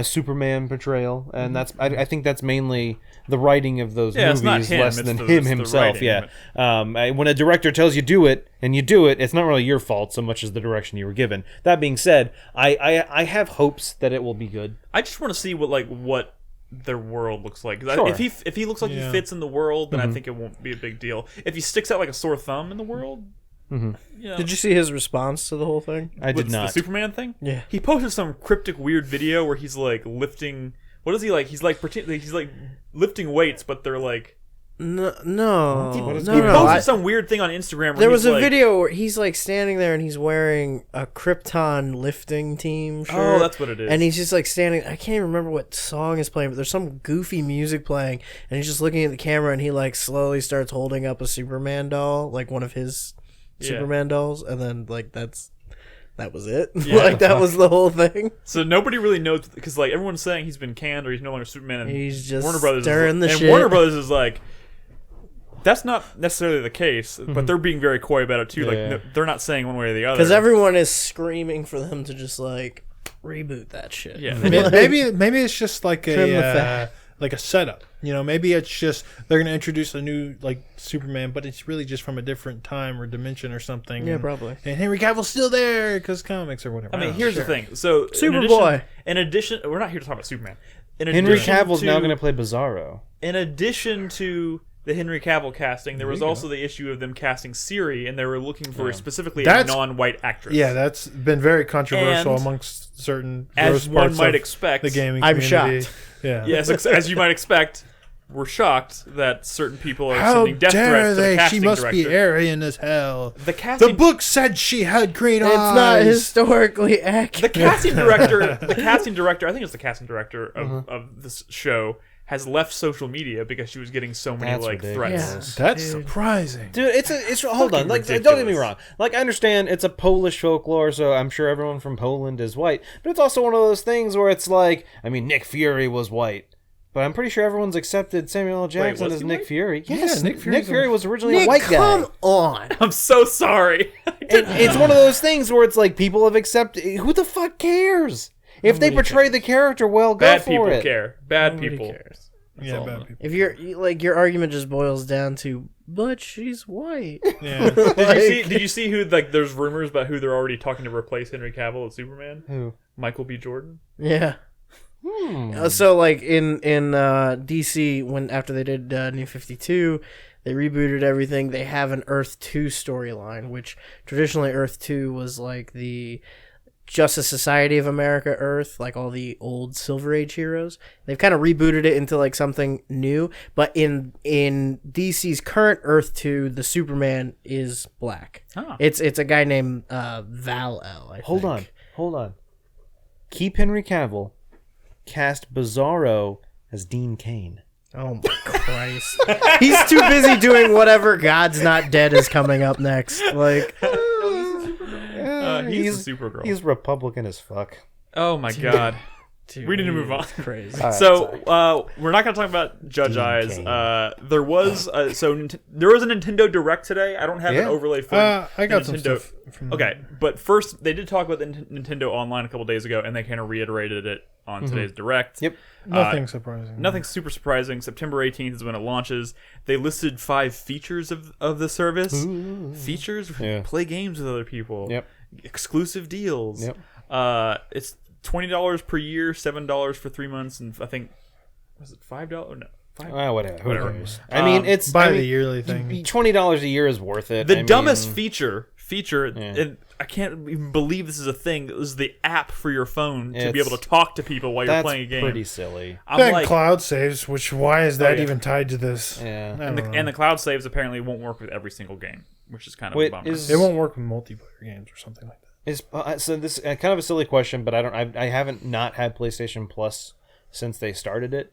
Superman portrayal, and I think that's mainly the writing of those Yeah, it's movies not him, less it's than the- him it's the himself. writing, When a director tells you do it, and you do it, it's not really your fault so much as the direction you were given. That being said, I have hopes that it will be good. I just want to see what their world looks like. 'Cause Sure. if he looks like he fits in the world, then I think it won't be a big deal. If he sticks out like a sore thumb in the world, Did you see his response to the whole thing? I did what's not. the Superman thing? Yeah. He posted some cryptic weird video where he's like lifting. What is he like? He's like he's like lifting weights, but they're like. No. He No. posted some weird thing on Instagram. Where There was he's a like, video where he's like standing there and he's wearing a Krypton lifting team shirt. Oh, that's what it is. And he's just like standing. I can't even remember what song is playing, but there's some goofy music playing, and he's just looking at the camera and he like slowly starts holding up a Superman doll, like one of his Superman dolls, and then like that was it. Yeah. Like that was the whole thing. So nobody really knows because like everyone's saying he's been canned or he's no longer Superman. And He's just Warner Brothers stirring the and shit. Warner Brothers is like. That's not necessarily the case, but they're being very coy about it too. Like Yeah. they're not saying one way or the other. Because everyone is screaming for them to just like reboot that shit. Yeah. Maybe it's just like Trim the a fat. like a setup. Maybe it's just they're gonna introduce a new like Superman, but it's really just from a different time or dimension or something. Yeah, and, probably. And Henry Cavill's still there because comics or whatever. I mean, don't here's know. the thing. So Superboy. In addition, we're not here to talk about Superman. Henry Cavill's now going to play Bizarro. In addition to the Henry Cavill casting, there was also the issue of them casting Siri, and they were looking for specifically a non-white actress. Yeah, that's been very controversial And amongst certain as gross one parts might of expect, the gaming I'm community. shocked. Yeah. Yes, as you might expect, we're shocked that certain people are How sending death dare threats to the they? casting She must director. be Aryan as hell. The casting, The book said she had green eyes. It's not historically the accurate. casting director, I think it's the casting director of this show, has left social media because she was getting so many That's threats. ridiculous. That's Dude. surprising. Dude, it's hold on. Like, don't get me ridiculous. wrong. Like, I understand it's a Polish folklore, so I'm sure everyone from Poland is white. But it's also one of those things where it's like, I mean, Nick Fury was white, but I'm pretty sure everyone's accepted Samuel L. Jackson was as he Nick white? Fury. Yes, Nick Fury's Nick Fury was originally Nick, a white guy. come on. I'm so sorry. And it's one of those things where it's like people have accepted. Who the fuck cares? If they portray the character well, go Bad for people it. care. Bad Nobody people. cares. Yeah, all. bad people. If your argument just boils down to, but she's white. Yeah. Did you see who like? There's rumors about who they're already talking to replace Henry Cavill as Superman. Who? Michael B. Jordan. Yeah. So like in DC, when after they did New 52, they rebooted everything. They have an Earth 2 storyline, which traditionally Earth 2 was like the Justice Society of America Earth, like all the old Silver Age heroes. They've kind of rebooted it into like something new, but in DC's current Earth 2, the Superman is black. Oh. It's a guy named Val-El, I Hold think. on. Keep Henry Cavill. Cast Bizarro as Dean Cain. Oh my Christ. He's too busy doing whatever God's Not Dead is coming up next. Like, He's a Supergirl. He's Republican as fuck. Oh my god. Dude, we need to move on. it's crazy. All right, So we're not going to talk about Judge Eyes. There was there was a Nintendo Direct today. I don't have an overlay for. I got the some Nintendo. stuff. From Okay, but first they did talk about the Nintendo Online a couple days ago, and they kind of reiterated it on today's Direct. Yep. Nothing surprising. Nothing super surprising. September 18th is when it launches. They listed 5 features of the service. Features? Yeah. Play games with other people. Yep. Exclusive deals. Yep. It's $20 per year, $7 for 3 months, and I think was it $5? No, Whatever. Who Whatever. cares? I mean, it's Buy the yearly thing. $20 a year is worth it. the I dumbest mean, feature. And I can't even believe this is a thing. This is the app for your phone to be able to talk to people while you're that's playing a game. pretty silly. I'm Then like, cloud saves, which why is that yeah. even tied to this? Yeah. I don't know. and the cloud saves apparently won't work with every single game, which is kind of Wait, a bummer. It won't work with multiplayer games or something like that. So this is kind of a silly question, but I haven't not had PlayStation Plus since they started it.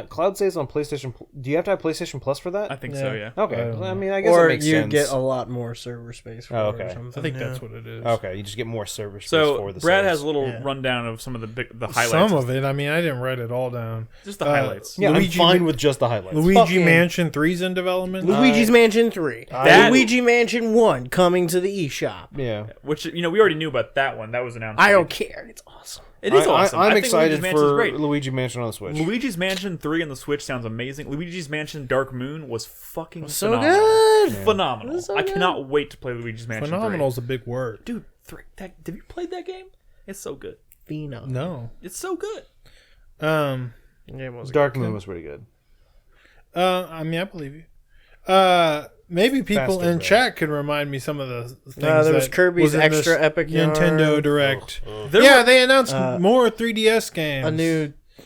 Cloud saves on PlayStation. Do you have to have PlayStation Plus for that? I think so, yeah. Okay. I mean, I guess Or it makes you sense. get a lot more server space for Oh, it or okay. something. I think yeah. that's what it is. Okay, you just get more server space So for the Brad saves. has a little Yeah. rundown of some of the highlights. Some of it. I mean, I didn't write it all down. Just the highlights. Yeah, Luigi I'm fine with just the highlights. Luigi Fucking- Mansion 3's in development. Luigi's Mansion 3. That- Luigi Mansion 1 coming to the eShop. Yeah. Which, we already knew about that one. That was announced. I don't care. It's awesome. It is awesome. I'm I think excited Luigi's Mansion is for great. Luigi Mansion on the Switch. Luigi's Mansion 3 on the Switch sounds amazing. Luigi's Mansion Dark Moon was fucking So phenomenal. good. Phenomenal. So I good. cannot wait to play Luigi's Mansion 3. Phenomenal is a big word. Dude, 3. Have you played that game? It's so good. Pheno. No. It's so good. Game was Dark Moon was pretty good. I mean, I believe you. Maybe people Faster, in bro. chat could remind me some of the things. there was that Kirby's in this Extra Epic Nintendo Yarn. Direct. There Yeah, were- they announced more 3DS games.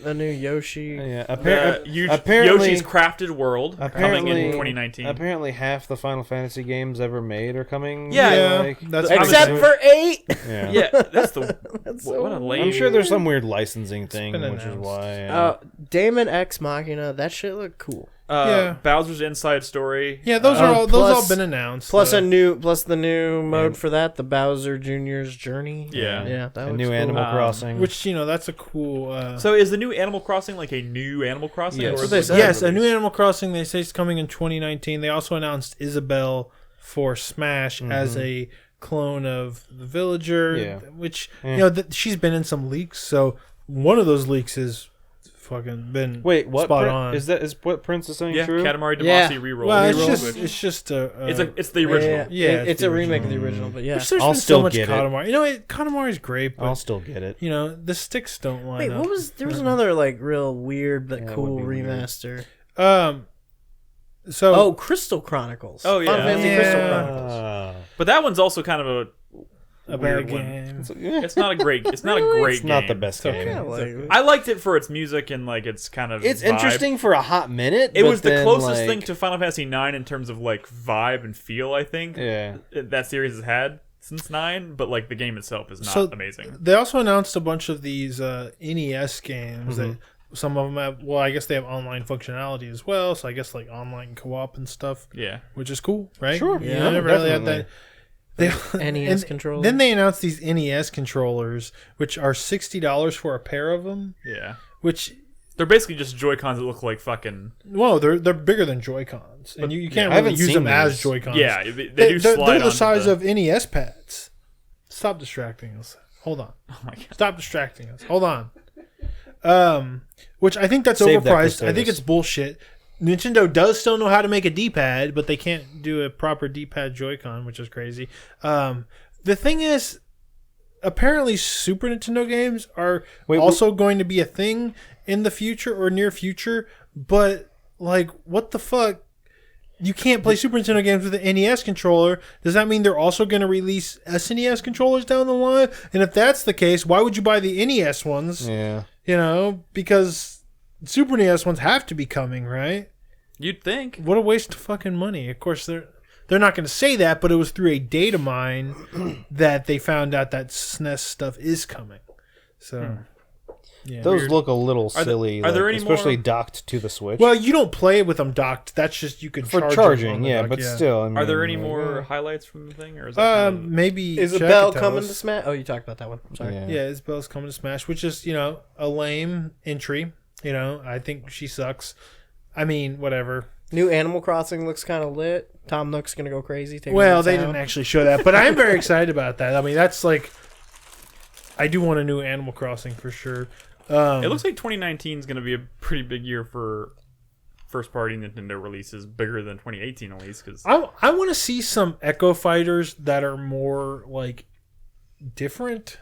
a new Yoshi. Yeah. apparently, Apparently, Yoshi's Crafted World coming in 2019. Apparently, half the Final Fantasy games ever made are coming. Yeah. like- that's Except for 8. yeah. yeah, that's the so what a lame. I'm sure there's some weird licensing thing, been which is announced. why. Damon X Machina. That shit looked cool. Yeah. Bowser's Inside Story. Yeah, those are all plus- been announced. Plus the new mode for that, the Bowser Jr.'s Journey. Yeah. Yeah, that a looks new cool. Animal Crossing. which that's a cool. So is the new Animal Crossing like a new Animal Crossing? Yes. or That's is what they it said. Yes, a new Animal Crossing. They say it's coming in 2019. They also announced Isabelle for Smash as a clone of the Villager, Yeah. which she's been in some leaks. So one of those leaks is fucking been Wait, what? spot on. Is what Prince is saying Yeah, true? Katamari Damacy Yeah. reroll. well, Reroll. it's just a It's the original. Yeah, it's it's a the remake of the original, but yeah. which there's I'll been still so much get it. Katamari. You know, Katamari's great, but I'll still get it. the sticks don't line Wait, up. what was there was another like real weird but Yeah, it cool would be weird. remaster. So Oh, Crystal Chronicles. Oh, yeah. Final Fantasy Yeah. Crystal Chronicles. But that one's also kind of a weird bad one. game. It's not a great. It's not a great. It's not the game. best It's okay. game. Yeah, like, I liked it for its music and like its kind of. It's vibe. interesting for a hot minute. It but was the then, closest like, thing to Final Fantasy IX in terms of like vibe and feel. I think Yeah. that series has had since 9, but like the game itself is not So amazing. They also announced a bunch of these NES games that some of them have. Well, I guess they have online functionality as well. So I guess like online co-op and stuff, Yeah. which is cool, right? Sure. You Yeah, never really had definitely. that. They, NES and controllers. Then they announced these NES controllers, which are $60 for a pair of them. Yeah. Which, They're basically just Joy Cons that look like fucking. well, they're bigger than Joy Cons, and you can't I really haven't use seen them as these. Joy Cons. Yeah, they do slide They're the onto size the- of NES pads. Stop distracting us. Hold on. Oh my god. Stop distracting us. Hold on. Which I think that's Save that, overpriced. I think Gustavus. it's bullshit. Nintendo does still know how to make a D-pad, but they can't do a proper D-pad Joy-Con, which is crazy. The thing is, apparently Super Nintendo games are also going to be a thing in the future or near future, but like, what the fuck? You can't play Super Nintendo games with an NES controller. Does that mean they're also going to release SNES controllers down the line? And if that's the case, why would you buy the NES ones? Yeah. Because Super NES ones have to be coming, right? You'd think. What a waste of fucking money. Of course, they're not going to say that, but it was through a data mine that they found out that SNES stuff is coming. So, Yeah. Those Weird. look a little Are silly, there like, any especially more- docked to the Switch. Well, you don't play it with them docked. That's just you can for charge charging, them on the yeah, dock, but still. I mean, Are there any like, more highlights from the thing, or is that kind of- Maybe Isabel Jack could tell coming us. to Smash. Oh, you talked about that one. I'm sorry. Yeah. Yeah, Isabel's coming to Smash, which is a lame entry. I think she sucks. I mean, whatever. New Animal Crossing looks kind of lit. Tom Nook's gonna go crazy. Take Well, over they town. didn't actually show that, but I'm very excited about that. I mean, that's like, I do want a new Animal Crossing for sure. It looks like 2019 is going to be a pretty big year for first-party Nintendo releases, bigger than 2018 at least. Because I want to see some Echo Fighters that are more like different.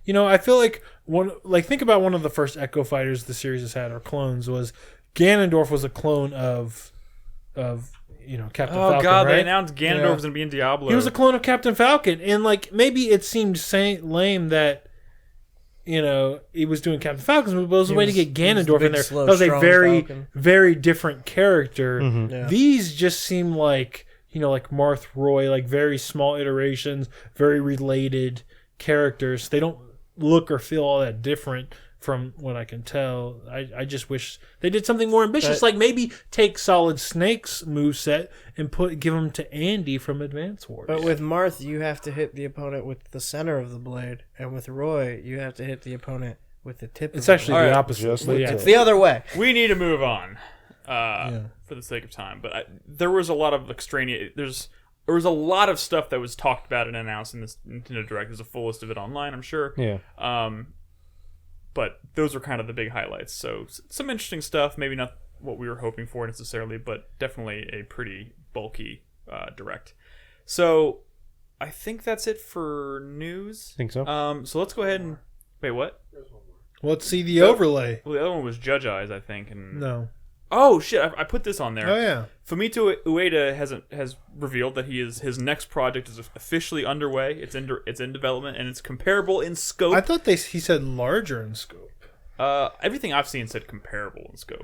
I feel like think about one of the first Echo Fighters the series has had, or clones, was Ganondorf was a clone of Captain oh Falcon. god, right? they announced Ganondorf was going to be in Diablo. He was a clone of Captain Falcon, and like maybe it seemed lame that he was doing Captain Falcon's movie, but it was a way to get he was the Ganondorf in big, there. slow, That was a strong very, Falcon. very different character. Yeah. These just seem like like Marth Roy, like very small iterations, very related characters. They don't look or feel all that different from what I can tell. I just wish they did something more ambitious, like maybe take Solid Snake's moveset and give him to Andy from Advance Wars. But with Marth, you have to hit the opponent with the center of the blade, and with Roy, you have to hit the opponent with the tip. It's of the actually blade. the Alright. opposite. Just but like yeah. It's the other way. We need to move on for the sake of time. But there was a lot of extraneous. There was a lot of stuff that was talked about and announced in this Nintendo Direct. There's a full list of it online, I'm sure. Yeah. But those are kind of the big highlights. So some interesting stuff. Maybe not what we were hoping for necessarily, but definitely a pretty bulky Direct. So I think that's it for news. Think so. So let's go ahead and wait. What? Let's see the overlay. Well, the other one was Judge Eyes, I think. And No. oh shit! I put this on there. Oh yeah. Fumito Ueda has revealed that his next project is officially underway. It's in development and it's comparable in scope. I thought he said larger in scope. Everything I've seen said comparable in scope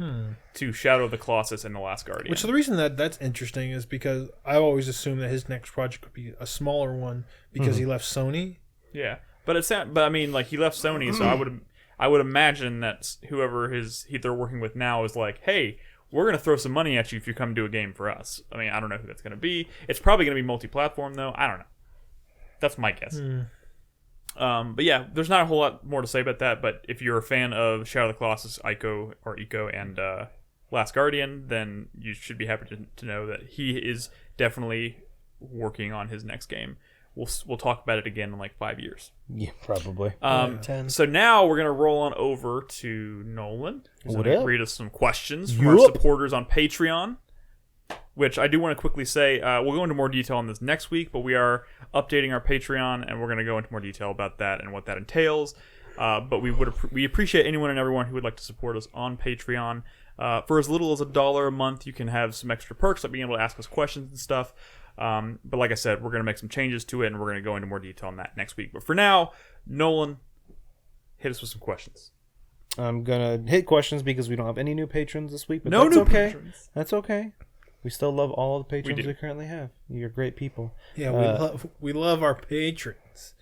to Shadow of the Colossus and The Last Guardian. Which the reason that's interesting is because I always assumed that his next project would be a smaller one because he left Sony. Yeah, but I mean, like he left Sony, so I would imagine that whoever they're working with now is like, hey, we're gonna throw some money at you if you come do a game for us. I mean, I don't know who that's gonna be. It's probably gonna be multi-platform though. I don't know. That's my guess. But yeah, there's not a whole lot more to say about that. But if you're a fan of Shadow of the Colossus, Ico, and Last Guardian, then you should be happy to know that he is definitely working on his next game. We'll talk about it again in like 5 years. Yeah, probably. 10. So now we're gonna roll on over to Nolan. Who's What gonna up? read us some questions from our Yup. supporters on Patreon. Which I do want to quickly say, we'll go into more detail on this next week, but we are updating our Patreon, and we're going to go into more detail about that and what that entails. But we appreciate anyone and everyone who would like to support us on Patreon. For as little as $1 a month, you can have some extra perks, like being able to ask us questions and stuff. But like I said, we're going to make some changes to it, and we're going to go into more detail on that next week. But for now, Nolan, hit us with some questions. I'm gonna hit questions because we don't have any new patrons this week, but No that's new okay. patrons. That's okay. We still love all the patrons do. we currently have. You're great people. Yeah, we love our patrons.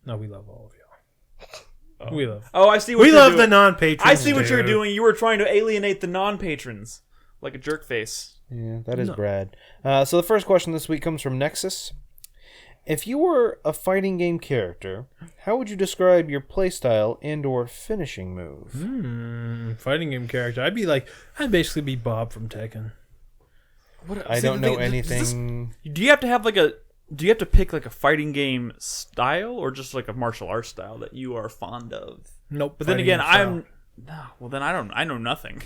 No, we love all of y'all. We love. Oh, I see what We you're love doing. the non-patrons. I see what you're dude. doing. You were trying to alienate the non-patrons. Like a jerk face. Yeah, that is Brad. So the first question this week comes from Nexus. If you were a fighting game character, how would you describe your playstyle and/or finishing move? Fighting game character. I'd basically be Bob from Tekken. I don't know anything. Do you have to have do you have to pick like a fighting game style or just like a martial arts style that you are fond of? Nope. But then fighting again, game style. well then I know nothing.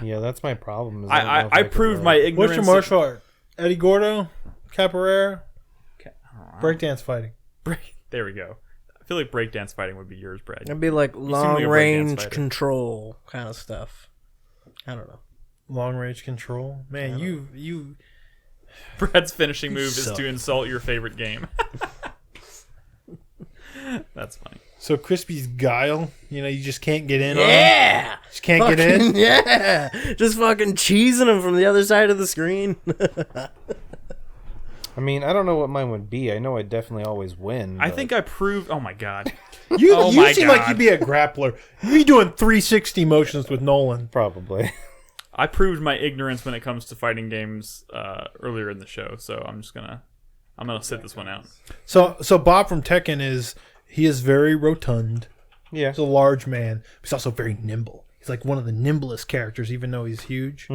Yeah, that's my problem. Is I don't know if I could proved really- my ignorance. What's your martial art? Eddie Gordo, Capoeira, breakdance fighting. There we go. I feel like breakdance fighting would be yours, Brad. It'd be like seem like long a breakdance range fighter. control kind of stuff. I don't know. Long range control. Man, you Brad's finishing move is suck. to insult your favorite game. That's funny. So Crispy's guile, you just can't get in on him. Yeah! Just can't get in. Fucking- Yeah! Just fucking cheesing them from the other side of the screen. I mean, I don't know what mine would be. I know I definitely always win. I but- think I proved. Oh my god. You Oh you my seem like God. you'd be a grappler. You'd be doing 360 motions with Nolan. Probably. I proved my ignorance when it comes to fighting games earlier in the show, so I'm gonna sit this one out. So Bob from Tekken is very rotund. Yeah. He's a large man. But he's also very nimble. He's like one of the nimblest characters, even though he's huge,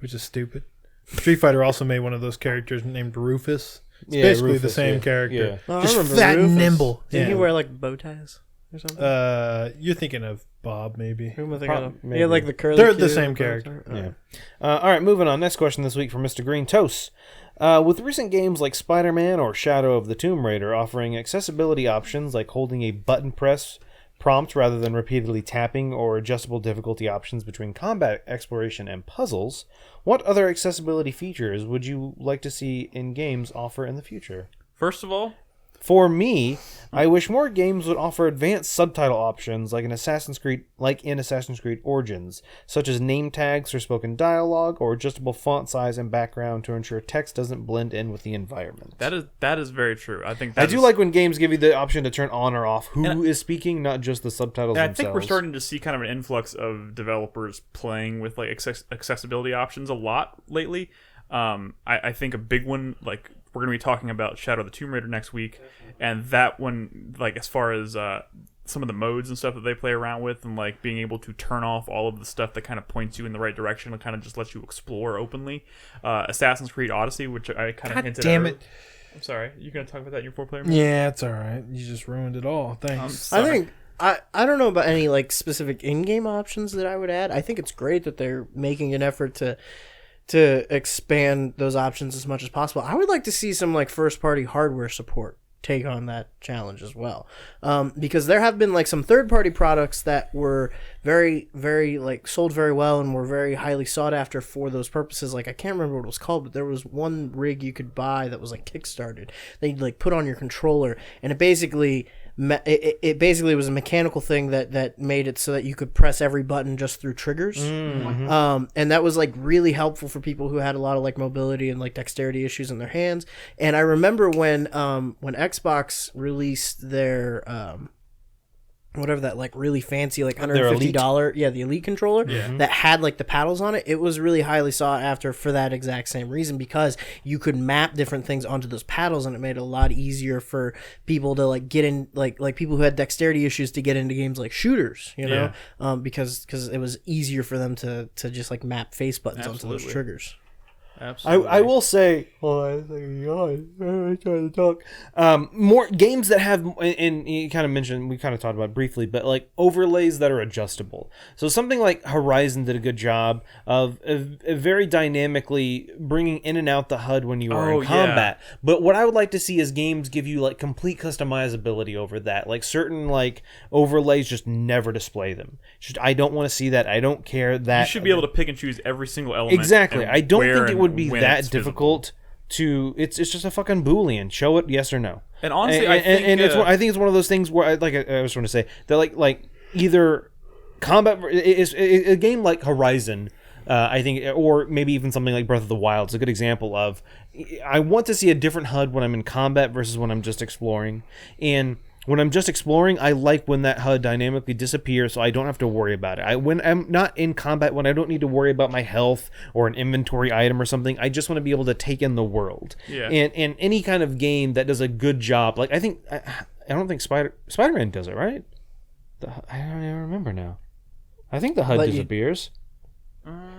which is stupid. Street Fighter also made one of those characters named Rufus. It's basically Rufus, the same yeah. character. Oh, I Just remember fat and Rufus. nimble. Didn't he wear like bow ties or something? You're thinking of Bob, maybe. Who am I thinking of? maybe. He had like the curly. They're the cue same and character. bow tie. Yeah. All right, moving on. Next question this week from Mr. Green Toast. With recent games like Spider-Man or Shadow of the Tomb Raider offering accessibility options like holding a button press prompt rather than repeatedly tapping, or adjustable difficulty options between combat exploration and puzzles, what other accessibility features would you like to see in games offer in the future? First of all, For me, I wish more games would offer advanced subtitle options like in Assassin's Creed Origins, such as name tags for spoken dialogue or adjustable font size and background to ensure text doesn't blend in with the environment. that is very true. I think I do like when games give you the option to turn on or off who is speaking, not just the subtitles And I themselves. think we're starting to see kind of an influx of developers playing with like accessibility options a lot lately. I think a big one, like we're going to be talking about Shadow of the Tomb Raider next week, and that one, like as far as some of the modes and stuff that they play around with, and like being able to turn off all of the stuff that kind of points you in the right direction and kind of just lets you explore openly. Assassin's Creed Odyssey, which I kind of God hinted damn at. it. I'm sorry. You going to talk about that in your 4-player? Yeah, it's all right. You just ruined it all. Thanks. I think I don't know about any like specific in-game options that I would add. I think it's great that they're making an effort to expand those options as much as possible. I would like to see some like first-party hardware support take on that challenge as well, because there have been like some third-party products that were very, very like sold very well and were very highly sought after for those purposes. Like I can't remember what it was called, but there was one rig you could buy that was like kickstarted that you'd like put on your controller, and it basically was a mechanical thing that made it so that you could press every button just through triggers. Mm-hmm. And that was like really helpful for people who had a lot of like mobility and like dexterity issues in their hands. And I remember when Xbox released their whatever that like really fancy like $150 the Elite controller that had like the paddles on it, it was really highly sought after for that exact same reason, because you could map different things onto those paddles, and it made it a lot easier for people to like get in, like people who had dexterity issues to get into games like shooters, you know. Because it was easier for them to just like map face buttons onto those triggers. Absolutely. I will say, I'm trying to talk. More games that have, and you kind of mentioned, we kind of talked about it briefly, but like overlays that are adjustable. So something like Horizon did a good job of very dynamically bringing in and out the HUD when you are in combat. Yeah. But what I would like to see is games give you like complete customizability over that. Like certain like overlays, just never display them. I don't want to see that. I don't care that. You should be able to pick and choose every single element. Exactly. I don't think it would be when that it's difficult to. It's just a fucking Boolean. Show it yes or no. And honestly, I think it's one of those things where I was trying to say that like either combat is a game like Horizon. I think, or maybe even something like Breath of the Wild is a good example of. I want to see a different HUD when I'm in combat versus when I'm just exploring. And when I'm just exploring, I like when that HUD dynamically disappears, so I don't have to worry about it. When I'm not in combat, when I don't need to worry about my health or an inventory item or something, I just want to be able to take in the world. Yeah. And any kind of game that does a good job, like I don't think Spider-Man does it, right? I don't even remember now. I think the HUD disappears.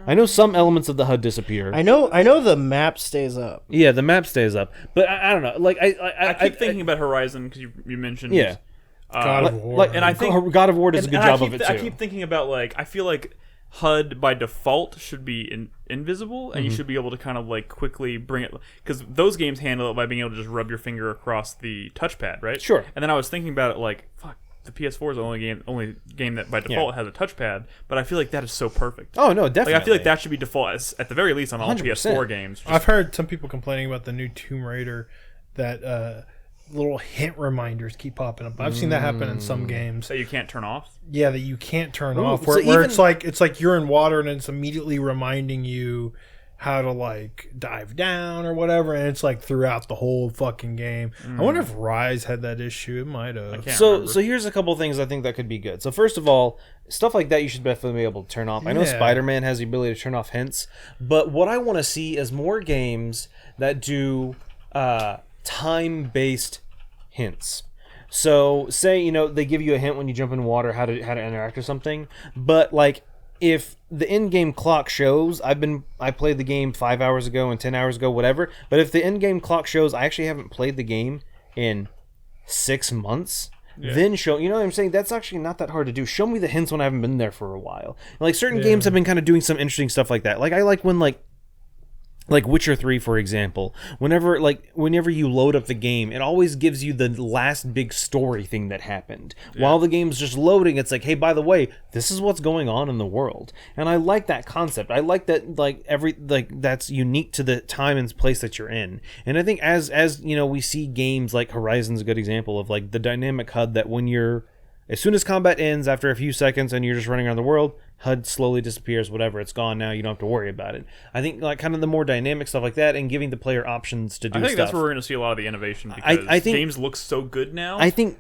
I know some elements of the HUD disappear. I know the map stays up. Yeah, the map stays up, but I don't know. Like I keep thinking about Horizon because you mentioned God of War. and I think God of War does a good job of it too. I keep thinking about like I feel like HUD by default should be invisible, and you should be able to kind of like quickly bring it, because those games handle it by being able to just rub your finger across the touchpad, right? Sure. And then I was thinking about it like, fuck, the PS4 is the only game that by default has a touchpad, but I feel like that is so perfect. Oh no, definitely. Like I feel like that should be default at the very least on all 100%. PS4 games. I've heard some people complaining about the new Tomb Raider that little hint reminders keep popping up. I've seen that happen in some games. That you can't turn off. Yeah, that you can't turn Ooh, off. so Where even- it's like you're in water and it's immediately reminding you, how to like dive down or whatever, and it's like throughout the whole fucking game. I wonder if Rise had that issue. It might have. So here's a couple things I think that could be good. So first of all, stuff like that you should definitely be able to turn off. I know Spider-Man has the ability to turn off hints, but what I want to see is more games that do time-based hints. So say they give you a hint when you jump in water how to interact with something, but like if the in-game clock shows I played the game 5 hours ago and 10 hours ago, whatever, but if the in-game clock shows I actually haven't played the game in 6 months, then show, you know what I'm saying? That's actually not that hard to do. Show me the hints when I haven't been there for a while. Like certain games have been kind of doing some interesting stuff like that. Like I like when like Witcher 3, for example, whenever you load up the game, it always gives you the last big story thing that happened. While the game's just loading, it's like, hey, by the way, this is what's going on in the world. And I like that concept. I like that that's unique to the time and place that you're in. And I think as we see games like Horizon's a good example of like the dynamic HUD that as soon as combat ends after a few seconds and you're just running around the world, HUD slowly disappears, whatever, it's gone now, you don't have to worry about it. I think like kind of the more dynamic stuff like that and giving the player options to do stuff. I think that's where we're going to see a lot of the innovation because I think games look so good now. I think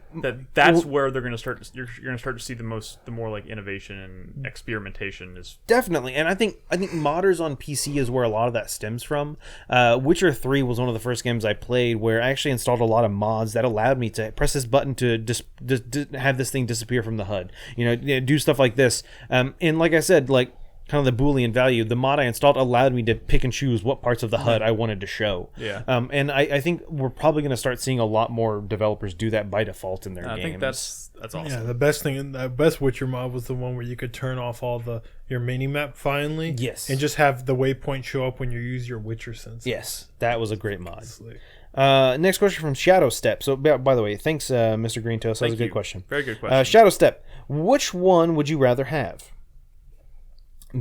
that's where they're going to start. You're going to start to see the more like innovation and experimentation is definitely. And I think modders on PC is where a lot of that stems from. Witcher 3 was one of the first games I played where I actually installed a lot of mods that allowed me to press this button to have this thing disappear from the HUD. Do stuff like this. And like I said, like kind of the Boolean value, the mod I installed allowed me to pick and choose what parts of the HUD I wanted to show. Yeah. And I think we're probably going to start seeing a lot more developers do that by default in their games. I think that's awesome. Yeah, the best Witcher mod was the one where you could turn off all your mini map finally. Yes. And just have the waypoint show up when you use your Witcher sense. Yes, that was a great mod. Slick. Next question from Shadow Step. So, by the way, thanks, Mr. Green Toast. That was a good question. Very good question. Shadow Step. Which one would you rather have?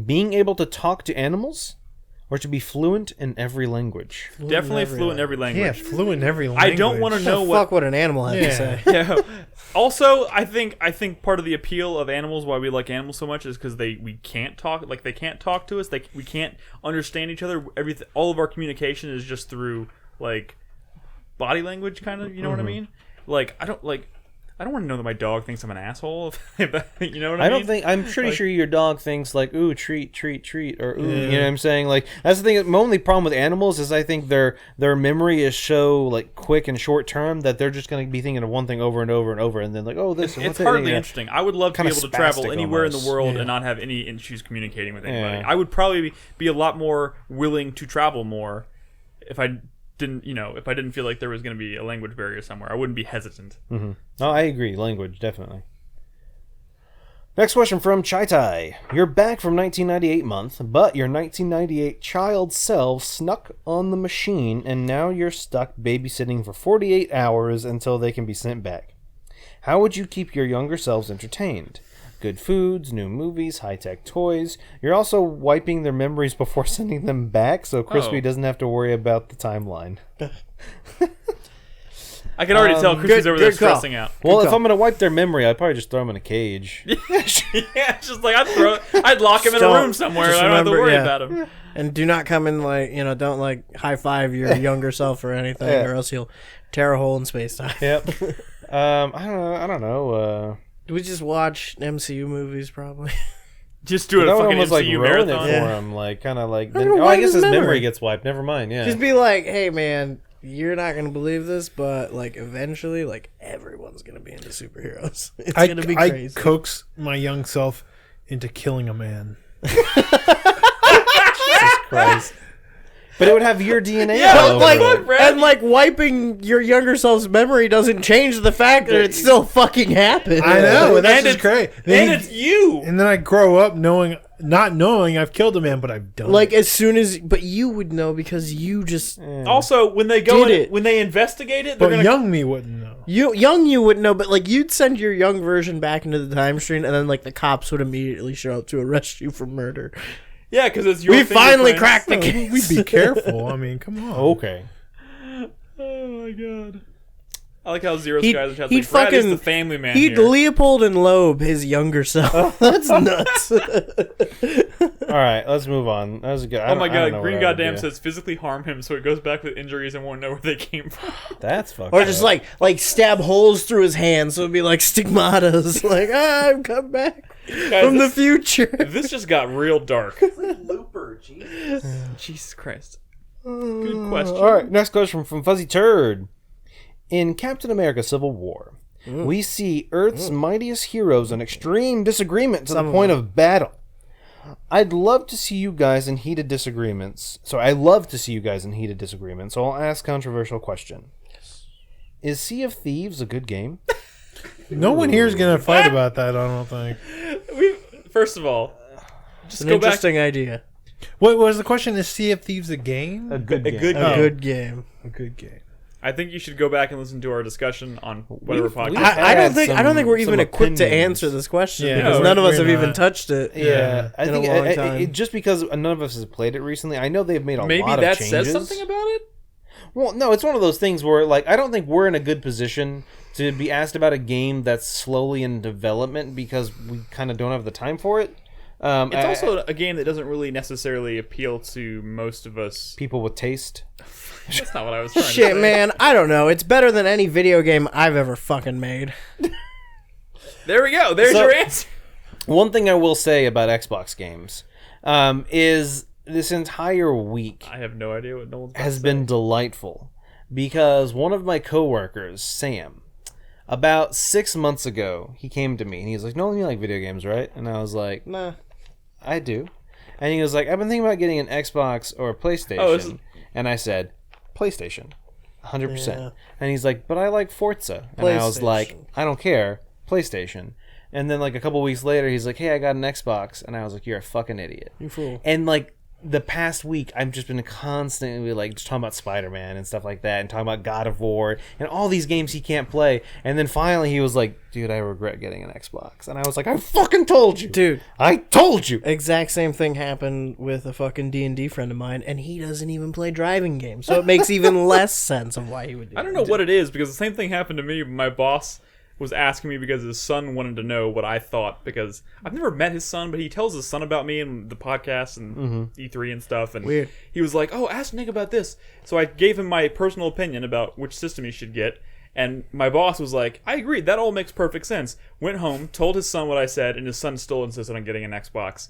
Being able to talk to animals, or to be fluent in every language? Definitely fluent in every language. Yeah, fluent in every language. I don't want to know what an animal had to say. Yeah. Also, I think part of the appeal of animals, why we like animals so much, is because we can't talk. Like they can't talk to us. We can't understand each other. All of our communication is just through like body language, kind of. You know what I mean? Like I don't want to know that my dog thinks I'm an asshole. You know what I mean? I'm pretty sure your dog thinks like, ooh, treat, or ooh, you know what I'm saying? Like that's the thing. My only problem with animals is I think their memory is so like quick and short term that they're just going to be thinking of one thing over and over and over, and then like, oh, this. It's hardly interesting. I would love to be able to travel anywhere in the world and not have any issues communicating with anybody. I would probably be a lot more willing to travel more if I didn't feel like there was going to be a language barrier somewhere. I wouldn't be hesitant. Mm-hmm. Oh, I agree. Language, definitely. Next question from Chaitai. You're back from 1998 month, but your 1998 child self snuck on the machine, and now you're stuck babysitting for 48 hours until they can be sent back. How would you keep your younger selves entertained? Good foods, new movies, high-tech toys. You're also wiping their memories before sending them back, so Crispy doesn't have to worry about the timeline. I can already tell Crispy's over there stressing out. Well, if I'm going to wipe their memory, I'd probably just throw them in a cage. Yeah, it's just like I'd lock him in a room somewhere. I don't have to worry about him. And do not come in don't like high five your younger self or anything, or else you'll tear a hole in space-time. Yep. I don't know. We just watch MCU movies, probably. Just do a fucking MCU marathon. For him, like kind of like. I guess his memory gets wiped. Never mind. Yeah. Just be like, hey man, you're not gonna believe this, but like eventually, like everyone's gonna be into superheroes. It's gonna be crazy. I coax my young self into killing a man. Jesus Christ. But it would have your DNA. And wiping your younger self's memory doesn't change the fact that it still fucking happened. I know, and that's just great. And it's you. And then I grow up not knowing I've killed a man, but I've done it. As soon as, but you would know because you just. Also, when they when they investigate it, but young me wouldn't know. You wouldn't know, but you'd send your young version back into the time stream, and then the cops would immediately show up to arrest you for murder. Yeah, because it's your. We finally cracked the case. We'd be careful. I mean, come on. Okay. Oh my god. I like how Zero He'd- Skies in chat's he'd like, Brad is fucking- the family man He'd here. Leopold and Loeb his younger self. That's nuts. All right, let's move on. That was good. Oh my god, Green Goddamn says physically harm him so he goes back with injuries and won't know where they came from. That's fucked Or up. just like stab holes through his hands, so it'd be like stigmatas. Like, I've come back Guys, from the this, future. this just got real dark. Looper, Jesus. Jesus Christ. Good question. All right, next question from Fuzzy Turd. In Captain America Civil War, we see Earth's mightiest heroes in extreme disagreement to Some the of point them. of battle. I'd love to see you guys in heated disagreements. So I love to see you guys in heated disagreements. So I'll ask a controversial question. Is Sea of Thieves a good game? No one here is gonna fight about that. I don't think. First of all, just An go back. interesting idea. What was the question? Is Sea of Thieves a game? A good A game. good A game. good game. A good game. I think you should go back and listen to our discussion on whatever podcast. we've I don't had think some we're even equipped to opinions. answer this question Yeah, because no, none of us we're have even not. touched it. Yeah, I in a think long time. just because none of us has played it recently, I know they've made a Maybe lot that of changes. says something about it? Well, no, it's one of those things where, like, I don't think we're in a good position to be asked about a game that's slowly in development because we kind of don't have the time for it. It's also a game that doesn't really necessarily appeal to most of us. people with taste. That's not what I was trying to Shit, say. man, I don't know. It's better than any video game I've ever fucking made. There we go. There's So- your answer. One thing I will say about Xbox games is this entire week I have no idea what Nolan's about has to been say. delightful because one of my coworkers, Sam, about 6 months ago, he came to me and he was like, "Nolan, you like video games, right?" And I was like, Nah. I do. And he was like, I've been thinking about getting an Xbox or a PlayStation. Oh, this is- And I said, PlayStation. 100%. Yeah. And he's like, but I like Forza. And I was like, PlayStation. I don't care. PlayStation. And then like a couple weeks later, he's like, hey, I got an Xbox. And I was like, you're a fucking idiot. You fool. And like the past week, I've just been constantly like just talking about Spider-Man and stuff like that and talking about God of War and all these games he can't play. And then finally he was like, dude, I regret getting an Xbox. And I was like, I fucking told you. Dude, I told you. exact same thing happened with a fucking D&D friend of mine, and he doesn't even play driving games. So it makes even less sense of why he would do I don't know what it is because the same thing happened to me. My boss was asking me because his son wanted to know what I thought because I've never met his son, but he tells his son about me and the podcast and E3 and stuff. And Weird. he was like, "Oh, ask Nick about this." So I gave him my personal opinion about which system he should get. And my boss was like, I agree, that all makes perfect sense. Went home, told his son what I said, and his son still insisted on getting an Xbox.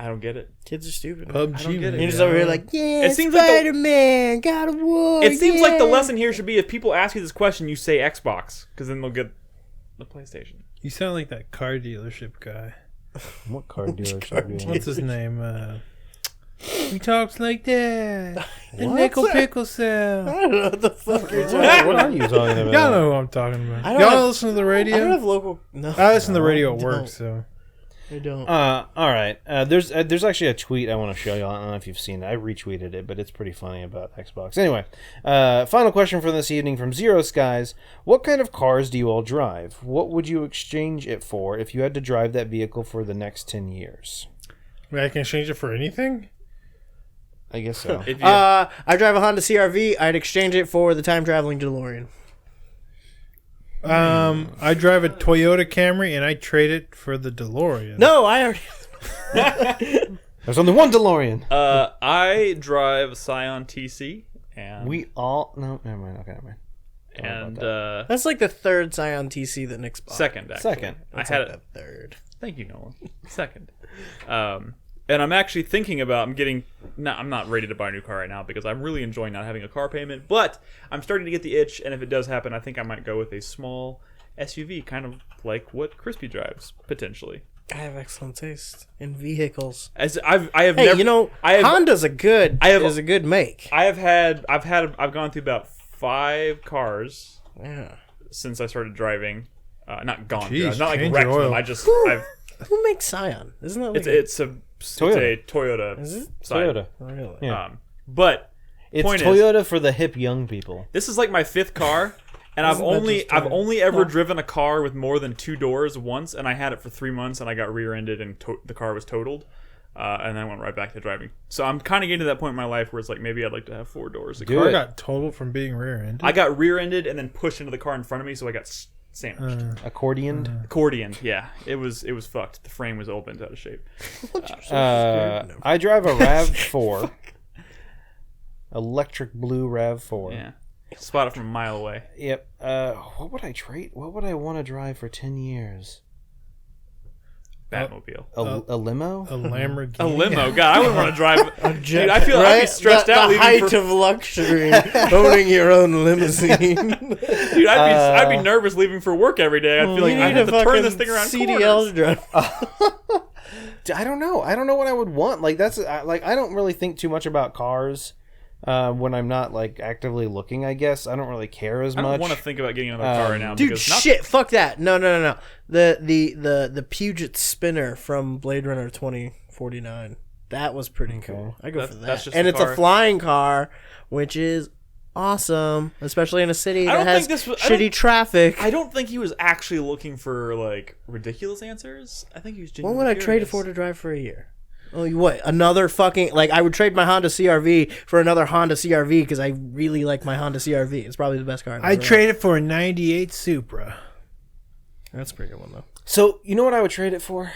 I don't get it. Kids are stupid. PUBG. I don't get it. You're just over here like, yeah, It seems like the- Spider-Man, God of War. It seems like the yeah. lesson here should be if people ask you this question, you say Xbox, because then they'll get the PlayStation. You sound like that car dealership guy. What car dealership? What's his name? He talks like that. The nickel pickle I sound. don't know what the fuck you're talking What are you talking about? Y'all know who I'm talking about. I don't Y'all have- listen to the I don't radio? have local. No, I listen to the radio at I work, don't. so. I don't. All right. There's actually a tweet I want to show you. I don't know if you've seen it. I retweeted it, but it's pretty funny about Xbox. Anyway, final question for this evening from Zero Skies. What kind of cars do you all drive? What would you exchange it for if you had to drive that vehicle for the next 10 years? Wait, I can exchange it for anything? I guess so. If you, I drive a Honda CRV. I'd exchange it for the time traveling DeLorean. I drive a Toyota Camry and I trade it for the DeLorean. No, I already. There's only one DeLorean. I drive Scion TC, and No, never mind. Okay, never mind. and That's like the third Scion TC that Nick's bought. second actually. Second. I had Like it. the third. Thank you, Nolan. Second. And I'm actually thinking about. I'm not ready to buy a new car right now because I'm really enjoying not having a car payment. But I'm starting to get the itch, and if it does happen, I think I might go with a small SUV, kind of like what Crispy drives potentially. I have excellent taste in vehicles. As I have Hey, never. you know, I have, Honda's a good. is a good make. I've gone through about 5 cars Yeah. since I started driving. Not gone Jeez, through. Not like change wrecked your them. oil. Who makes Scion? Isn't that like It's a Toyota. Is it? side. Toyota. Really? Yeah. But It's point is- Toyota for the hip young people. this is like my 5th car, and I've Isn't that only just I've Toyota? only ever driven a car with more than 2 doors once, and I had it for 3 months, and I got rear-ended, and the car was totaled. and then I went right back to driving. So I'm kind of getting to that point in my life where it's like maybe I'd like to have 4 doors. Do Car it. got totaled from being rear-ended. I got rear-ended and then pushed into the car in front of me, so I got sandwiched. Accordioned. Accordioned, yeah. It was fucked. The frame was opened out of shape. I drive a RAV4. Electric blue RAV4. Yeah. Spot it from a mile away. Yep. What would I trade? What would I want to drive for 10 years? Batmobile. A limo? A Lamborghini. A limo. God, I wouldn't want to drive. Dude, I feel I'd be Right? stressed out The leaving height for. of luxury, owning your own limousine. Dude, I'd be nervous leaving for work every day. I'd feel like I have to turn this thing around CDL corners. drive. I don't know. I don't know what I would want. Like that's like I don't really think too much about cars when I'm not like actively looking. I guess I don't really care as I much. don't want to think about getting another car right now. Dude, because shit, fuck that. No. The Puget Spinner from Blade Runner 2049. That was pretty cool. I go for that. That's just and a it's car. a flying car, which is awesome, especially in a city I that don't has think this was- I shitty don't- traffic. I don't think he was actually looking for like ridiculous answers. I think he was What genuinely would I trade it curious. for to drive for a year? Oh, what? Another fucking like I would trade my Honda CRV for another Honda CRV because I really like my Honda CRV. It's probably the best car. I'd trade it for a 98 Supra. That's a pretty good one though. So you know what I would trade it for?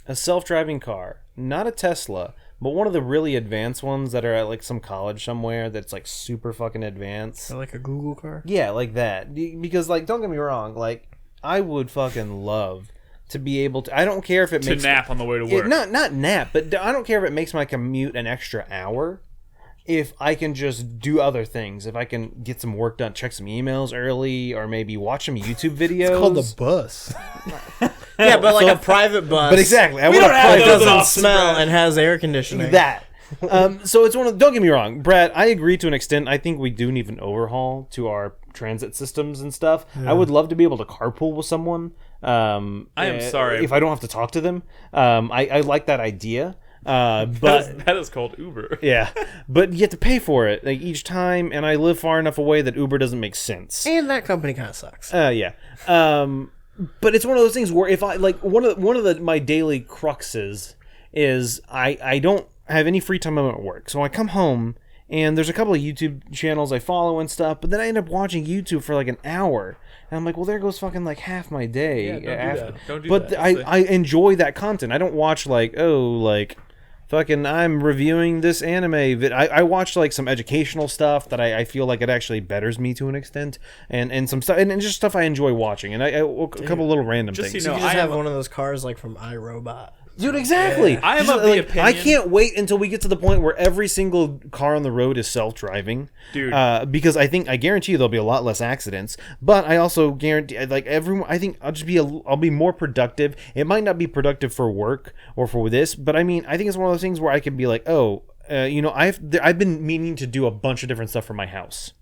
A self-driving car, not a Tesla, but one of the really advanced ones that are at like some college somewhere that's like super fucking advanced. Like a Google car. Yeah, like that. Because like, don't get me wrong, like I would fucking love to be able to. I don't care if it To makes nap on the way to work. not nap, but I don't care if it makes my commute an extra hour. If I can just do other things, if I can get some work done, check some emails early, or maybe watch some YouTube videos. It's called a bus. Yeah, but like a private bus. But exactly, I We want don't a have It private those doesn't Austin, smell Brad. and has air conditioning. that. So it's one of. Don't get me wrong, Brad. I agree to an extent. I think we do need an overhaul to our transit systems and stuff. I would love to be able to carpool with someone. I am sorry. if I don't have to talk to them. I like that idea. But that is called Uber. yeah, but you have to pay for it like each time, and I live far enough away that Uber doesn't make sense. And that company kind of sucks. Yeah. But it's one of those things where if I like one of my daily cruxes is I don't have any free time. I'm at work, so I come home and there's a couple of YouTube channels I follow and stuff, but then I end up watching YouTube for like an hour. And I'm like, well, there goes fucking like half my day. Yeah, don't do that. Don't do but that. I enjoy that content. I don't watch like, fucking I'm reviewing this anime. I watch like some educational stuff that I feel like it actually betters me to an extent, and some stuff and just stuff I enjoy watching, and a couple little random Just things. so You you just I have am- one of those cars like from iRobot. Dude, exactly. Yeah. I am Just, of the like, opinion- I can't wait until we get to the point where every single car on the road is self-driving. Dude. Because I guarantee you there'll be a lot less accidents. But I also guarantee, like everyone, I think I'll be more productive. It might not be productive for work or for this, but I mean, I think it's one of those things where I could be like, I've been meaning to do a bunch of different stuff for my house.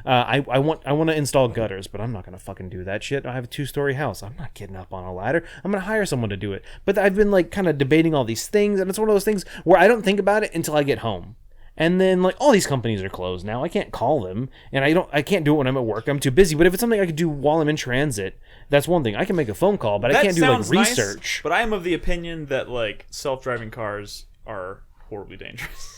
I want to install gutters, but I'm not gonna fucking do that shit. I have a 2-story house. I'm not getting up on a ladder. I'm gonna hire someone to do it. But I've been like kind of debating all these things, and it's one of those things where I don't think about it until I get home. And then like all these companies are closed now. I can't call them, and I can't do it when I'm at work. I'm too busy. But if it's something I could do while I'm in transit, that's one thing. I can make a phone call, but I That can't do like sounds nice, research. but I am of the opinion that like self-driving cars are horribly dangerous.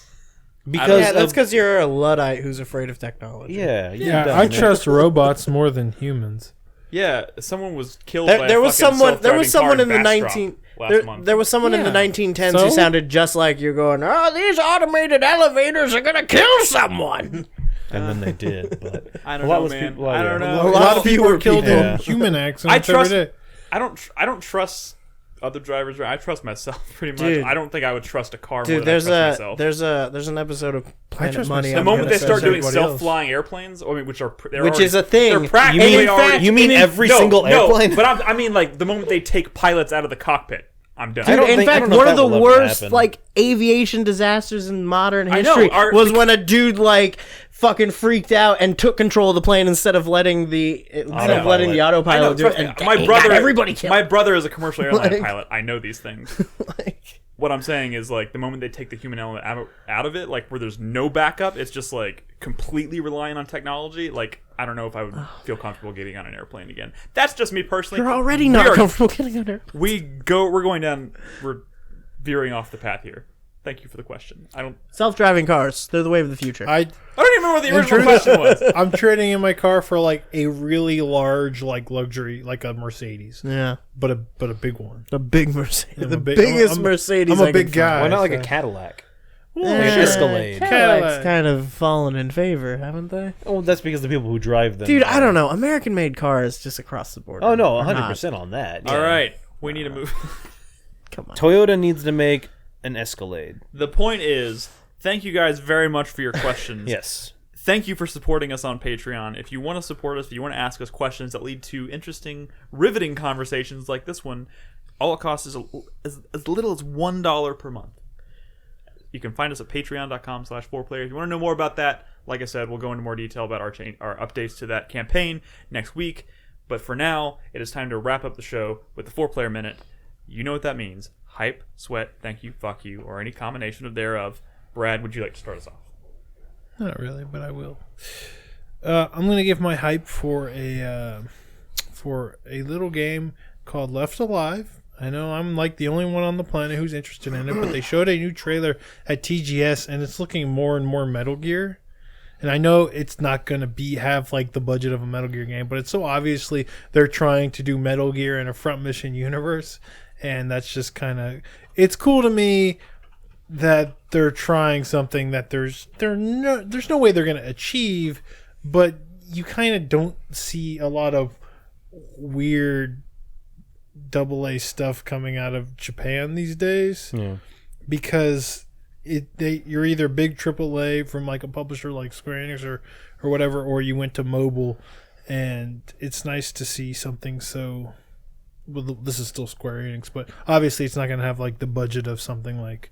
Because Yeah, that's of- because you're a Luddite who's afraid of technology. yeah, you're Yeah, dumb, I man. trust robots more than humans. Yeah, someone was killed. There, by there a was fucking someone. There was self-driving someone in car the Bastrop 19. last month. There was someone in the Yeah. 1910s So? who sounded just like you're going. Oh, these automated elevators are gonna kill someone. And then they did, but I a don't lot know, was man. people- I don't yeah. know. A lot of people were killed people. in human accidents I trust. every day. I don't trust other drivers. I trust myself pretty much. Dude. I don't think I would trust a car more Dude, than there's I trust myself. there's an episode of Planet trust Money. myself. The I'm moment gonna they start say- doing everybody else. self-flying airplanes, which Which is a thing. They're You practically mean- already. You mean every single airplane? No, but I mean like the moment they take pilots out of the cockpit, I'm done. I don't in think- I fact, don't know one if of that the will ever worst happen. like aviation disasters in modern I know, history our- was when a dude like fucking freaked out and took control of the plane instead of letting the I autopilot know, do it. trust me, And my dang, brother, got everybody killed. My brother is a commercial airline Like- pilot. I know these things. Like, What I'm saying is like the moment they take the human element out of it, like where there's no backup, it's just like completely relying on technology. Like I don't know if I would feel comfortable getting on an airplane again. That's just me personally. you're already We not are- comfortable getting on there. We're going down. We're veering off the path here. Thank you for the question. Self-driving cars. They're the way of the future. I don't even remember what the original question was. I'm trading in my car for like a really large like luxury, like a Mercedes. Yeah. But a big one. A big Mercedes. I'm The a big- biggest I'm- Mercedes. I'm a I big can guy. Why not like so- a Cadillac? find. Like an Escalade. Cadillacs kind of fallen in favor, haven't they? Oh, that's because the people who drive them. Dude, I don't know. American-made cars just across the board. Oh no, are 100% on that. All right, we need to move. Come on. Toyota needs to make an Escalade. The point is, thank you guys very much for your questions. Yes. Thank you for supporting us on Patreon. If you want to support us, if you want to ask us questions that lead to interesting, riveting conversations like this one, all it costs is as little as $1 per month. You can find us at patreon.com/4player. If you want to know more about that, like I said, we'll go into more detail about our updates to that campaign next week. But for now, it is time to wrap up the show with the 4-Player Minute. You know what that means. Hype, sweat, thank you, fuck you, or any combination of thereof. Brad, would you like to start us off? Not really, but I will. I'm going to give my hype for a little game called Left Alive. I know I'm like the only one on the planet who's interested in it, but they showed a new trailer at TGS, and it's looking more and more Metal Gear. And I know it's not going to have like the budget of a Metal Gear game, but it's so obviously they're trying to do Metal Gear in a Front Mission universe, and that's just kind of... It's cool to me that they're trying something that there's no way they're going to achieve, but you kind of don't see a lot of weird AA stuff coming out of Japan these days. Yeah. Because you're either big AAA from like a publisher like Square Enix or whatever, or you went to mobile, and it's nice to see something so... Well, this is still Square Enix, but obviously it's not going to have like the budget of something like,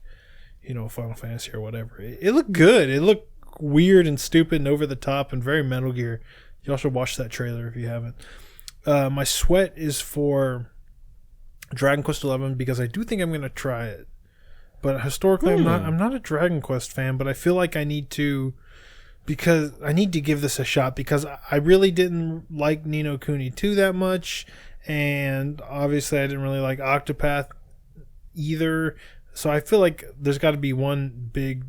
Final Fantasy or whatever. It looked good. It looked weird and stupid and over the top and very Metal Gear. Y'all should watch that trailer if you haven't. My sweat is for Dragon Quest XI because I do think I'm going to try it. But historically, I'm not a Dragon Quest fan, but I feel like I need to, because I need to give this a shot because I really didn't like Ni no Kuni 2 that much, and obviously I didn't really like Octopath either. So I feel like there's got to be one big,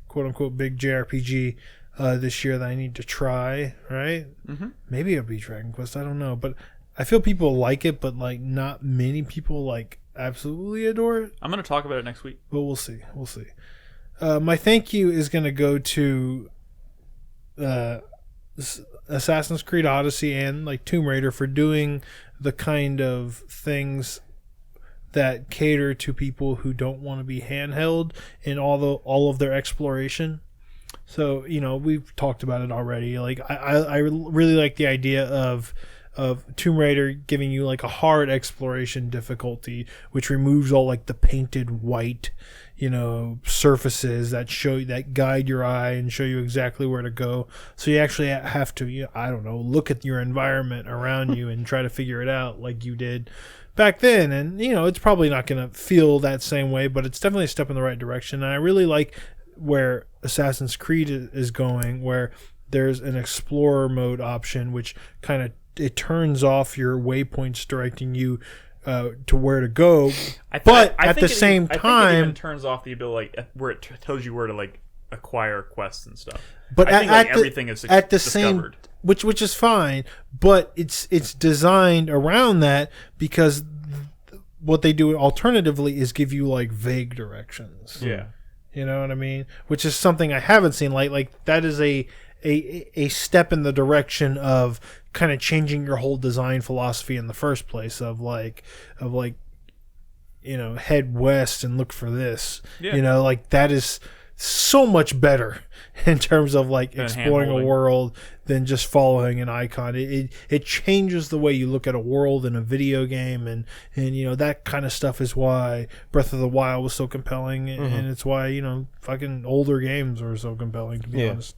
quote unquote, big JRPG this year that I need to try, right? Mm-hmm. Maybe it'll be Dragon Quest. I don't know, but I feel people like it, but like not many people like absolutely adore it. I'm going to talk about it next week. But we'll see. My thank you is going to go to Assassin's Creed Odyssey and like Tomb Raider for doing the kind of things that cater to people who don't want to be handheld in all of their exploration. So, we've talked about it already. Like I really like the idea of Tomb Raider giving you like a hard exploration difficulty, which removes all like the painted white, surfaces that guide your eye and show you exactly where to go. So you actually have to, look at your environment around you and try to figure it out like you did back then. And, it's probably not going to feel that same way, but it's definitely a step in the right direction. And I really like where Assassin's Creed is going, where there's an explorer mode option, which kind of it turns off your waypoints directing you to where to go. But at the same time, I think it even turns off the ability where it tells you where to like acquire quests and stuff. But I think everything is at the discovered. Same, which is fine. But it's designed around that because what they do alternatively is give you like vague directions. Yeah, you know what I mean. Which is something I haven't seen. Like that is a step in the direction of kind of changing your whole design philosophy in the first place of head west and look for this. Yeah. Like that is so much better in terms of like exploring a world than just following an icon. It changes the way you look at a world in a video game, and that kind of stuff is why Breath of the Wild was so compelling, and it's why fucking older games are so compelling, to be honest.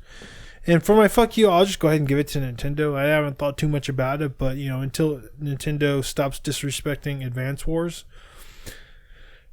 And for my fuck you, I'll just go ahead and give it to Nintendo. I haven't thought too much about it, but until Nintendo stops disrespecting Advance Wars,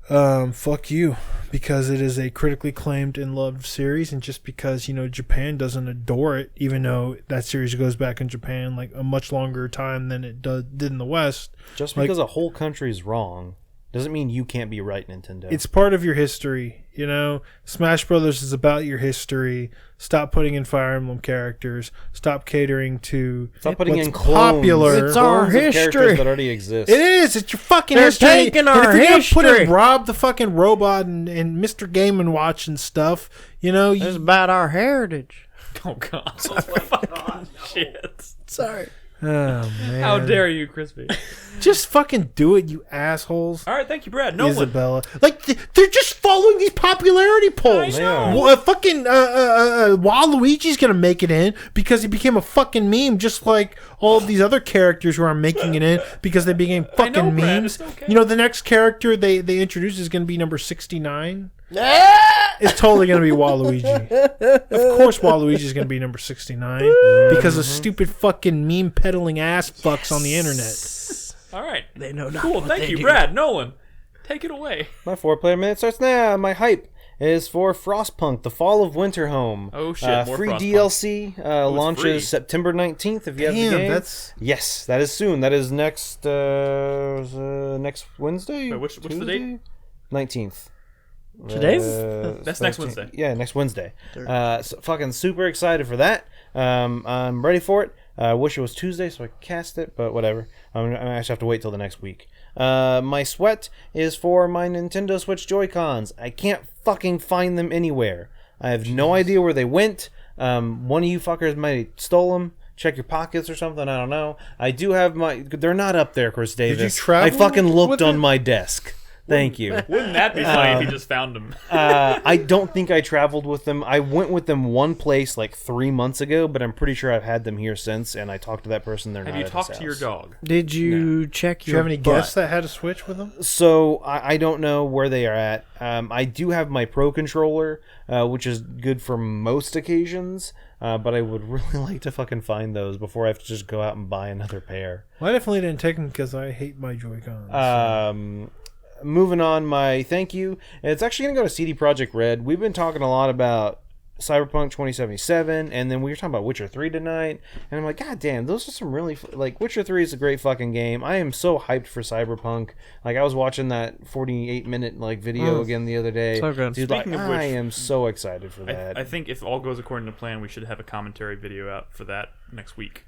fuck you, because it is a critically acclaimed and loved series, and just because Japan doesn't adore it, even though that series goes back in Japan like a much longer time than it did in the West. Just because a whole country is wrong doesn't mean you can't be right, Nintendo. It's part of your history, you know. Smash Brothers is about your history. Stop putting in Fire Emblem characters. Stop catering to Stop putting what's in clones. popular. It's our Clones of characters history. that already exist. It is. It's your fucking They're history. taking And our if you're gonna put history. in Rob the fucking robot and Mr. Game & Watch and stuff, you know, It's about our heritage. Oh god. Shit. Sorry. oh man, How dare you, Crispy? just fucking do it, you assholes. All right, thank you, Brad. No one. Isabella, like they're just following these popularity polls. I know. Well, fucking Waluigi's gonna make it in because he became a fucking meme, just like all of these other characters who are making it in because they became I know, fucking Brad, memes. it's okay. You know, the next character they introduce is gonna be number 69. It's totally gonna be Waluigi. Of course, Waluigi's gonna be number 69 because of stupid fucking meme peddling ass fucks on the internet. All right. They know not Cool. what Thank they you, do. Brad. Nolan, take it away. My 4-player minute starts now. My hype is for Frostpunk, The Fall of Winterhome. Oh, shit, more free Frostpunk. DLC launches free. September 19th if you have the Damn, game. that's Yes, that is soon. That is next next Wednesday. Wait, what's the Tuesday? date? 19th. Today's? That's next 13th. Wednesday. Yeah, next Wednesday. So fucking super excited for that. I'm ready for it. I wish it was Tuesday so I could cast it, but whatever. I actually have to wait till the next week. My sweat is for my Nintendo Switch Joy-Cons. I can't fucking find them anywhere. I have no idea where they went. One of you fuckers might have stole them. Check your pockets or something. I don't know. I do have my... They're not up there, Chris Davis. travel I fucking looked with on it? my desk. Thank you. Wouldn't that be funny if you just found him? I don't think I traveled with them. I went with them one place like 3 months ago, but I'm pretty sure I've had them here since. And I talked to that person. They're Have not you at talked his to your house. dog? Did you check Do your you have any butt? guests that had a Switch with them? So I don't know where they are at. I do have my Pro controller, which is good for most occasions. But I would really like to fucking find those before I have to just go out and buy another pair. Well, I definitely didn't take them because I hate my Joy-Cons. Moving on, my thank you. It's actually going to go to CD Projekt Red. We've been talking a lot about Cyberpunk 2077, and then we were talking about Witcher 3 tonight, and I'm like, god damn, those are some really like Witcher 3 is a great fucking game. I am so hyped for Cyberpunk. Like, I was watching that 48-minute like video again the other day. So good. Dude, Speaking like, of which, I am so excited for that. I think if all goes according to plan, we should have a commentary video out for that next week.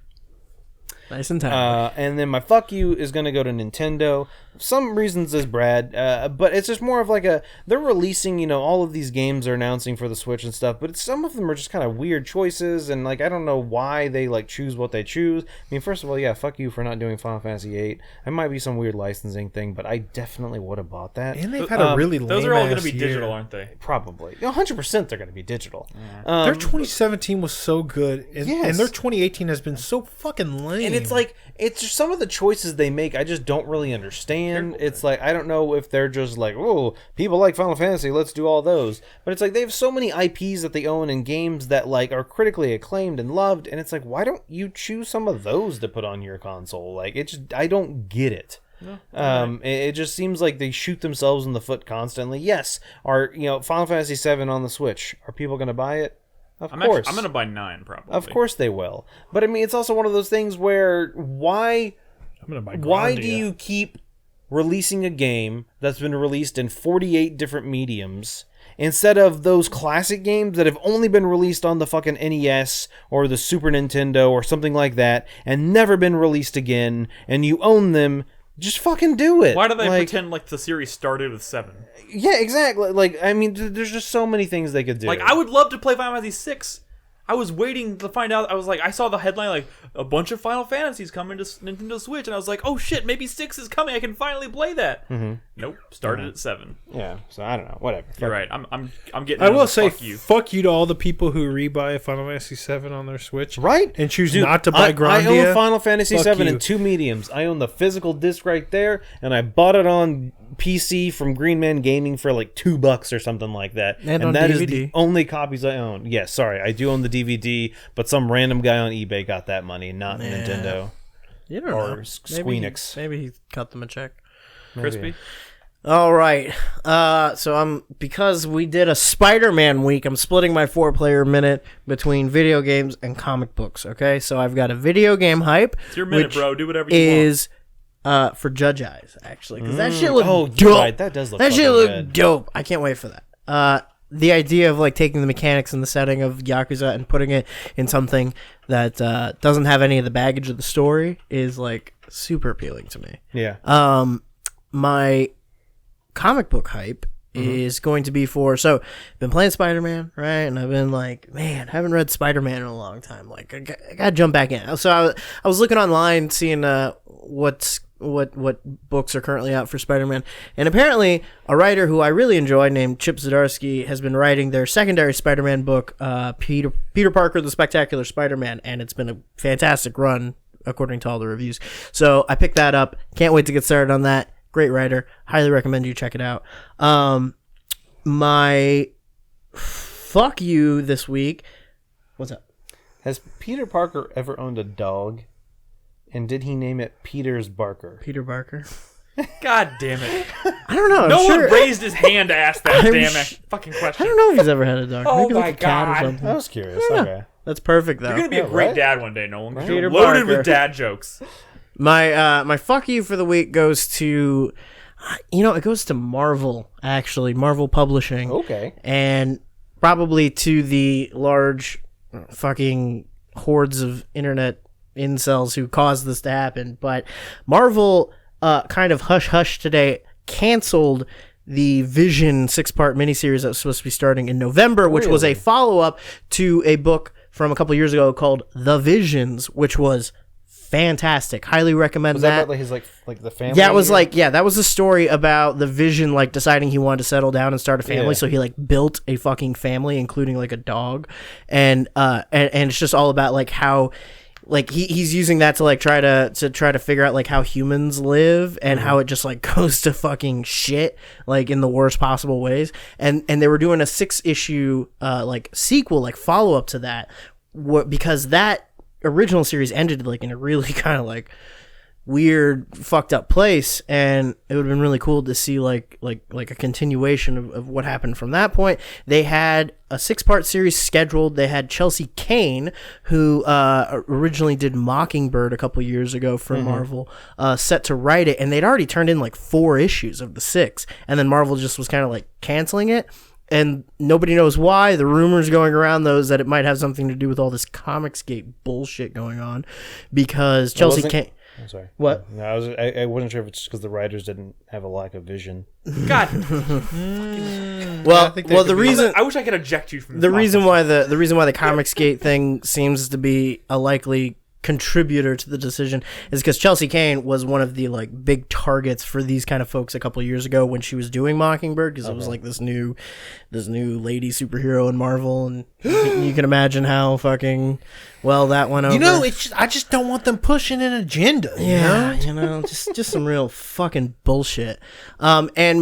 Nice and timely. And then my fuck you is going to go to Nintendo. Some reasons is Brad, but it's just more of like they're releasing, you know, all of these games are announcing for the Switch and stuff, but some of them are just kind of weird choices, and like I don't know why they like choose what they choose. I mean, first of all, yeah, fuck you for not doing Final Fantasy VIII. It might be some weird licensing thing, but I definitely would have bought that. And they've had a really lame Those are all going to ass be year. digital, aren't they? Probably. 100% they're going to be digital. Their 2017 was so good, and, Yes. and their 2018 has been so fucking lame. And it's like, it's just some of the choices they make I just don't really understand. It's like, I don't know if they're just like, oh, people like Final Fantasy, let's do all those. But it's like, they have so many IPs that they own and games that like are critically acclaimed and loved, and it's like, why don't you choose some of those to put on your console? Like, it's just, I don't get it. It just seems like they shoot themselves in the foot constantly. Yes, Final Fantasy VII on the Switch, are people going to buy it? Of course. I'm going to buy 9 probably. Of course they will. But I mean, it's also one of those things where why I'm gonna buy why Grandia. do you keep releasing a game that's been released in 48 different mediums instead of those classic games that have only been released on the fucking NES or the Super Nintendo or something like that and never been released again, and you own them? Just fucking do it. Why do they pretend like the series started with 7? Yeah, exactly. Like, I mean, there's just so many things they could do. Like, I would love to play Final Fantasy 6. I was waiting to find out. I was like, I saw the headline, like, a bunch of Final Fantasies coming to Nintendo Switch, and I was like, oh shit, maybe 6 is coming. I can finally play that. Mm-hmm. Nope, started at 7. Yeah, so I don't know. Whatever. You're right. I'm getting. I into will the say, fuck you. to all the people who rebuy Final Fantasy VII on their Switch, Right? and choose Dude, not to buy Grandia. I own Final Fantasy Fuck VII you. in 2 mediums. I own the physical disc right there, and I bought it on PC from Green Man Gaming for like $2 or something like that. And on that is DVD. the only copies I own. Yes, sorry, I do own the DVD, but some random guy on eBay got that money, not Nintendo. You don't or know. Squeenix. Maybe he cut them a check. Crispy. All right. So because we did a Spider-Man week, I'm splitting my 4-player minute between video games and comic books. Okay, so I've got a video game hype. It's your minute, which bro. Do whatever you is for Judge Eyes, actually, because that shit looked dope. Right. That does look That shit fucking looked good. dope. I can't wait for that. The idea of like taking the mechanics and the setting of Yakuza and putting it in something that doesn't have any of the baggage of the story is like super appealing to me. Yeah. My comic book hype is going to be so been playing Spider-Man, right? And I've been like, man, I haven't read Spider-Man in a long time. Like, I gotta jump back in. So I was looking online, seeing what books are currently out for Spider-Man, and apparently a writer who I really enjoy named Chip Zdarsky has been writing their secondary Spider-Man book, Peter Parker: The Spectacular Spider-Man, and it's been a fantastic run according to all the reviews. So I picked that up. Can't wait to get started on that. Great writer. Highly recommend you check it out. My fuck you this week. What's up? Has Peter Parker ever owned a dog? And did he name it Peter's Barker? Peter Barker? God damn it. I don't know. No I'm one sure. raised his hand to ask that I'm damn sh- fucking I question. don't know if he's ever had a dog. Oh Maybe like my a cat or God. something. I was curious. Yeah. Okay. That's perfect, though. You're going to be a Yeah, great right? dad one day, Nolan. 'Cause Peter You're loaded Parker. with dad jokes. My fuck you for the week goes to, it goes to Marvel, actually. Marvel Publishing. Okay. And probably to the large fucking hordes of internet incels who caused this to happen. But Marvel kind of hush-hush today canceled the Vision 6-part miniseries that was supposed to be starting in November, which was a follow-up to a book from a couple years ago called The Visions, which was fantastic. Highly recommend Was that. that about like his like the family? Yeah, it was that was a story about the Vision like deciding he wanted to settle down and start a family, Yeah. so he like built a fucking family, including like a dog, and it's just all about like how like he's using that to like try to figure out like how humans live and how it just like goes to fucking shit like in the worst possible ways, and they were doing a 6-issue like sequel like follow up to that, because that original series ended like in a really kind of like weird fucked up place, and it would have been really cool to see like a continuation of what happened from that point. They had a 6-part series scheduled. They had Chelsea Kane, who originally did Mockingbird a couple years ago for Marvel, set to write it, and they'd already turned in like 4 issues of the 6, and then Marvel just was kind of like canceling it. And nobody knows why. The rumors going around, though, is that it might have something to do with all this Comicsgate bullshit going on, because Chelsea Kane. I'm sorry. What? No, I wasn't sure if it's just because the writers didn't have a lack of vision. God. Well, think well, that the could be- reason I wish I could eject you from the this reason podcast. why the reason why the Comicsgate thing seems to be a likely contributor to the decision is because Chelsea Kane was one of the like big targets for these kind of folks a couple of years ago when she was doing Mockingbird, because it was like this new lady superhero in Marvel, and you can imagine how fucking well that went over. You know, I just don't want them pushing an agenda. You know? just some real fucking bullshit. And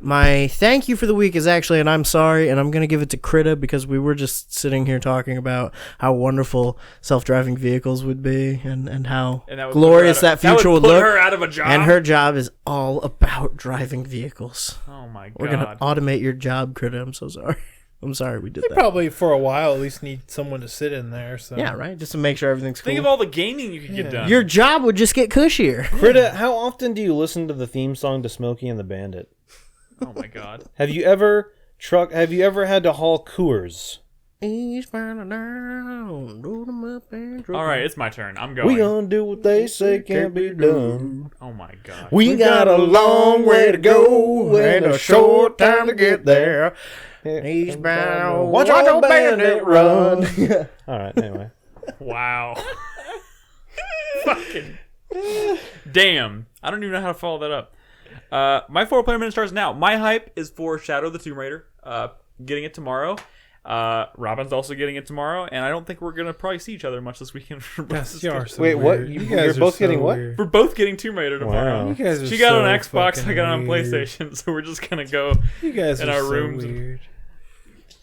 my thank you for the week is actually, and I'm sorry, and I'm going to give it to Krita, because we were just sitting here talking about how wonderful self-driving vehicles would be, and how And that would glorious put her out of- that future would put look. her out of a job. And her job is all about driving vehicles. Oh my god. We're going to automate your job, Krita. I'm so sorry. I'm sorry we did that. Probably for a while at least need someone to sit in there. So Yeah, right? Just to make sure everything's cool. Think of all the gaming you could get done. Your job would just get cushier. Frida, how often do you listen to the theme song to Smokey and the Bandit? Oh my god. Have you ever had to haul Coors? All right, it's my turn. I'm going. We gonna do what they say can't be done. Oh my god. We got a long way to go and a short time to get there. Eastbound, Watch your bandit run. All right, anyway. Wow. Fucking damn. I don't even know how to follow that up. My 4-player minute starts now. My hype is for Shadow of the Tomb Raider. Getting it tomorrow. Robin's also getting it tomorrow, and I don't think we're gonna probably see each other much this weekend. Yes, you are so Wait, what? weird. You're guys are both so getting what? weird. We're both getting Tomb Aider tomorrow. Wow. You guys are She got it so on Xbox, fucking I got it on weird. PlayStation, so we're just gonna go You guys in are our so rooms. weird.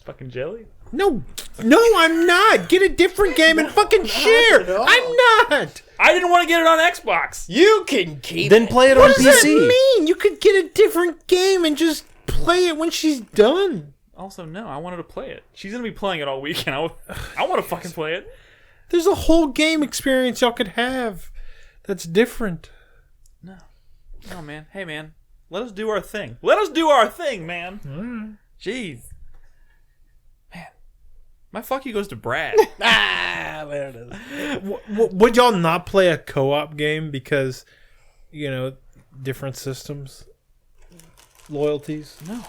Fucking jelly. No, I'm not. Get a different game and fucking share. I'm not. I didn't want to get it on Xbox. You can keep Then play it What on does PC. that mean? You could get a different game and just play it when she's done. Also, no, I wanted to play it. She's gonna be playing it all weekend. I want to fucking play it. There's a whole game experience y'all could have that's different. Oh man, hey man, let us do our thing. Let us do our thing, man. Jeez, man, my fuck you goes to Brad. There it is. Would y'all not play a co-op game because, different systems, loyalties? No.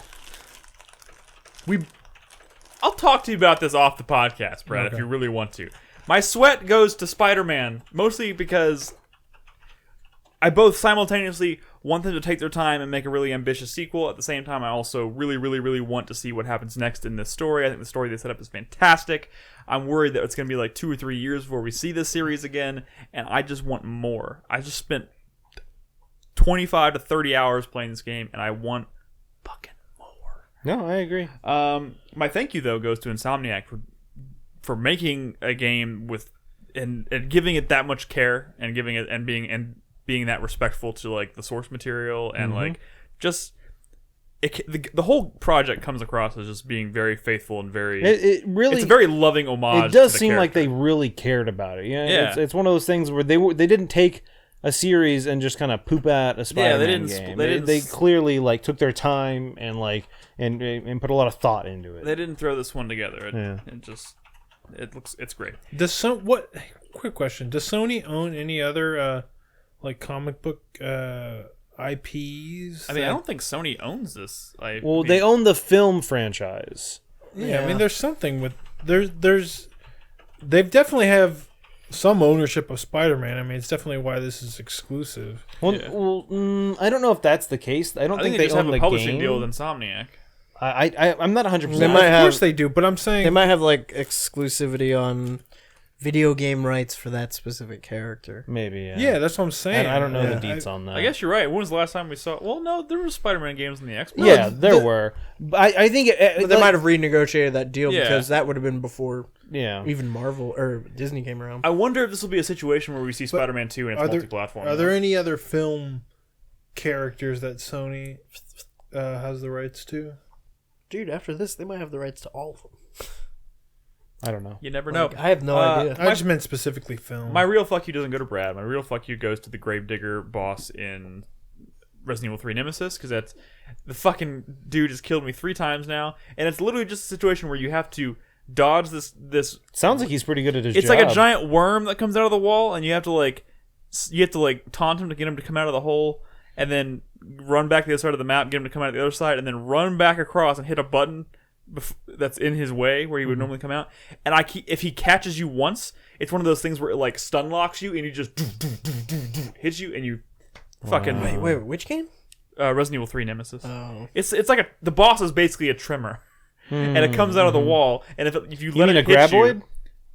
I'll talk to you about this off the podcast, Brad, if you really want to. My sweat goes to Spider-Man, mostly because I both simultaneously want them to take their time and make a really ambitious sequel. At the same time, I also really, really, really want to see what happens next in this story. I think the story they set up is fantastic. I'm worried that it's going to be like 2 or 3 years before we see this series again, and I just want more. I just spent 25 to 30 hours playing this game, and I want fucking more. No, I agree. My thank you, though, goes to Insomniac for making a game with and giving it that much care and giving it and being that respectful to like the source material and like just the whole project comes across as just being very faithful and very It really, it's a very loving homage. it does to the seem like character. they really cared about it. Yeah. It's one of those things where they didn't take a series and just kind of poop out a Spider-Man game. They clearly like took their time and like and put a lot of thought into it. They didn't throw this one together. It's great. Quick question: does Sony own any other like comic book IPs? I mean, I don't think Sony owns this. They own the film franchise. Yeah, I mean, there's something with there's they definitely have some ownership of Spider-Man. I mean, it's definitely why this is exclusive. Well, I don't know if that's the case. I don't think they just own have the a publishing game. deal with Insomniac. I'm not 100%. They might Of have- course they do, but I'm saying They might have like exclusivity on video game rights for that specific character. Maybe, yeah. yeah, that's what I'm saying. I don't know the deets on that. I guess you're right. When was the last time we saw? Well, no, there were Spider-Man games in the Xbox. Yeah, there were. But I think But they might have renegotiated that deal Yeah. because that would have been before Yeah. even Marvel or Disney came around. I wonder if this will be a situation where we see Spider-Man 2 and it's multi-platform. Are there any other film characters that Sony has the rights to? Dude, after this, they might have the rights to all of them. I don't know. You never know. Like, I have no idea. I just meant specifically film. My real fuck you doesn't go to Brad. My real fuck you goes to the Gravedigger boss in Resident Evil 3 Nemesis, because that's the fucking dude has killed me 3 times now, and it's literally just a situation where you have to dodge this. Sounds like he's pretty good at his It's job. like a giant worm that comes out of the wall, and you have to like taunt him to get him to come out of the hole, and then run back to the other side of the map, get him to come out of the other side, and then run back across and hit a button that's in his way where he would normally come out. And if he catches you once, it's one of those things where it like stun locks you and he just hits you and you fucking Wait, which game? Resident Evil 3 Nemesis. Oh. It's like the boss is basically a trimmer, and it comes out of the wall. And if you let mean it a hit graboid? you,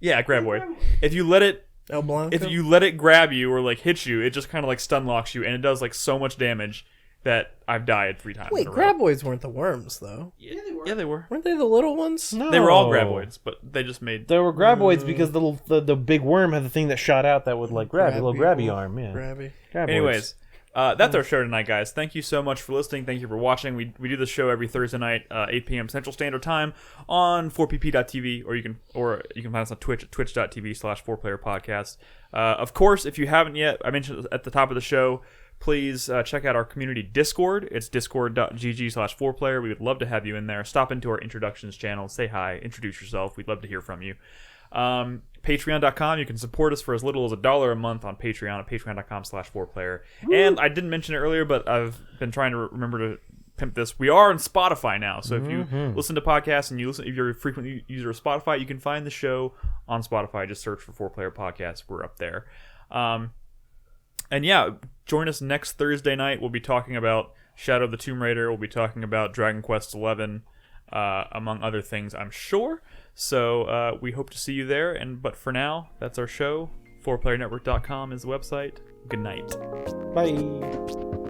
yeah, a graboid. If you let it El Blanco? If you let it grab you or like hit you, it just kind of like stun locks you, and it does like so much damage that I've died 3 times. Wait, in a row. graboids weren't the worms, though. Yeah, they were. Weren't they the little ones? No. They were all graboids, but they just made. There were graboids because the big worm had the thing that shot out that would like grab a little grabby people. arm. Yeah. Grabby. Graboids. Anyways, that's our show tonight, guys. Thank you so much for listening. Thank you for watching. We do this show every Thursday night, 8 p.m. Central Standard Time on 4pp.tv, or you can find us on Twitch at twitch.tv/4Player Podcast. Of course, if you haven't yet, I mentioned at the top of the show, please check out our community Discord. It's discord.gg/4player. We would love to have you in there. Stop into our introductions channel, say hi, introduce yourself. We'd love to hear from you. Patreon.com. You can support us for as little as $1 a month on Patreon at patreon.com/4player. And I didn't mention it earlier, but I've been trying to remember to pimp this. We are on Spotify now, so if you listen to podcasts and if you're a frequent user of Spotify, you can find the show on Spotify. Just search for 4Player Podcast. We're up there. And yeah, join us next Thursday night. We'll be talking about Shadow of the Tomb Raider. We'll be talking about Dragon Quest XI, among other things, I'm sure. So we hope to see you there. But for now, that's our show. 4playernetwork.com is the website. Good night. Bye.